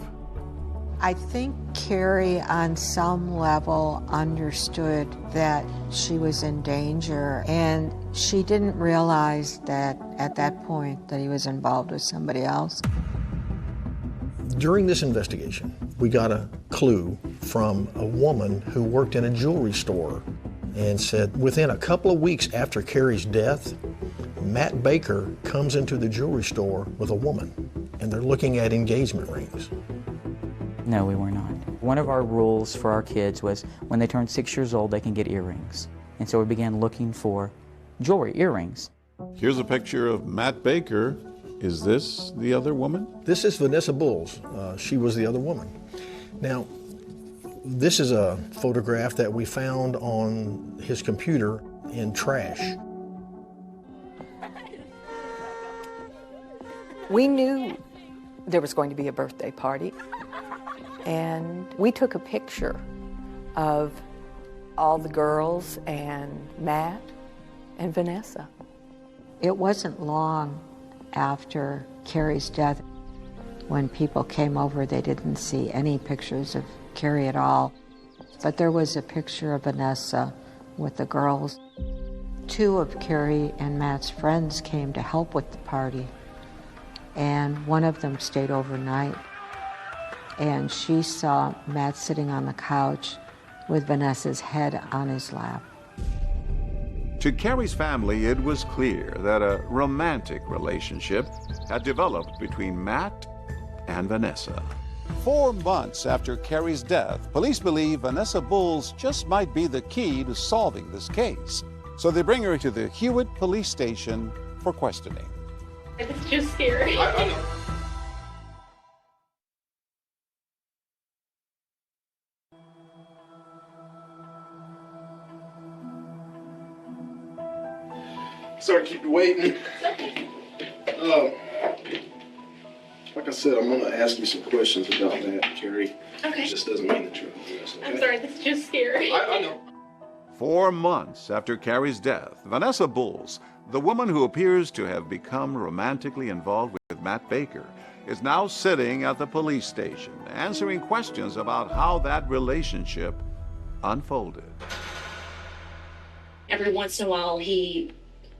I think Carrie, on some level, understood that she was in danger, and she didn't realize that at that point that he was involved with somebody else. During this investigation, we got a clue from a woman who worked in a jewelry store and said within a couple of weeks after Carrie's death, Matt Baker comes into the jewelry store with a woman, and they're looking at engagement rings. No, we were not. One of our rules for our kids was when they turn 6 years old, they can get earrings. And so we began looking for jewelry, earrings. Here's a picture of Matt Baker. Is this the other woman? This is Vanessa Bulls. She was the other woman. Now, this is a photograph that we found on his computer in trash. We knew there was going to be a birthday party, and we took a picture of all the girls and Matt and Vanessa. It wasn't long after Carrie's death when people came over, they didn't see any pictures of Carrie at all, but there was a picture of Vanessa with the girls. 2 of Carrie and Matt's friends came to help with the party, and one of them stayed overnight, and she saw Matt sitting on the couch with Vanessa's head on his lap. To Carrie's family, it was clear that a romantic relationship had developed between Matt and Vanessa. 4 months after Carrie's death, police believe Vanessa Bulls just might be the key to solving this case. So they bring her to the Hewitt Police Station for questioning. It's just scary. Sorry to keep you waiting. Like I said, I'm gonna ask you some questions about that, Carrie. Okay. It just doesn't mean that you're okay? I'm sorry, this is just scary. I know. 4 months after Carrie's death, Vanessa Bowles, the woman who appears to have become romantically involved with Matt Baker, is now sitting at the police station answering questions about how that relationship unfolded. Every once in a while, he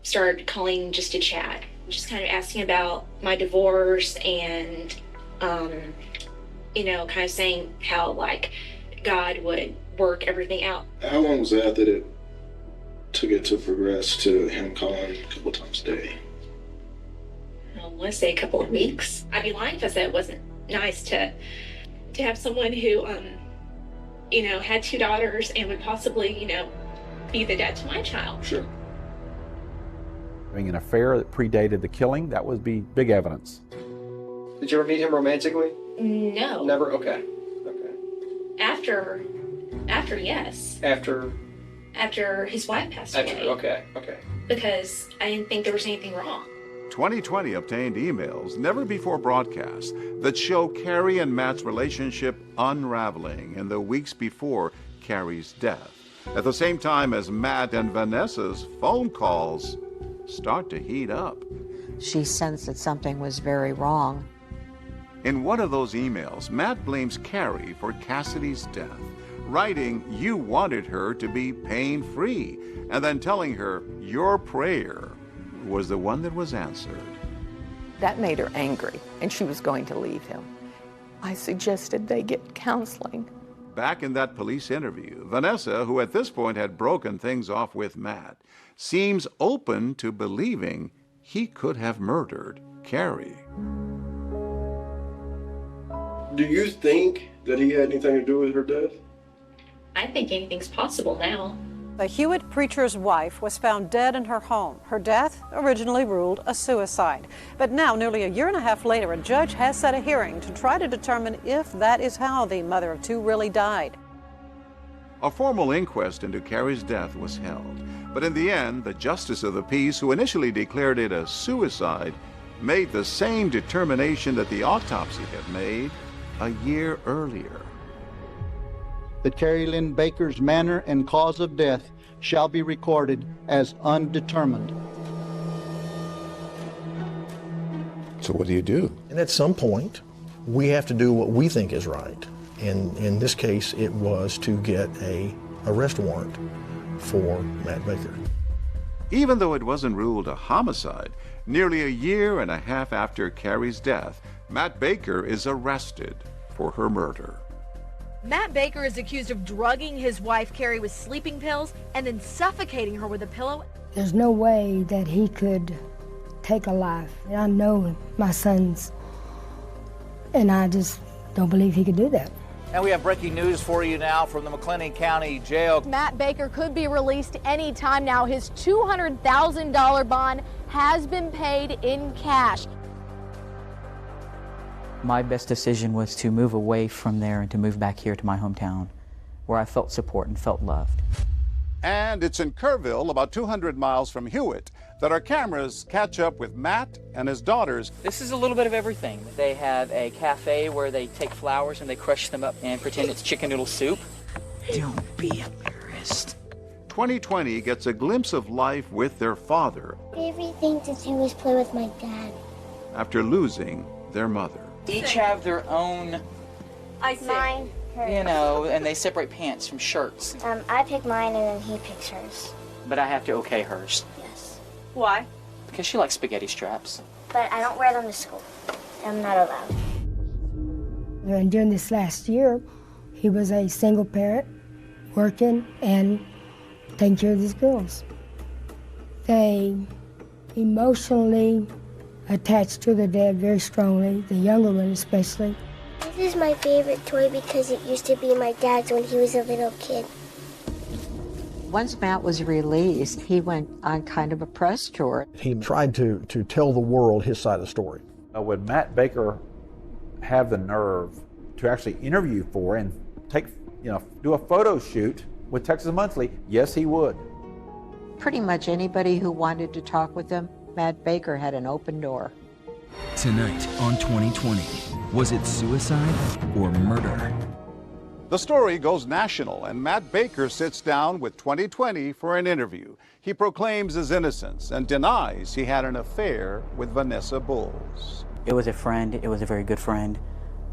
started calling just to chat, just kind of asking about my divorce and, kind of saying how, like, God would work everything out. How long was that it took it to progress to him calling a couple times a day? I want to say a couple of weeks. I'd be lying if I said it wasn't nice to have someone who, had 2 daughters and would possibly, be the dad to my child. Sure. Having an affair that predated the killing, that would be big evidence. Did you ever meet him romantically? No. Never? Okay. After yes. After his wife passed away. Okay. Because I didn't think there was anything wrong. 2020 obtained emails never before broadcast that show Carrie and Matt's relationship unraveling in the weeks before Carrie's death, at the same time as Matt and Vanessa's phone calls start to heat up. She sensed that something was very wrong. In one of those emails, Matt blames Carrie for Cassidy's death, writing you wanted her to be pain-free, and then telling her your prayer was the one that was answered. That made her angry, and she was going to leave him. I suggested they get counseling. Back in that police interview, Vanessa, who at this point had broken things off with Matt, seems open to believing he could have murdered Carrie. Do you think that he had anything to do with her death? I think anything's possible now. The Hewitt preacher's wife was found dead in her home. Her death, originally ruled a suicide. But now, nearly a year and a half later, a judge has set a hearing to try to determine if that is how the mother of 2 really died. A formal inquest into Carrie's death was held, but in the end, the justice of the peace, who initially declared it a suicide, made the same determination that the autopsy had made a year earlier. That Carrie Lynn Baker's manner and cause of death shall be recorded as undetermined. So what do you do? And at some point, we have to do what we think is right. And in this case, it was to get an arrest warrant for Matt Baker. Even though it wasn't ruled a homicide, nearly a year and a half after Carrie's death, Matt Baker is arrested for her murder. Matt Baker is accused of drugging his wife Carrie with sleeping pills and then suffocating her with a pillow. There's no way that he could take a life. I know my sons, and I just don't believe he could do that. And we have breaking news for you now from the McLennan County Jail. Matt Baker could be released any time now. His $200,000 bond has been paid in cash. My best decision was to move away from there and to move back here to my hometown, where I felt support and felt loved. And it's in Kerrville, about 200 miles from Hewitt, that our cameras catch up with Matt and his daughters. This is a little bit of everything. They have a cafe where they take flowers and they crush them up and pretend it's chicken noodle soup. Don't be embarrassed. 2020 gets a glimpse of life with their father. Favorite thing to do is play with my dad. After losing their mother. Each have their own, Mine, hers. and they separate pants from shirts. I pick mine and then he picks hers. But I have to okay hers. Yes. Why? Because she likes spaghetti straps. But I don't wear them to school. I'm not allowed. And during this last year, he was a single parent, working and taking care of these girls. They emotionally attached to their dad very strongly, the younger one especially. This is my favorite toy because it used to be my dad's when he was a little kid. Once Matt was released, he went on kind of a press tour. He tried to tell the world his side of the story. Would Matt Baker have the nerve to actually interview for and do a photo shoot with Texas Monthly? Yes, he would. Pretty much anybody who wanted to talk with him, Matt Baker had an open door. Tonight on 2020, was it suicide or murder? The story goes national, and Matt Baker sits down with 2020 for an interview. He proclaims his innocence and denies he had an affair with Vanessa Bowles. It was a friend, it was a very good friend,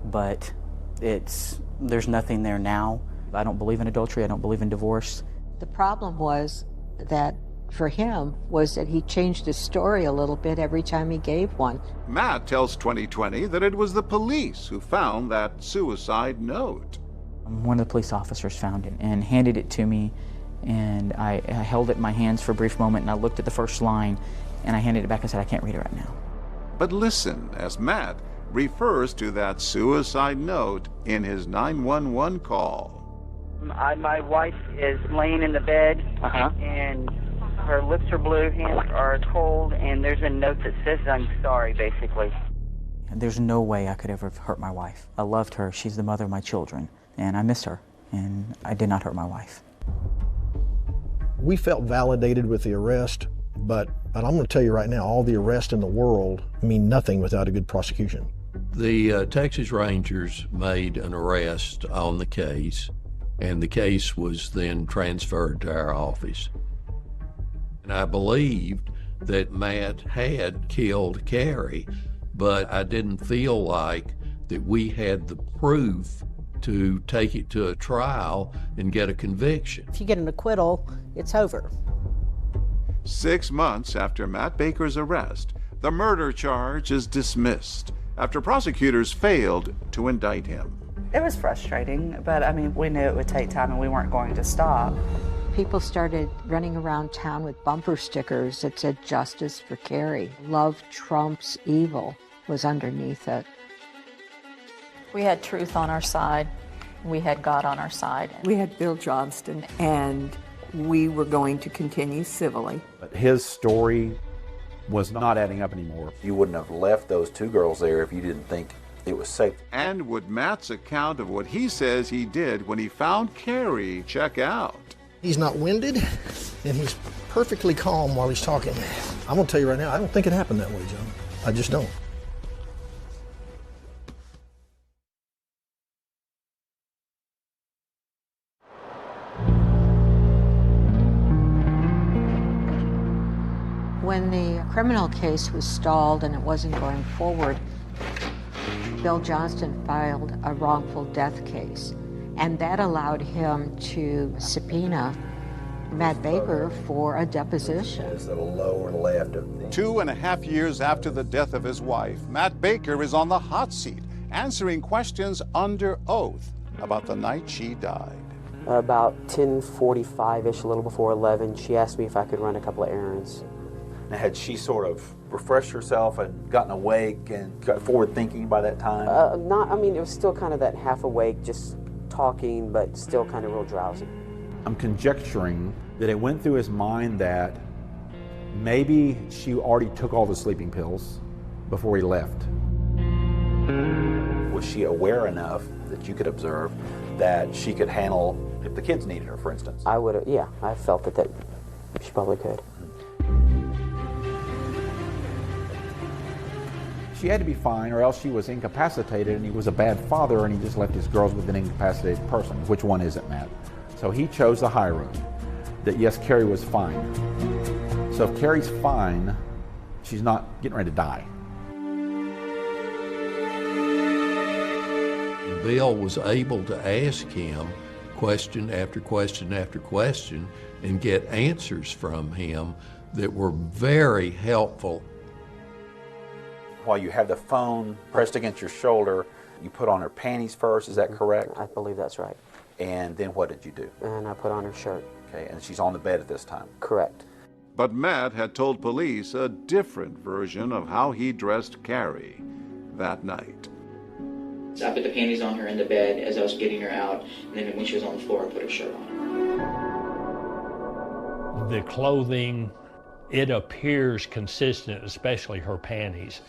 but there's nothing there now. I don't believe in adultery, I don't believe in divorce. The problem was that for him was that he changed his story a little bit every time he gave one. Matt tells 2020 that it was the police who found that suicide note. One of the police officers found it and handed it to me, and I held it in my hands for a brief moment, and I looked at the first line, and I handed it back and said, I can't read it right now. But listen as Matt refers to that suicide note in his 911 call. My wife is laying in the bed, and her lips are blue, hands are cold, and there's a note that says, I'm sorry, basically. There's no way I could ever have hurt my wife. I loved her. She's the mother of my children, and I miss her, and I did not hurt my wife. We felt validated with the arrest, but I'm going to tell you right now, all the arrests in the world mean nothing without a good prosecution. The Texas Rangers made an arrest on the case, and the case was then transferred to our office. And I believed that Matt had killed Carrie, but I didn't feel like that we had the proof to take it to a trial and get a conviction. If you get an acquittal, it's over. 6 months after Matt Baker's arrest, the murder charge is dismissed after prosecutors failed to indict him. It was frustrating, but I mean, we knew it would take time and we weren't going to stop. People started running around town with bumper stickers that said "Justice for Carrie." Love trumps evil was underneath it. We had truth on our side. We had God on our side. We had Bill Johnston, and we were going to continue civilly. But his story was not adding up anymore. You wouldn't have left those two girls there if you didn't think it was safe. And would Matt's account of what he says he did when he found Carrie check out? He's not winded, and he's perfectly calm while he's talking. I'm going to tell you right now, I don't think it happened that way, John. I just don't. When the criminal case was stalled and it wasn't going forward, Bill Johnston filed a wrongful death case, and that allowed him to subpoena Matt Baker for a deposition. The lower left. 2.5 years after the death of his wife, Matt Baker is on the hot seat, answering questions under oath about the night she died. About 10:45-ish, a little before 11, she asked me if I could run a couple of errands. Now, had she sort of refreshed herself and gotten awake and got forward thinking by that time? It was still kind of that half awake, just talking, but still kind of real drowsy. I'm conjecturing that it went through his mind that maybe she already took all the sleeping pills before he left. Was she aware enough that you could observe that she could handle if the kids needed her, for instance? I felt that she probably could. She had to be fine, or else she was incapacitated and he was a bad father and he just left his girls with an incapacitated person. Which one is it, Matt? So he chose the high road, that yes, Carrie was fine. So if Carrie's fine, she's not getting ready to die. Bill was able to ask him question after question after question and get answers from him that were very helpful. While you have the phone pressed against your shoulder, you put on her panties first, is that correct? I believe that's right. And then what did you do? And I put on her shirt. Okay, and she's on the bed at this time? Correct. But Matt had told police a different version of how he dressed Carrie that night. So I put the panties on her in the bed as I was getting her out, and then when she was on the floor, I put her shirt on. The clothing, it appears consistent, especially her panties,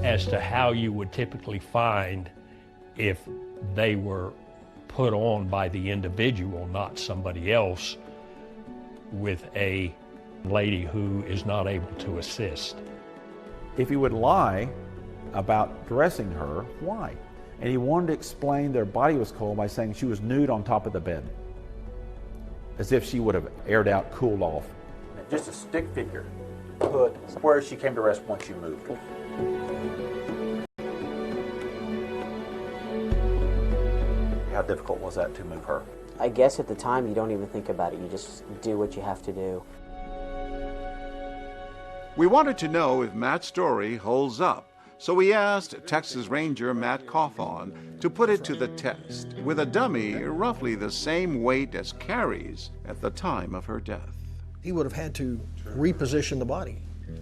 as to how you would typically find if they were put on by the individual, not somebody else with a Lady who is not able to assist. If he would lie about dressing her, why? And he wanted to explain their body was cold by saying she was nude on top of the bed, as if she would have aired out, cooled off. Just a stick figure put where she came to rest once you moved. How difficult was that to move her? I guess at the time you don't even think about it. You just do what you have to do. We wanted to know if Matt's story holds up, so we asked Texas Ranger Matt Cawthon to put it to the test with a dummy roughly the same weight as Carrie's at the time of her death. He would have had to reposition the body.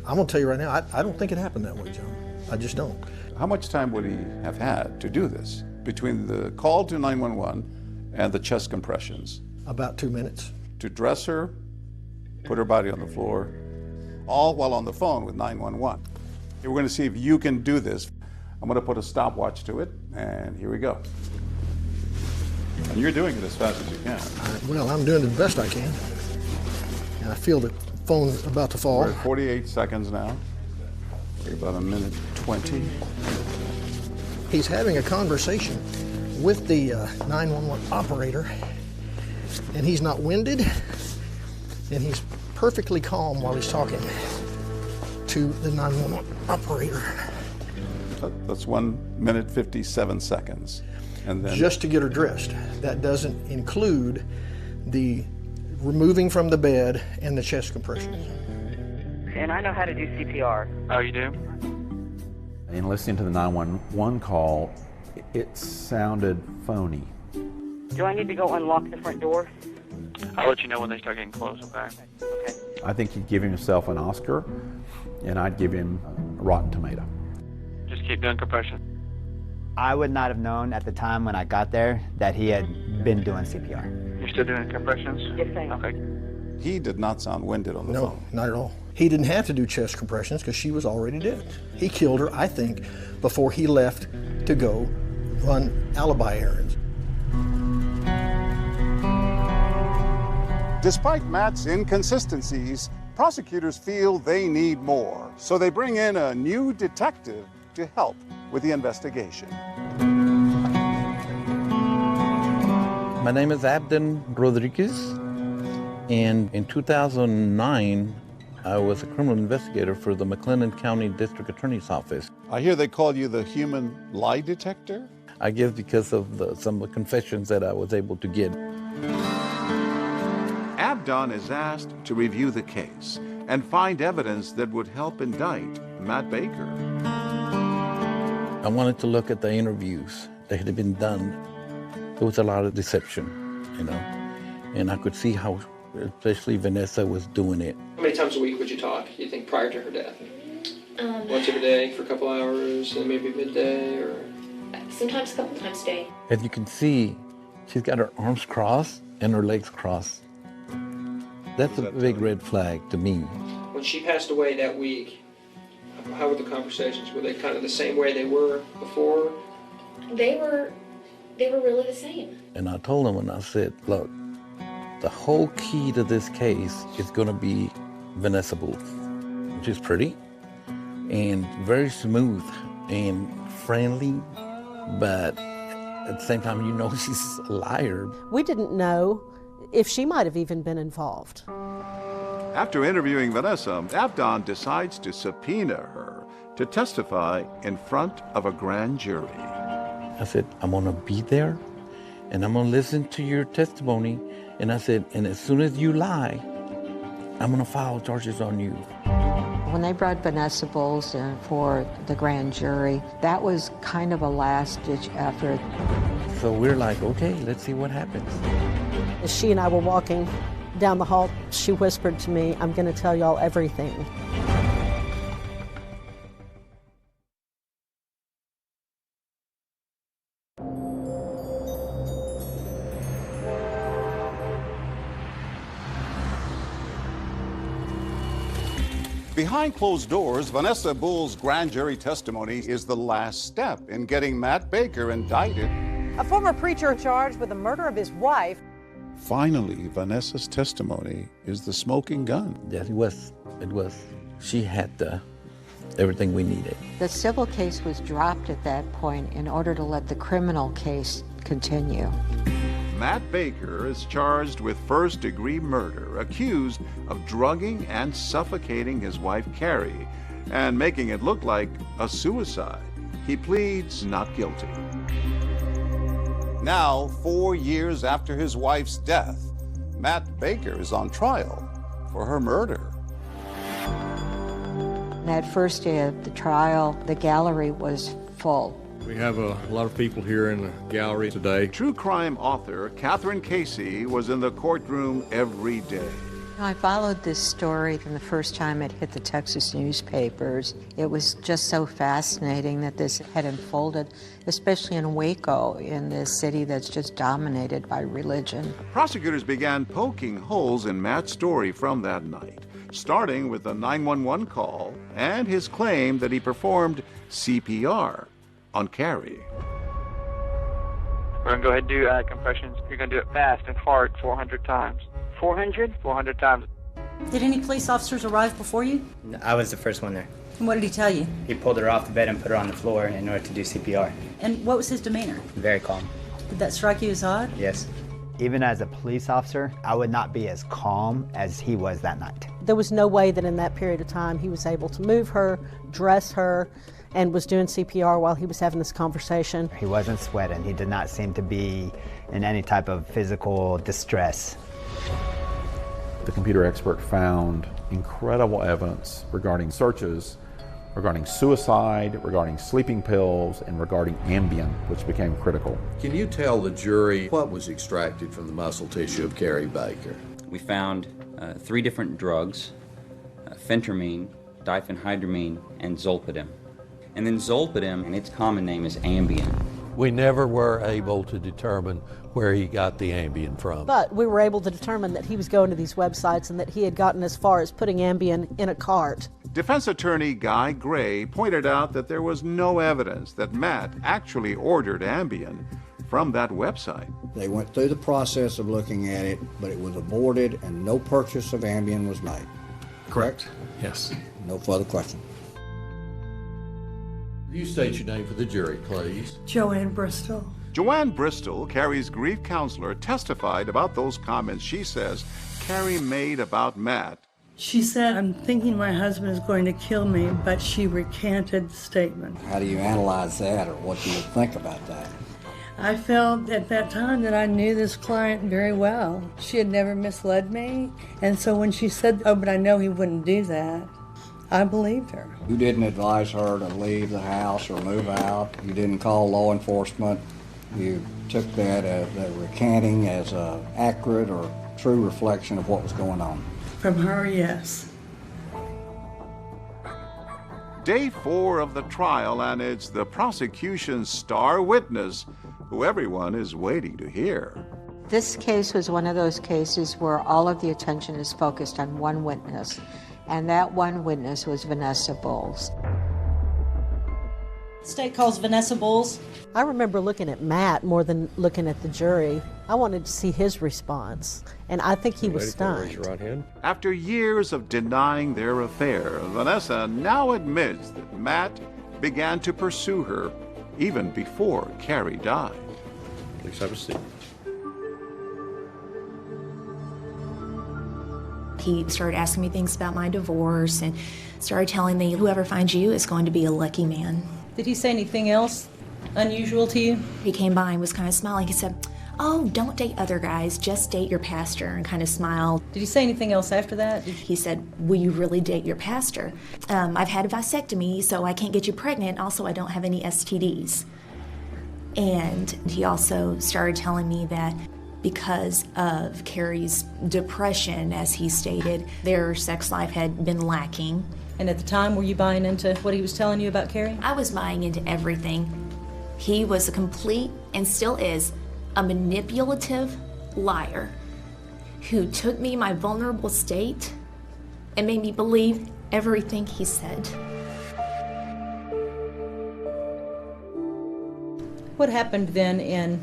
I'm gonna tell you right now, I don't think it happened that way, John. I just don't. How much time would he have had to do this between the call to 911 and the chest compressions? About 2 minutes. To dress her, put her body on the floor, all while on the phone with 911. We're going to see if you can do this. I'm going to put a stopwatch to it, and here we go. And you're doing it as fast as you can. Well, I'm doing the best I can. And I feel the phone about to fall. We're at 48 seconds now. We're about a minute 20. He's having a conversation with the 911 operator, and he's not winded, and he's perfectly calm while he's talking to the 911 operator. That's 1 minute 57 seconds. And then just to get her dressed. That doesn't include the removing from the bed and the chest compressions. And I know how to do CPR. Oh, you do? In listening to the 911 call, it sounded phony. Do I need to go unlock the front door? I'll let you know when they start getting close, okay? Okay. I think he'd give himself an Oscar, and I'd give him a Rotten Tomato. Just keep doing compression. I would not have known at the time when I got there that he had been doing CPR. You're still doing compressions? Yes, sir. Okay. he did not sound winded on the phone. No, not at all. He didn't have to do chest compressions because she was already dead. He killed her, I think, before he left to go run alibi errands. Despite Matt's inconsistencies, prosecutors feel they need more, so they bring in a new detective to help with the investigation. My name is Abden Rodriguez, and in 2009, I was a criminal investigator for the McLennan County District Attorney's Office. I hear they call you the human lie detector? I guess because of some of the confessions that I was able to get. Abdon is asked to review the case and find evidence that would help indict Matt Baker. I wanted to look at the interviews that had been done. There was a lot of deception, you know, and I could see how, especially Vanessa was doing it. How many times a week would you talk, you think, prior to her death? Once every day for a couple hours, and maybe midday, or? Sometimes a couple times a day. As you can see, she's got her arms crossed and her legs crossed. That's a big red flag to me. When she passed away that week, how were the conversations? Were they kind of the same way they were before? They were really the same. And I told him, and I said, look, the whole key to this case is going to be Vanessa Booth. She's pretty and very smooth and friendly, but at the same time, you know she's a liar. We didn't know if she might have even been involved. After interviewing Vanessa, Abdon decides to subpoena her to testify in front of a grand jury. I said, I'm gonna be there and I'm gonna listen to your testimony. And I said, and as soon as you lie, I'm gonna file charges on you. When they brought Vanessa Bowles in for the grand jury, that was kind of a last-ditch effort. So we're like, okay, let's see what happens. As she and I were walking down the hall, she whispered to me, I'm gonna tell y'all everything. Behind closed doors, Vanessa Bowles' grand jury testimony is the last step in getting Matt Baker indicted. A former preacher charged with the murder of his wife Finally, Vanessa's testimony is the smoking gun. Yes, it was. She had everything we needed. The civil case was dropped at that point in order to let the criminal case continue. Matt Baker is charged with first-degree murder, accused of drugging and suffocating his wife Carrie and making it look like a suicide. He pleads not guilty. Now, 4 years after his wife's death, Matt Baker is on trial for her murder. That first day of the trial, the gallery was full. We have a lot of people here in the gallery today. True crime author Catherine Casey was in the courtroom every day. I followed this story from the first time it hit the Texas newspapers. It was just so fascinating that this had unfolded, especially in Waco, in this city that's just dominated by religion. Prosecutors began poking holes in Matt's story from that night, starting with the 911 call and his claim that he performed CPR on Carrie. We're going to go ahead and do compressions. You're going to do it fast and hard 400 times. 400? 400 times. Did any police officers arrive before you? I was the first one there. And what did he tell you? He pulled her off the bed and put her on the floor in order to do CPR. And what was his demeanor? Very calm. Did that strike you as odd? Yes. Even as a police officer, I would not be as calm as he was that night. There was no way that in that period of time he was able to move her, dress her, and was doing CPR while he was having this conversation. He wasn't sweating. He did not seem to be in any type of physical distress. The computer expert found incredible evidence regarding searches, regarding suicide, regarding sleeping pills, and regarding Ambien, which became critical. Can you tell the jury what was extracted from the muscle tissue of Carrie Baker? We found 3 different drugs, phentermine, diphenhydramine, and zolpidem. And then zolpidem, and its common name is Ambien. We never were able to determine where he got the Ambien from. But we were able to determine that he was going to these websites and that he had gotten as far as putting Ambien in a cart. Defense attorney Guy Gray pointed out that there was no evidence that Matt actually ordered Ambien from that website. They went through the process of looking at it, but it was aborted and no purchase of Ambien was made. Correct. Yes. No further question. You state your name for the jury, please. Joanne Bristol. Joanne Bristol, Carrie's grief counselor, testified about those comments she says Carrie made about Matt. She said, "I'm thinking my husband is going to kill me," but she recanted the statement. How do you analyze that, or what do you think about that? I felt at that time that I knew this client very well. She had never misled me, and so when she said, "Oh, but I know he wouldn't do that," I believed her. You didn't advise her to leave the house or move out. You didn't call law enforcement. You took that as recanting as an accurate or true reflection of what was going on. From her, yes. Day 4 of the trial, and it's the prosecution's star witness who everyone is waiting to hear. This case was one of those cases where all of the attention is focused on one witness, and that one witness was Vanessa Bowles. The state calls Vanessa Bowles. I remember looking at Matt more than looking at the jury. I wanted to see his response, and I think he was stunned. Raise your right hand. After years of denying their affair, Vanessa now admits that Matt began to pursue her even before Carrie died. Please have a seat. He started asking me things about my divorce and started telling me, "Whoever finds you is going to be a lucky man." Did he say anything else unusual to you? He came by and was kind of smiling. He said, "Oh, don't date other guys, just date your pastor," and kind of smiled. Did he say anything else after that? He said, "Will you really date your pastor? I've had a vasectomy, so I can't get you pregnant. Also, I don't have any STDs." And he also started telling me that because of Carrie's depression, as he stated, their sex life had been lacking. And at the time, were you buying into what he was telling you about Carrie? I was buying into everything. He was a complete, and still is, a manipulative liar who took me, my vulnerable state, and made me believe everything he said. What happened then in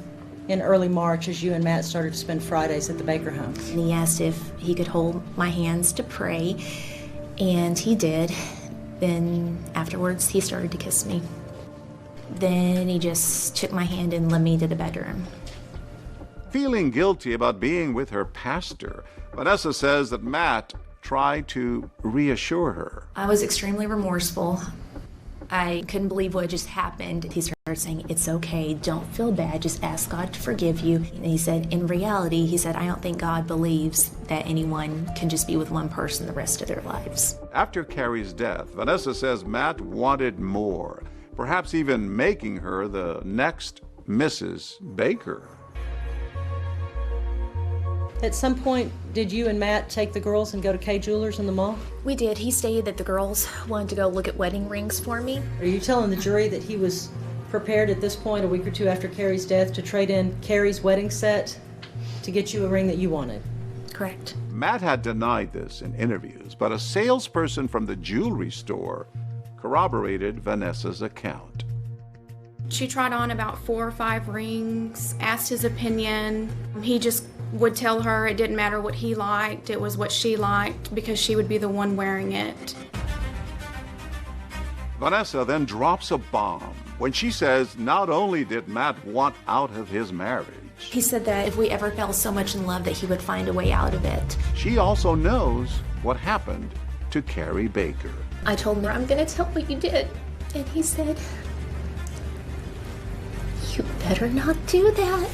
in early March as you and Matt started to spend Fridays at the Baker home? And he asked if he could hold my hands to pray, and he did. Then afterwards, he started to kiss me. Then he just took my hand and led me to the bedroom. Feeling guilty about being with her pastor, Vanessa says that Matt tried to reassure her. I was extremely remorseful. I couldn't believe what just happened. He started saying, "It's okay, don't feel bad, just ask God to forgive you." And he said, in reality, he said, "I don't think God believes that anyone can just be with one person the rest of their lives." After Carrie's death, Vanessa says Matt wanted more, perhaps even making her the next Mrs. Baker. At some point, did you and Matt take the girls and go to Kay Jewelers in the mall? We did. He stated that the girls wanted to go look at wedding rings for me. Are you telling the jury that he was prepared at this point, a week or two after Carrie's death, to trade in Carrie's wedding set to get you a ring that you wanted? Correct. Matt had denied this in interviews, but a salesperson from the jewelry store corroborated Vanessa's account. She tried on about 4 or 5 rings, asked his opinion. He just would tell her it didn't matter what he liked, it was what she liked, because she would be the one wearing it. Vanessa then drops a bomb when she says not only did Matt want out of his marriage, He said that if we ever fell so much in love that he would find a way out of it. she also knows what happened to Carrie Baker. I told him, "I'm going to tell what you did." And he said, "You better not do that."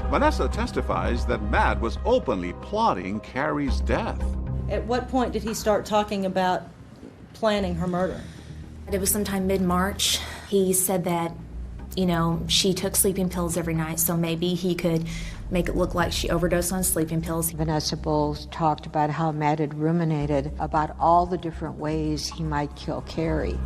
Vanessa testifies that Matt was openly plotting Carrie's death. At what point did he start talking about planning her murder? It was sometime mid-March. He said that, she took sleeping pills every night, so maybe he could make it look like she overdosed on sleeping pills. Vanessa Bowles talked about how Matt had ruminated about all the different ways he might kill Carrie.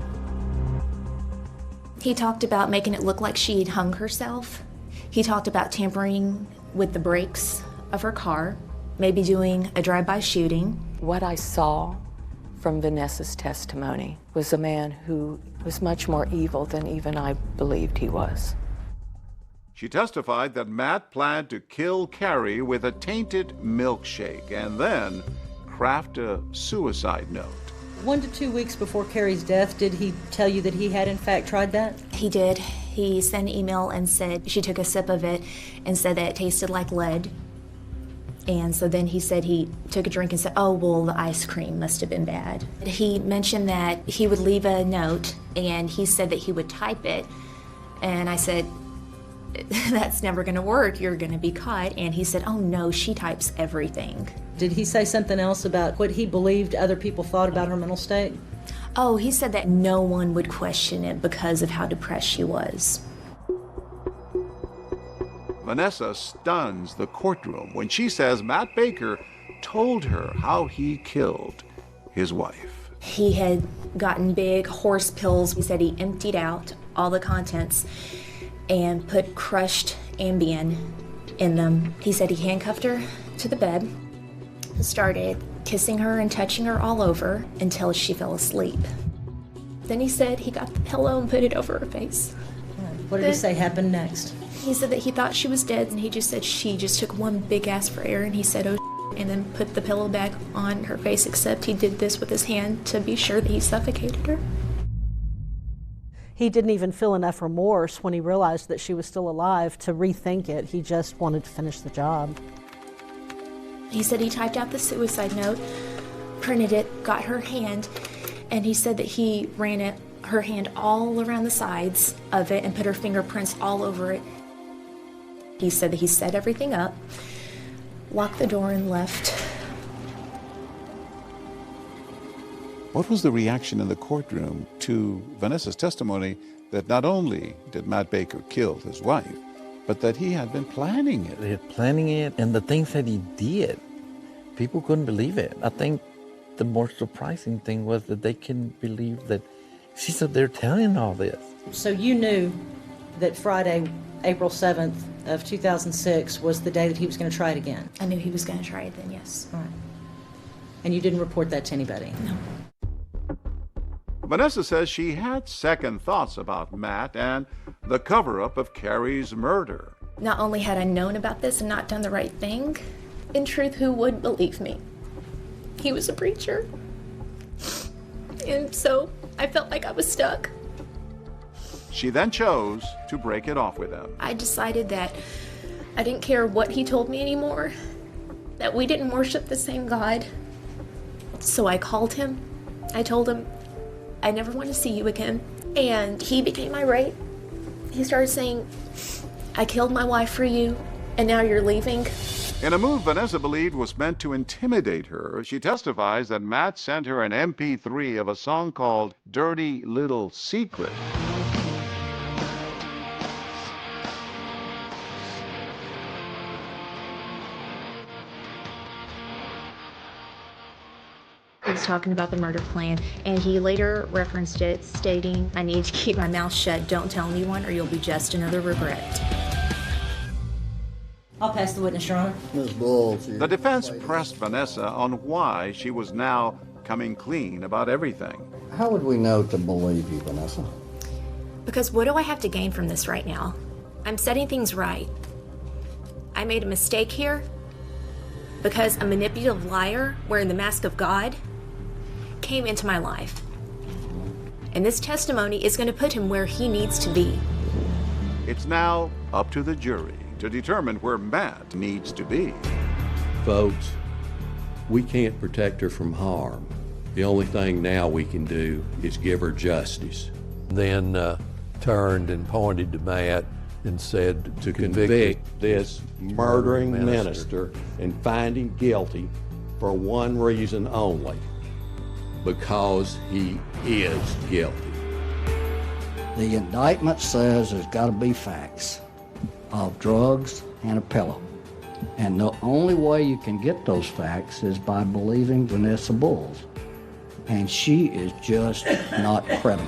He talked about making it look like she had hung herself. He talked about tampering with the brakes of her car, maybe doing a drive-by shooting. What I saw from Vanessa's testimony was a man who was much more evil than even I believed he was. She testified that Matt planned to kill Carrie with a tainted milkshake and then craft a suicide note. 1 to 2 weeks before Carrie's death, did he tell you that he had in fact tried that? He did. He sent an email and said she took a sip of it and said that it tasted like lead. And so then he said he took a drink and said, "Oh, well, the ice cream must have been bad." He mentioned that he would leave a note, and he said that he would type it. And I said, "That's never going to work. You're going to be caught." And he said, "Oh, no, she types everything." Did he say something else about what he believed other people thought about her mental state? Oh, he said that no one would question it because of how depressed she was. Vanessa stuns the courtroom when she says Matt Baker told her how he killed his wife. He had gotten big horse pills. He said he emptied out all the contents and put crushed Ambien in them. He said he handcuffed her to the bed, started kissing her and touching her all over until she fell asleep. Then he said he got the pillow and put it over her face. What did he say happened next? He said that he thought she was dead, and he just said she just took one big ass for air, and he said, "Oh," and then put the pillow back on her face, except he did this with his hand to be sure that he suffocated her. He didn't even feel enough remorse when he realized that she was still alive to rethink it. He just wanted to finish the job. He said he typed out the suicide note, printed it, got her hand, and he said that he ran her hand all around the sides of it and put her fingerprints all over it. He said that he set everything up, locked the door, and left. What was the reaction in the courtroom to Vanessa's testimony that not only did Matt Baker kill his wife, but that he had been planning it? He had planning it, and the things that he did, people couldn't believe it. I think the more surprising thing was that they couldn't believe that she's up there telling all this. So you knew that Friday April 7th of 2006 was the day that he was going to try it again. I knew he was going to try it then, yes. All right. And you didn't report that to anybody? No. Vanessa says she had second thoughts about Matt and the cover-up of Carrie's murder. Not only had I known about this and not done the right thing, in truth, who would believe me? He was a preacher. And so I felt like I was stuck. She then chose to break it off with him. I decided that I didn't care what he told me anymore, that we didn't worship the same God. So I called him. I told him, I never want to see you again. And he became irate. He started saying, I killed my wife for you, and now you're leaving. In a move Vanessa believed was meant to intimidate her, she testifies that Matt sent her an MP3 of a song called Dirty Little Secret. He was talking about the murder plan, and he later referenced it, stating, I need to keep my mouth shut, don't tell anyone, or you'll be just another regret. I'll pass the witness, Your Honor. Ms. Bowles. The defense pressed Vanessa on why she was now coming clean about everything. How would we know to believe you, Vanessa? Because what do I have to gain from this right now? I'm setting things right. I made a mistake here because a manipulative liar wearing the mask of God came into my life. And this testimony is going to put him where he needs to be. It's now up to the jury to determine where Matt needs to be. Folks, we can't protect her from harm. The only thing now we can do is give her justice. Then turned and pointed to Matt and said to convict this murdering minister and find him guilty for one reason only, because he is guilty. The indictment says there's got to be facts of drugs and a pillow. And the only way you can get those facts is by believing Vanessa Bowles. And she is just not credible.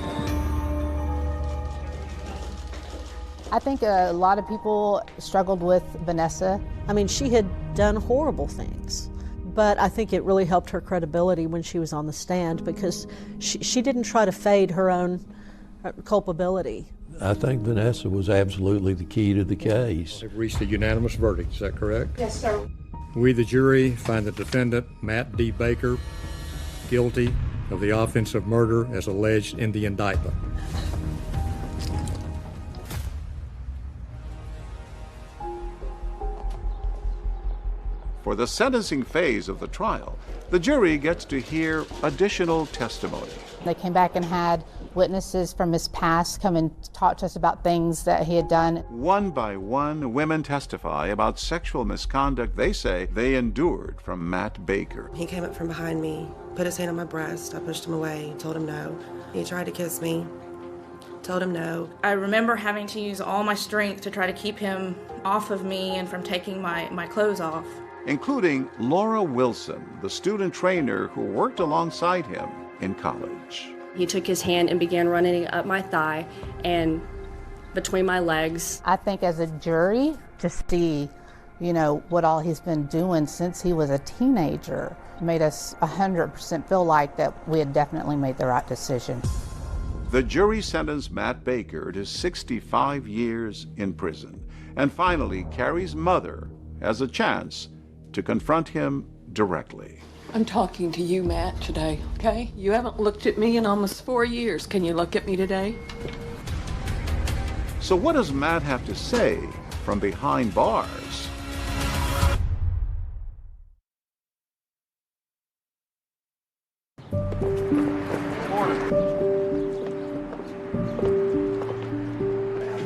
I think a lot of people struggled with Vanessa. I mean, she had done horrible things, but I think it really helped her credibility when she was on the stand because she didn't try to fade her own culpability. I think Vanessa was absolutely the key to the case. They've reached a unanimous verdict, is that correct? Yes, sir. We, the jury, find the defendant, Matt D. Baker, guilty of the offense of murder as alleged in the indictment. For the sentencing phase of the trial, the jury gets to hear additional testimony. They came back and had witnesses from his past come and talk to us about things that he had done. One by one, women testify about sexual misconduct they say they endured from Matt Baker. He came up from behind me, put his hand on my breast. I pushed him away, told him no. He tried to kiss me, told him no. I remember having to use all my strength to try to keep him off of me and from taking my clothes off. Including Laura Wilson, the student trainer who worked alongside him in college. He took his hand and began running up my thigh and between my legs. I think as a jury, to see, what all he's been doing since he was a teenager made us 100% feel like that we had definitely made the right decision. The jury sentenced Matt Baker to 65 years in prison. And finally, Carrie's mother has a chance to confront him directly. I'm talking to you, Matt, today, okay? You haven't looked at me in almost 4 years. Can you look at me today? So what does Matt have to say from behind bars?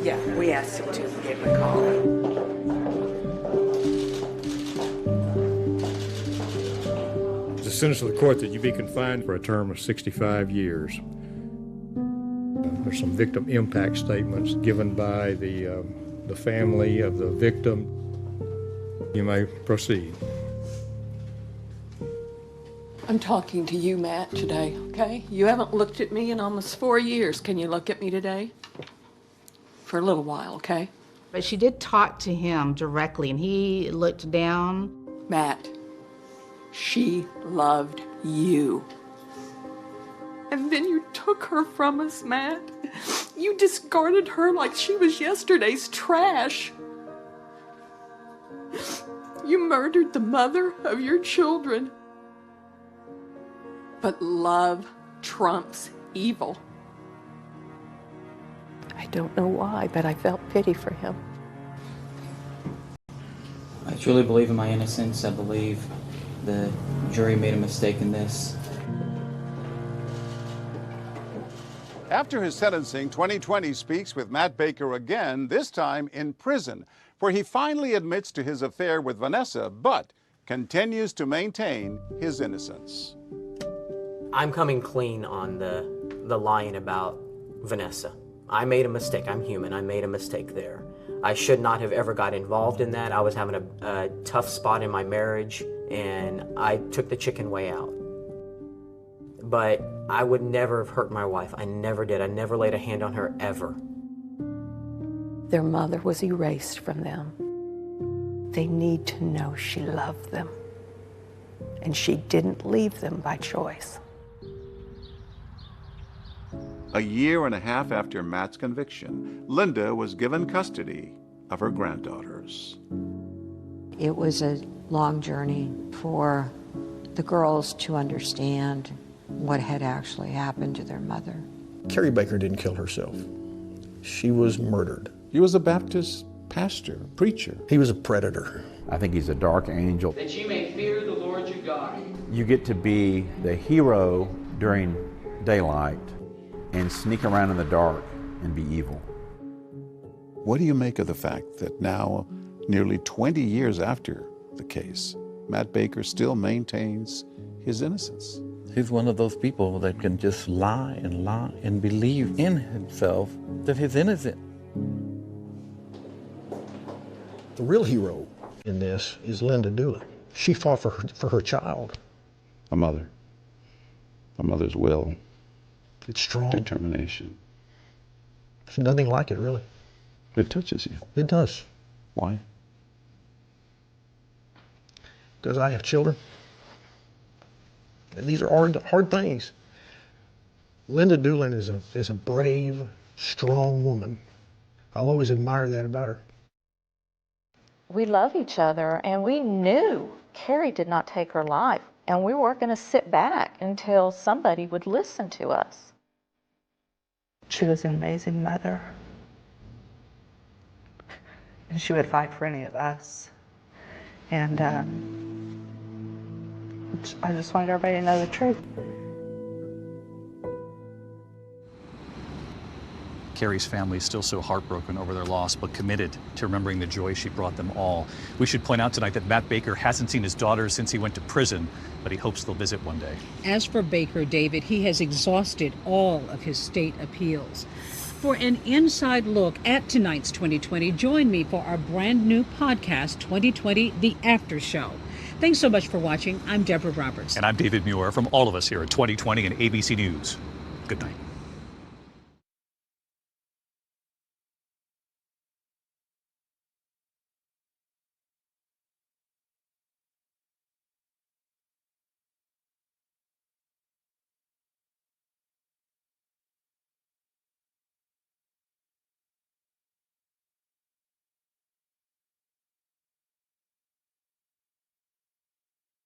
Yeah, we asked him to. We gave him a call. It's a sentence of the court that you be confined for a term of 65 years. There's some victim impact statements given by the family of the victim. You may proceed. I'm talking to you, Matt, today, okay? You haven't looked at me in almost 4 years. Can you look at me today? For a little while, okay? But she did talk to him directly, and he looked down. Matt, she loved you. And then you took her from us, Matt. You discarded her like she was yesterday's trash. You murdered the mother of your children. But love trumps evil. I don't know why, but I felt pity for him. I truly believe in my innocence. I believe the jury made a mistake in this. After his sentencing, 2020 speaks with Matt Baker again, this time in prison, where he finally admits to his affair with Vanessa, but continues to maintain his innocence. I'm coming clean on the lying about Vanessa. I made a mistake. I'm human. I made a mistake there. I should not have ever got involved in that. I was having a tough spot in my marriage, and I took the chicken way out. But I would never have hurt my wife. I never did. I never laid a hand on her, ever. Their mother was erased from them. They need to know she loved them. And she didn't leave them by choice. A year and a half after Matt's conviction, Linda was given custody of her granddaughters. It was a long journey for the girls to understand what had actually happened to their mother. Carrie Baker didn't kill herself. She was murdered. He was a Baptist pastor, preacher. He was a predator. I think he's a dark angel. That you may fear the Lord your God. You get to be the hero during daylight and sneak around in the dark and be evil. What do you make of the fact that now, nearly 20 years after the case, Matt Baker still maintains his innocence? He's one of those people that can just lie and believe in himself that he's innocent. The real hero in this is Linda Doolin. She fought for her child. A mother. A mother's will. It's strong. Determination. There's nothing like it, really. It touches you. It does. Why? Because I have children. And these are hard things. Linda Doolin is a brave, strong woman. I'll always admire that about her. We love each other, and we knew Carrie did not take her life, and we weren't going to sit back until somebody would listen to us. She was an amazing mother. And she would fight for any of us. And I just wanted everybody to know the truth. Carrie's family is still so heartbroken over their loss, but committed to remembering the joy she brought them all. We should point out tonight that Matt Baker hasn't seen his daughters since he went to prison, but he hopes they'll visit one day. As for Baker, David, he has exhausted all of his state appeals. For an inside look at tonight's 2020, join me for our brand new podcast, 2020, The After Show. Thanks so much for watching. I'm Deborah Roberts. And I'm David Muir from all of us here at 2020 and ABC News. Good night.